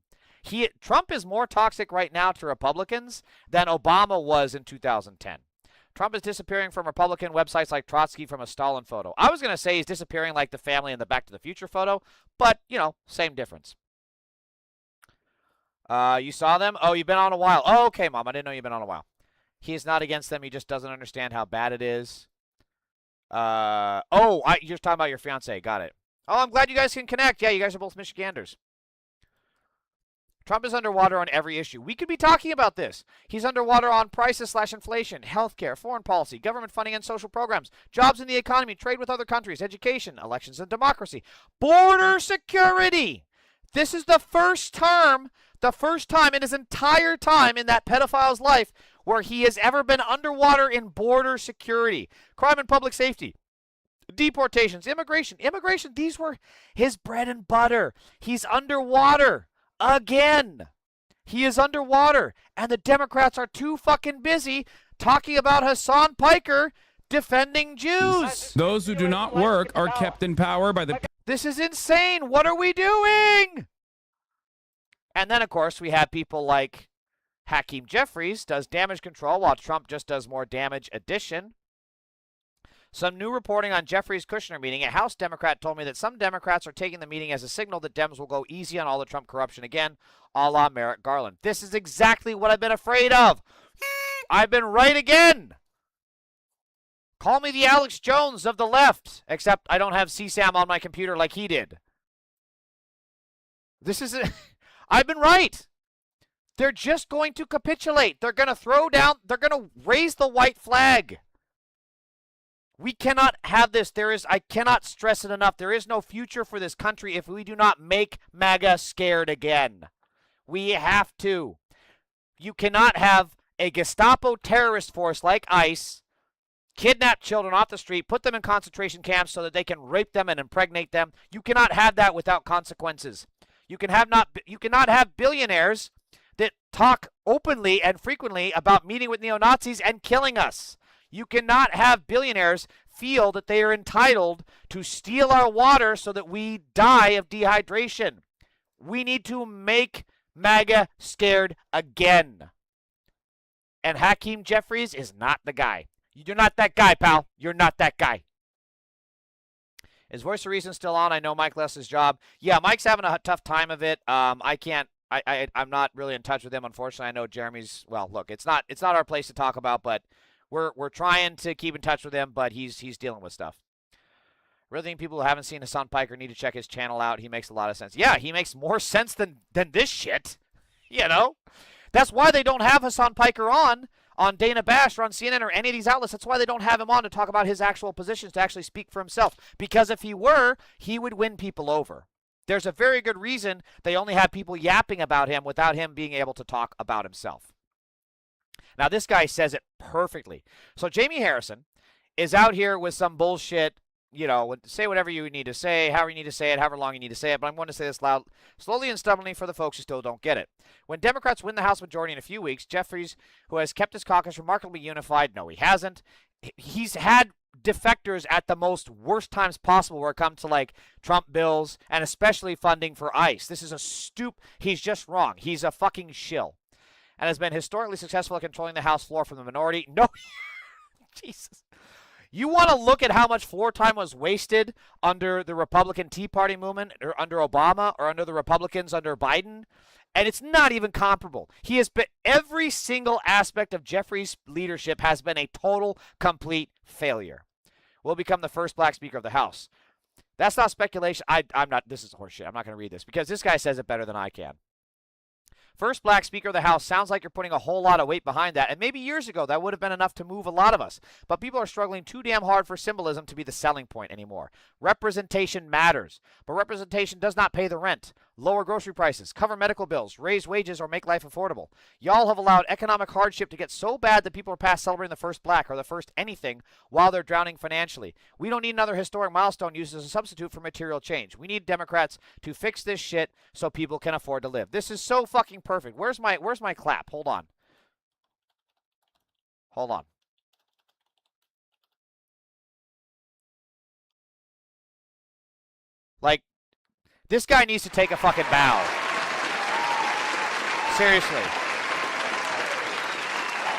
Speaker 1: Trump is more toxic right now to Republicans than Obama was in 2010. Trump is disappearing from Republican websites like Trotsky from a Stalin photo. I was going to say he's disappearing like the family in the Back to the Future photo, but, you know, same difference. You saw them? Oh, you've been on a while. Oh, okay, Mom. I didn't know you've been on a while. He is not against them. He just doesn't understand how bad it is. You're talking about your fiance. Got it. Oh, I'm glad you guys can connect. Yeah, you guys are both Michiganders. Trump is underwater on every issue. We could be talking about this. He's underwater on prices / inflation, healthcare, foreign policy, government funding and social programs, jobs in the economy, trade with other countries, education, elections and democracy, border security. This is the first time in his entire time in that pedophile's life where he has ever been underwater in border security, crime and public safety, deportations, immigration. These were his bread and butter. He's underwater. Again, he is underwater, and the Democrats are too fucking busy talking about Hasan Piker defending Jews.
Speaker 13: Those who do not work are kept in power by the...
Speaker 1: This is insane. What are we doing? And then, of course, we have people like Hakeem Jeffries does damage control while Trump just does more damage addition. Some new reporting on Jeffries' Kushner meeting. A House Democrat told me that some Democrats are taking the meeting as a signal that Dems will go easy on all the Trump corruption again, a la Merrick Garland. This is exactly what I've been afraid of. I've been right again. Call me the Alex Jones of the left, except I don't have CSAM on my computer like he did. I've been right. They're just going to capitulate. They're going to they're going to raise the white flag. We cannot have this. I cannot stress it enough. There is no future for this country if we do not make MAGA scared again. We have to. You cannot have a Gestapo terrorist force like ICE kidnap children off the street, put them in concentration camps so that they can rape them and impregnate them. You cannot have that without consequences. You cannot have billionaires that talk openly and frequently about meeting with neo-Nazis and killing us. You cannot have billionaires feel that they are entitled to steal our water so that we die of dehydration. We need to make MAGA scared again. And Hakeem Jeffries is not the guy. You're not that guy, pal. You're not that guy. Is Voice of Reason still on? I know Mike lost his job. Yeah, Mike's having a tough time of it. I'm not really in touch with him, unfortunately. I know Jeremy's, well, look, it's not our place to talk about, but we're trying to keep in touch with him, but he's dealing with stuff. Really think people who haven't seen Hasan Piker need to check his channel out. He makes a lot of sense. Yeah, he makes more sense than this shit. You know? That's why they don't have Hasan Piker on Dana Bash or on CNN or any of these outlets. That's why they don't have him on to talk about his actual positions, to actually speak for himself. Because if he were, he would win people over. There's a very good reason they only have people yapping about him without him being able to talk about himself. Now, this guy says it perfectly. So Jamie Harrison is out here with some bullshit, you know, say whatever you need to say, however you need to say it, however long you need to say it, but I'm going to say this loud, slowly and stubbornly for the folks who still don't get it. When Democrats win the House majority in a few weeks, Jeffries, who has kept his caucus remarkably unified, no, he hasn't. He's had defectors at the most worst times possible where it comes to, like, Trump bills and especially funding for ICE. This is he's just wrong. He's a fucking shill. And has been historically successful at controlling the House floor from the minority. No, Jesus. You want to look at how much floor time was wasted under the Republican Tea Party movement, or under Obama, or under the Republicans under Biden, and it's not even comparable. He has been, every single aspect of Jeffries' leadership has been a total, complete failure. Will become the first black Speaker of the House. That's not speculation. I'm not. This is horseshit. I'm not going to read this because this guy says it better than I can. First black Speaker of the House sounds like you're putting a whole lot of weight behind that, and maybe years ago that would have been enough to move a lot of us. But people are struggling too damn hard for symbolism to be the selling point anymore. Representation matters, but representation does not pay the rent, lower grocery prices, cover medical bills, raise wages, or make life affordable. Y'all have allowed economic hardship to get so bad that people are past celebrating the first black or the first anything while they're drowning financially. We don't need another historic milestone used as a substitute for material change. We need Democrats to fix this shit so people can afford to live. This is so fucking perfect. Where's my clap? Hold on. Hold on. Like, this guy needs to take a fucking bow. Seriously.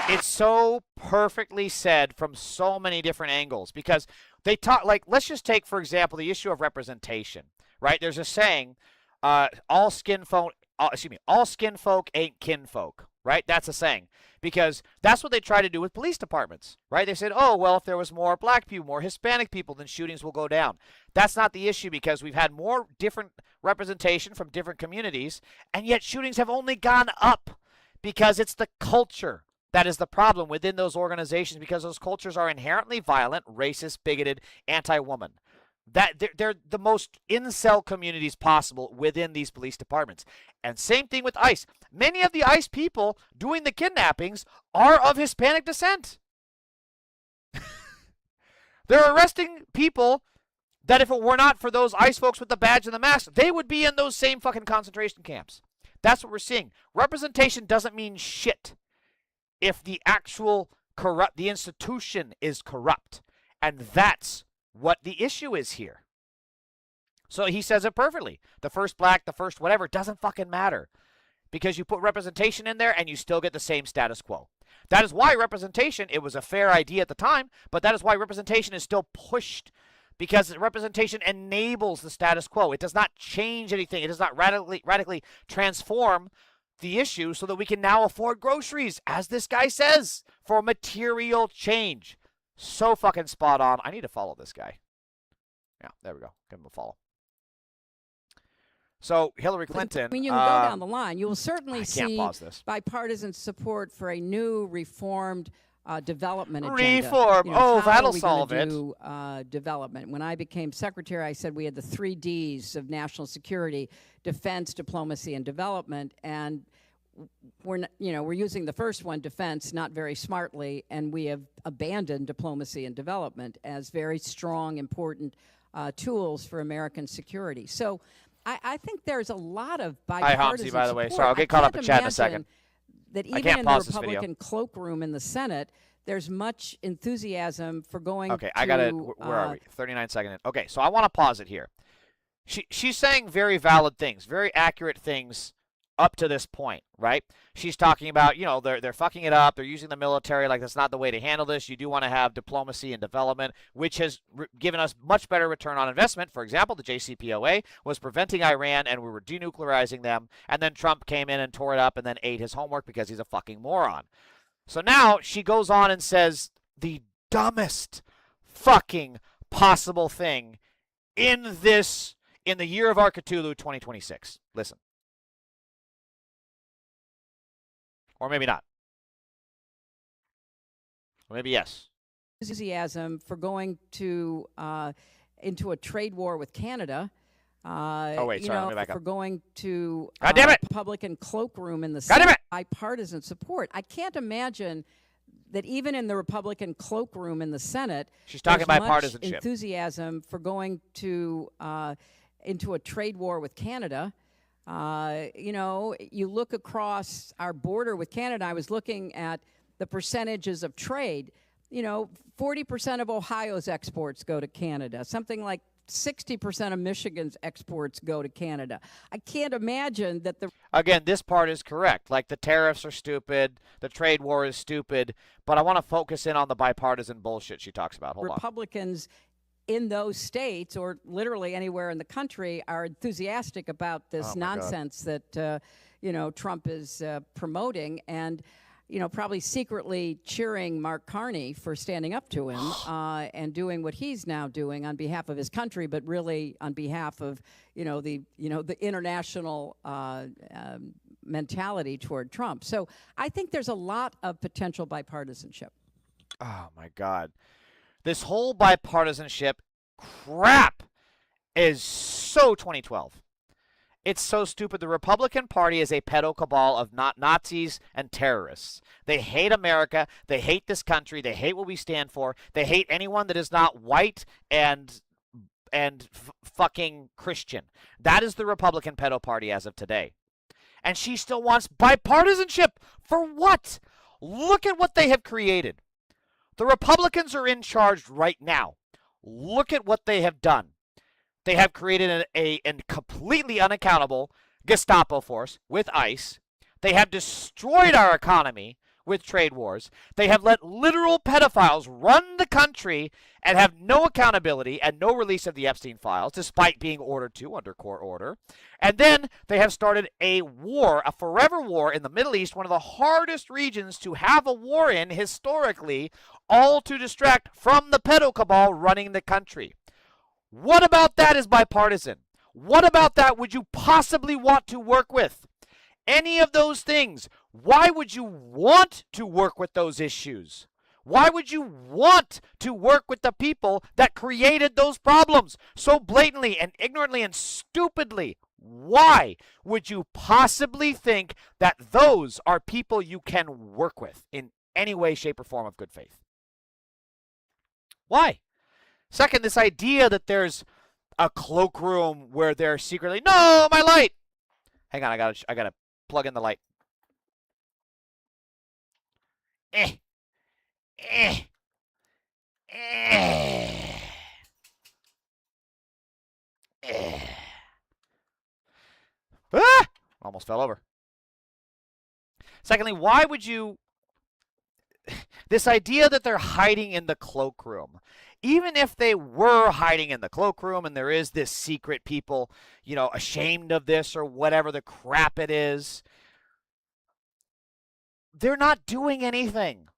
Speaker 1: It's so perfectly said from so many different angles because they talk like, let's just take, for example, the issue of representation, right? There's a saying, all skin folk ain't kinfolk, right? That's a saying because that's what they try to do with police departments, right? They said, oh, well, if there was more black people, more Hispanic people, then shootings will go down. That's not the issue because we've had more different representation from different communities, and yet shootings have only gone up because it's the culture that is the problem within those organizations because those cultures are inherently violent, racist, bigoted, anti-woman. That they're the most incel communities possible within these police departments. And same thing with ICE. Many of the ICE people doing the kidnappings are of Hispanic descent. They're arresting people that if it were not for those ICE folks with the badge and the mask, they would be in those same fucking concentration camps. That's what we're seeing. Representation doesn't mean shit if the actual the institution is corrupt. And that's what the issue is here. So he says it perfectly. The first black, the first whatever, doesn't fucking matter. Because you put representation in there and you still get the same status quo. That is why representation, it was a fair idea at the time, but that is why representation is still pushed. Because representation enables the status quo. It does not change anything. It does not radically transform the issue so that we can now afford groceries, as this guy says, for material change. So fucking spot on. I need to follow this guy. Yeah, there we go. Give him a follow. So Hillary Clinton.
Speaker 14: I mean, you can go down the line. You will certainly see
Speaker 1: pause this.
Speaker 14: bipartisan support for a new reformed development agenda.
Speaker 1: Reform.
Speaker 14: You know,
Speaker 1: oh,
Speaker 14: how
Speaker 1: that'll
Speaker 14: are we
Speaker 1: solve
Speaker 14: gonna
Speaker 1: it.
Speaker 14: do, development. When I became secretary, I said we had the 3 Ds of national security: defense, diplomacy, and development. And we're using the first one, defense, not very smartly, and we have abandoned diplomacy and development as very strong, important tools for American security. So I think there's a lot of bipartisan
Speaker 1: Hi, Hamsi, by the way.
Speaker 14: support.
Speaker 1: Sorry, I'll get caught up in chat in a second.
Speaker 14: That
Speaker 1: I
Speaker 14: even
Speaker 1: can't
Speaker 14: in the
Speaker 1: pause this video.
Speaker 14: Republican cloakroom in the Senate, there's much enthusiasm for going
Speaker 1: Okay,
Speaker 14: to...
Speaker 1: I got it. Where are we? 39 seconds in. Okay, so I want to pause it here. She's saying very valid things, very accurate things up to this point, right? She's talking about, they're fucking it up. They're using the military like that's not the way to handle this. You do want to have diplomacy and development, which has given us much better return on investment. For example, the JCPOA was preventing Iran and we were denuclearizing them. And then Trump came in and tore it up and then ate his homework because he's a fucking moron. So now she goes on and says the dumbest fucking possible thing in the year of our Cthulhu 2026. Listen. Or maybe not. Or maybe yes.
Speaker 14: Enthusiasm for going to into a trade war with Canada.
Speaker 1: Oh, wait, sorry, let me back up.
Speaker 14: For going to
Speaker 1: God damn it!
Speaker 14: Republican cloakroom in the
Speaker 1: God damn
Speaker 14: Senate.
Speaker 1: it!
Speaker 14: Bipartisan support. I can't imagine that even in the Republican cloakroom in the Senate,
Speaker 1: she's talking
Speaker 14: there's
Speaker 1: bipartisanship.
Speaker 14: much enthusiasm for going to into a trade war with Canada. You look across our border with Canada. I was looking at the percentages of trade. 40% of Ohio's exports go to Canada. Something like 60% of Michigan's exports go to Canada. I can't imagine that
Speaker 1: Again, this part is correct. Like, the tariffs are stupid, the trade war is stupid, but I want to focus in on the bipartisan bullshit she talks about. Hold on.
Speaker 14: Republicans in those states, or literally anywhere in the country, are enthusiastic about this nonsense that Trump is promoting, and probably secretly cheering Mark Carney for standing up to him and doing what he's now doing on behalf of his country, but really on behalf of the international mentality toward Trump. So I think there's a lot of potential bipartisanship.
Speaker 1: Oh my God. This whole bipartisanship crap is so 2012. It's so stupid. The Republican Party is a pedo cabal of Nazis and terrorists. They hate America. They hate this country. They hate what we stand for. They hate anyone that is not white and fucking Christian. That is the Republican pedo party as of today. And she still wants bipartisanship. For what? Look at what they have created. The Republicans are in charge right now. Look at what they have done. They have created a completely unaccountable Gestapo force with ICE. They have destroyed our economy with trade wars. They have let literal pedophiles run the country and have no accountability and no release of the Epstein files, despite being ordered to under court order. And then they have started a war, a forever war in the Middle East, one of the hardest regions to have a war in historically, all to distract from the pedo cabal running the country. What about that is bipartisan? What about that would you possibly want to work with? Any of those things. Why would you want to work with those issues? Why would you want to work with the people that created those problems so blatantly and ignorantly and stupidly? Why would you possibly think that those are people you can work with in any way, shape, or form of good faith? Why? Second, this idea that there's a cloakroom where they're secretly, no, my light. Hang on, I gotta plug in the light. Ah! Almost fell over. Secondly, why would you... This idea that they're hiding in the cloakroom. Even if they were hiding in the cloakroom and there is this secret people, you know, ashamed of this or whatever the crap it is, they're not doing anything.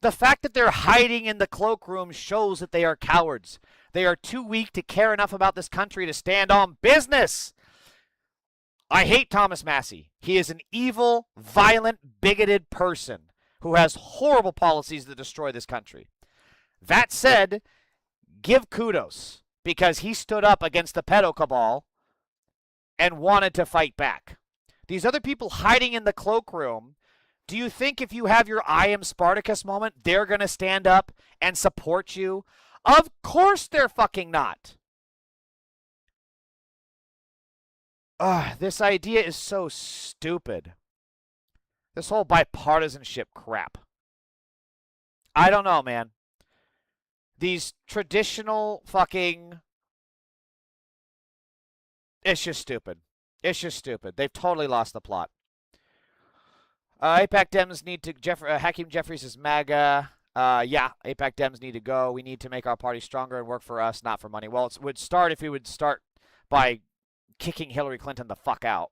Speaker 1: The fact that they're hiding in the cloakroom shows that they are cowards. They are too weak to care enough about this country to stand on business. I hate Thomas Massie. He is an evil, violent, bigoted person who has horrible policies that destroy this country. That said, give kudos, because he stood up against the pedo cabal and wanted to fight back. These other people hiding in the cloakroom, do you think if you have your I am Spartacus moment, they're going to stand up and support you? Of course they're fucking not. This idea is so stupid. This whole bipartisanship crap. I don't know, man. These traditional fucking... It's just stupid. It's just stupid. They've totally lost the plot. AIPAC Dems need to... Hakeem Jeffries is MAGA. Yeah, AIPAC Dems need to go. We need to make our party stronger and work for us, not for money. Well, it would start if we would start by kicking Hillary Clinton the fuck out.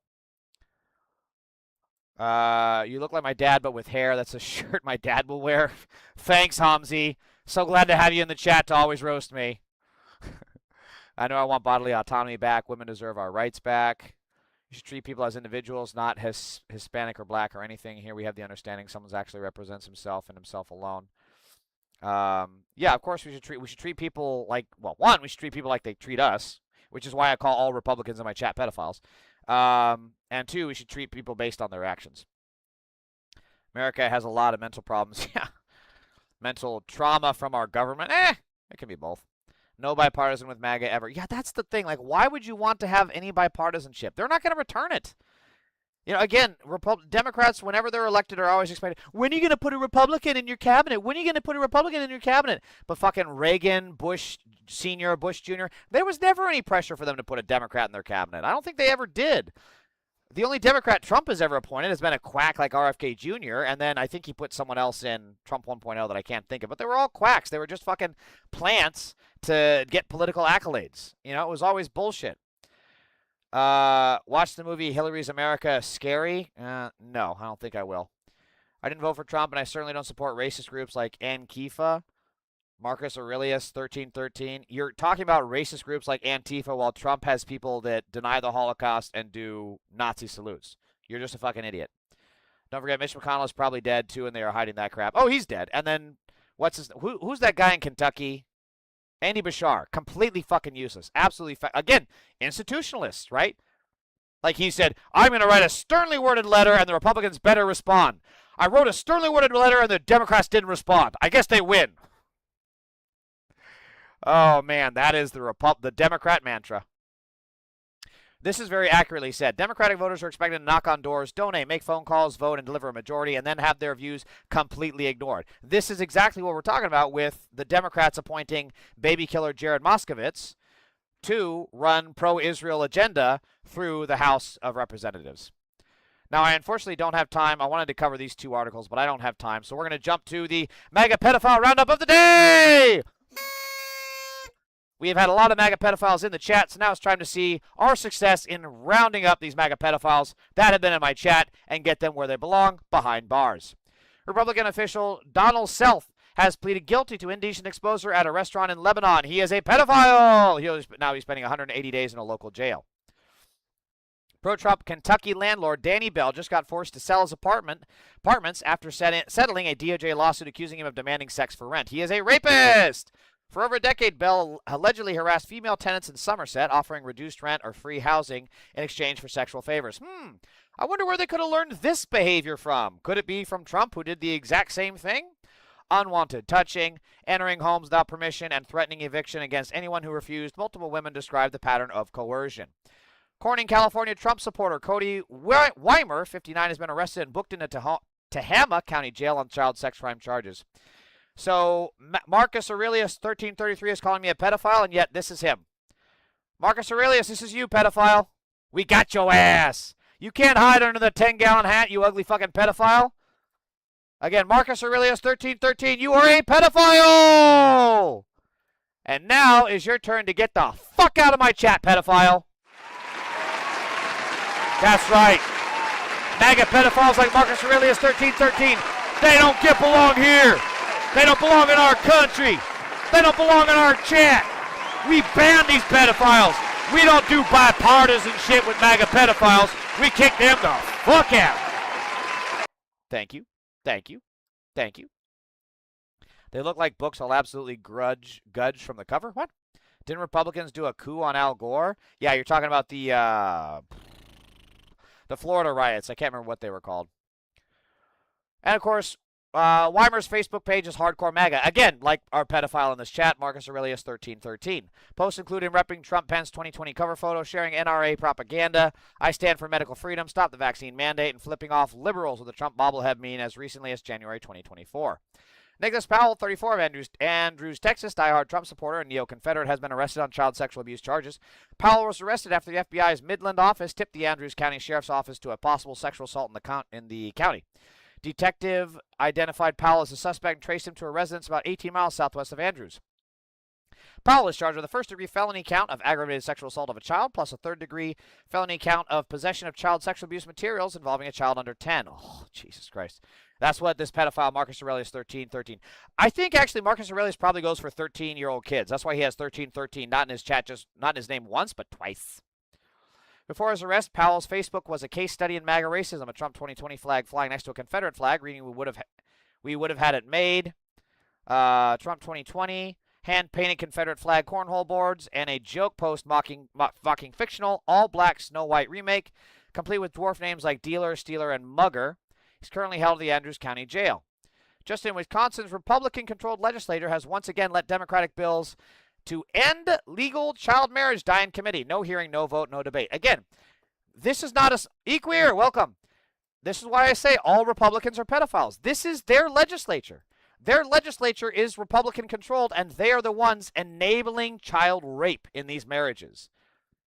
Speaker 1: You look like my dad, but with hair. That's a shirt my dad will wear. Thanks, Hamzi. So glad to have you in the chat to always roast me. I know I want bodily autonomy back. Women deserve our rights back. You should treat people as individuals, not Hispanic or black or anything. Here we have the understanding someone actually represents himself and himself alone. Yeah, of course we should treat people like, well, one, we should treat people like they treat us, which is why I call all Republicans in my chat pedophiles. And two, we should treat people based on their actions. America has a lot of mental problems. Yeah. Mental trauma from our government. It can be both. No bipartisan with MAGA ever. Yeah, that's the thing. Like, why would you want to have any bipartisanship? They're not going to return it. You know, again, Democrats, whenever they're elected, are always expecting, when are you going to put a Republican in your cabinet? When are you going to put a Republican in your cabinet? But fucking Reagan, Bush Sr., Bush Jr., there was never any pressure for them to put a Democrat in their cabinet. I don't think they ever did. The only Democrat Trump has ever appointed has been a quack like RFK Jr., and then I think he put someone else in, Trump 1.0, that I can't think of. But they were all quacks. They were just fucking plants to get political accolades. You know, it was always bullshit. Watch the movie Hillary's America Scary? No, I don't think I will. I didn't vote for Trump, and I certainly don't support racist groups like Antifa, Marcus Aurelius 1313. You're talking about racist groups like Antifa while Trump has people that deny the Holocaust and do Nazi salutes. You're just a fucking idiot. Don't forget, Mitch McConnell is probably dead, too, and they are hiding that crap. Oh, he's dead. And then, who's that guy in Kentucky? Andy Bashar. Completely fucking useless. Absolutely, again, institutionalists, right? Like he said, I'm going to write a sternly worded letter and the Republicans better respond. I wrote a sternly worded letter and the Democrats didn't respond. I guess they win. Oh, man, that is the Democrat mantra. This is very accurately said. Democratic voters are expected to knock on doors, donate, make phone calls, vote, and deliver a majority, and then have their views completely ignored. This is exactly what we're talking about with the Democrats appointing baby killer Jared Moskowitz to run pro-Israel agenda through the House of Representatives. Now, I unfortunately don't have time. I wanted to cover these two articles, but I don't have time. So we're going to jump to the MAGA pedophile roundup of the day. We have had a lot of MAGA pedophiles in the chat, so now it's time to see our success in rounding up these MAGA pedophiles that have been in my chat and get them where they belong, behind bars. Republican official Donald Self has pleaded guilty to indecent exposure at a restaurant in Lebanon. He is a pedophile. Now he's spending 180 days in a local jail. Pro-Trump Kentucky landlord Danny Bell just got forced to sell his apartments after settling a DOJ lawsuit accusing him of demanding sex for rent. He is a rapist. For over a decade, Bell allegedly harassed female tenants in Somerset, offering reduced rent or free housing in exchange for sexual favors. I wonder where they could have learned this behavior from. Could it be from Trump, who did the exact same thing? Unwanted touching, entering homes without permission, and threatening eviction against anyone who refused. Multiple women described the pattern of coercion. Corning, California Trump supporter Cody Weimer, 59, has been arrested and booked into Tehama County Jail on child sex crime charges. So Marcus Aurelius, 1333, is calling me a pedophile, and yet this is him. Marcus Aurelius, this is you, pedophile. We got your ass. You can't hide under the 10-gallon hat, you ugly fucking pedophile. Again, Marcus Aurelius, 1313, you are a pedophile! And now is your turn to get the fuck out of my chat, pedophile. That's right. MAGA pedophiles like Marcus Aurelius 1313, they don't belong here. They don't belong in our country. They don't belong in our chat. We ban these pedophiles. We don't do bipartisan shit with MAGA pedophiles. We kick them the fuck out. Thank you. Thank you. Thank you. They look like books I'll absolutely gudge from the cover. What? Didn't Republicans do a coup on Al Gore? Yeah, you're talking about the Florida riots. I can't remember what they were called. And, of course, Weimer's Facebook page is Hardcore MAGA. Again, like our pedophile in this chat, Marcus Aurelius 1313. Posts include him repping Trump-Pence 2020 cover photo, sharing NRA propaganda, I stand for medical freedom, stop the vaccine mandate, and flipping off liberals with a Trump bobblehead meme as recently as January 2024. Nicholas Powell, 34, of Andrews, Texas, diehard Trump supporter and neo-Confederate, has been arrested on child sexual abuse charges. Powell was arrested after the FBI's Midland office tipped the Andrews County Sheriff's Office to a possible sexual assault in the county. Detective identified Powell as a suspect and traced him to a residence about 18 miles southwest of Andrews. Powell is charged with a first-degree felony count of aggravated sexual assault of a child, plus a third-degree felony count of possession of child sexual abuse materials involving a child under 10. Oh, Jesus Christ. That's what this pedophile, Marcus Aurelius 1313. I think, actually, Marcus Aurelius probably goes for 13-year-old kids. That's why he has 1313, not in his chat, not in his name once, but twice. Before his arrest, Powell's Facebook was a case study in MAGA racism, a Trump 2020 flag flying next to a Confederate flag, reading we would have had it made. Trump 2020, hand-painted Confederate flag cornhole boards, and a joke post mocking fictional all-black Snow White remake, complete with dwarf names like Dealer, Stealer, and Mugger. He's currently held at the Andrews County Jail. Just in Wisconsin's Republican-controlled legislature has once again let Democratic bills to end legal child marriage die in committee. No hearing, no vote, no debate. Again, this is not a... E-Queer, welcome. This is why I say all Republicans are pedophiles. This is their legislature. Their legislature is Republican-controlled, and they are the ones enabling child rape in these marriages.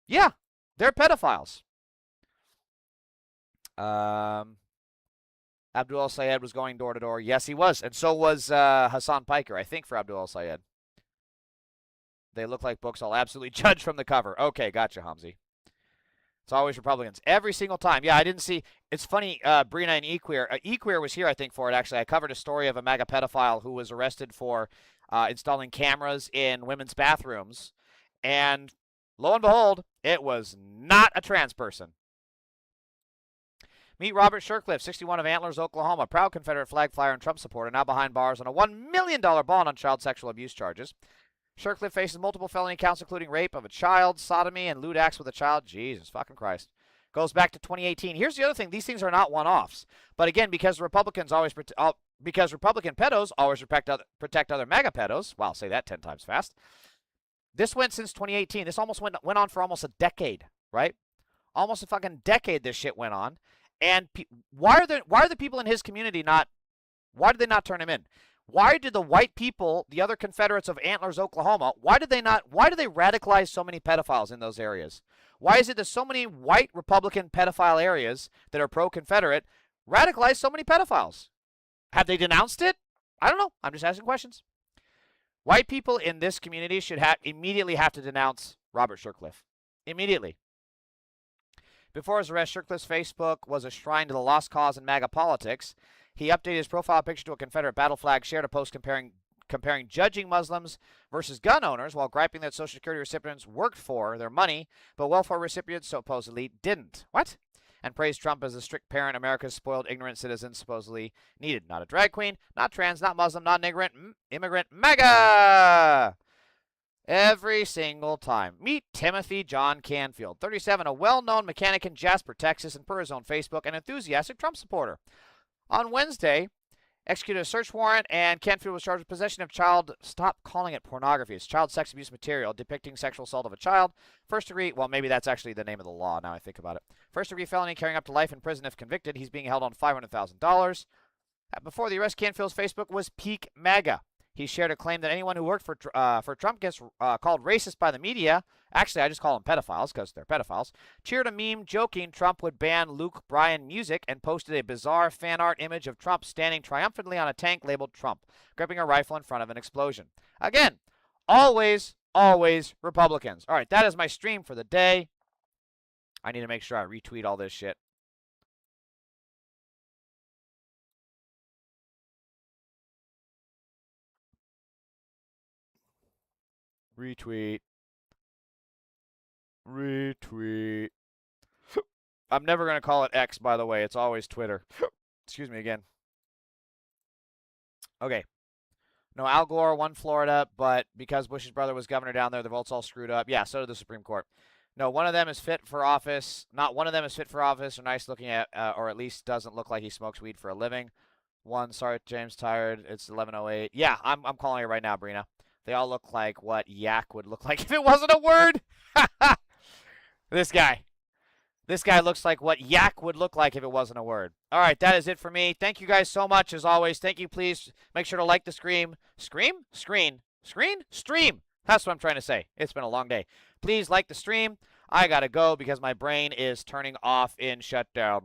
Speaker 1: Yeah, they're pedophiles. Abdul El-Sayed was going door to door. Yes, he was. And so was Hasan Piker, I think, for Abdul El-Sayed. They look like books I'll absolutely judge from the cover. Okay, gotcha, Hamzi. It's always Republicans. Every single time. Yeah, I didn't see. It's funny, Brina and E-Queer. E-Queer was here, I think, for it, actually. I covered a story of a MAGA pedophile who was arrested for installing cameras in women's bathrooms. And lo and behold, it was not a trans person. Meet Robert Shercliffe, 61, of Antlers, Oklahoma, proud Confederate flag flyer and Trump supporter, now behind bars on a $1 million bond on child sexual abuse charges. Shercliffe faces multiple felony counts, including rape of a child, sodomy, and lewd acts with a child. Jesus fucking Christ. Goes back to 2018. Here's the other thing. These things are not one-offs. But again, because Republican pedos always protect other MAGA pedos. Wow, say that 10 times fast. This went since 2018. This almost went on for almost a decade, right? Almost a fucking decade this shit went on. And why are the people in his community not... Why did they not turn him in? Why did the white people, the other Confederates of Antlers, Oklahoma, why did they radicalize so many pedophiles in those areas? Why is it that so many white Republican pedophile areas that are pro-Confederate radicalize so many pedophiles? Have they denounced it? I don't know. I'm just asking questions. White people in this community should immediately have to denounce Robert Shercliffe. Immediately. Before his arrest, Shercliffe's Facebook was a shrine to the lost cause in MAGA politics. He updated his profile picture to a Confederate battle flag, shared a post comparing judging Muslims versus gun owners while griping that Social Security recipients worked for their money, but welfare recipients supposedly didn't. What? And praised Trump as a strict parent America's spoiled, ignorant citizens supposedly needed. Not a drag queen, not trans, not Muslim, not an immigrant, MAGA! Every single time. Meet Timothy John Canfield, 37, a well-known mechanic in Jasper, Texas, and per his own Facebook, an enthusiastic Trump supporter. On Wednesday, executed a search warrant, and Canfield was charged with possession of stop calling it pornography. It's child sex abuse material depicting sexual assault of a child. First degree, well, maybe that's actually the name of the law now I think about it. First degree felony carrying up to life in prison if convicted. He's being held on $500,000. Before the arrest, Canfield's Facebook was peak MAGA. He shared a claim that anyone who worked for Trump gets called racist by the media. Actually, I just call them pedophiles because they're pedophiles. Cheered a meme joking Trump would ban Luke Bryan music and posted a bizarre fan art image of Trump standing triumphantly on a tank labeled Trump, gripping a rifle in front of an explosion. Again, always, always Republicans. All right, that is my stream for the day. I need to make sure I retweet all this shit. Retweet. Retweet. I'm never going to call it X, by the way. It's always Twitter. Excuse me again. Okay. No, Al Gore won Florida, but because Bush's brother was governor down there, the votes all screwed up. Yeah, so did the Supreme Court. No, one of them is fit for office. Not one of them is fit for office or nice looking at, or at least doesn't look like he smokes weed for a living. One, sorry, James, tired. It's 11:08. Yeah, I'm calling it right now, Brina. They all look like what yak would look like if it wasn't a word. This guy looks like what yak would look like if it wasn't a word. All right, that is it for me. Thank you guys so much, as always. Thank you. Please make sure to like the stream. Stream? That's what I'm trying to say. It's been a long day. Please like the stream. I got to go because my brain is turning off in shutdown.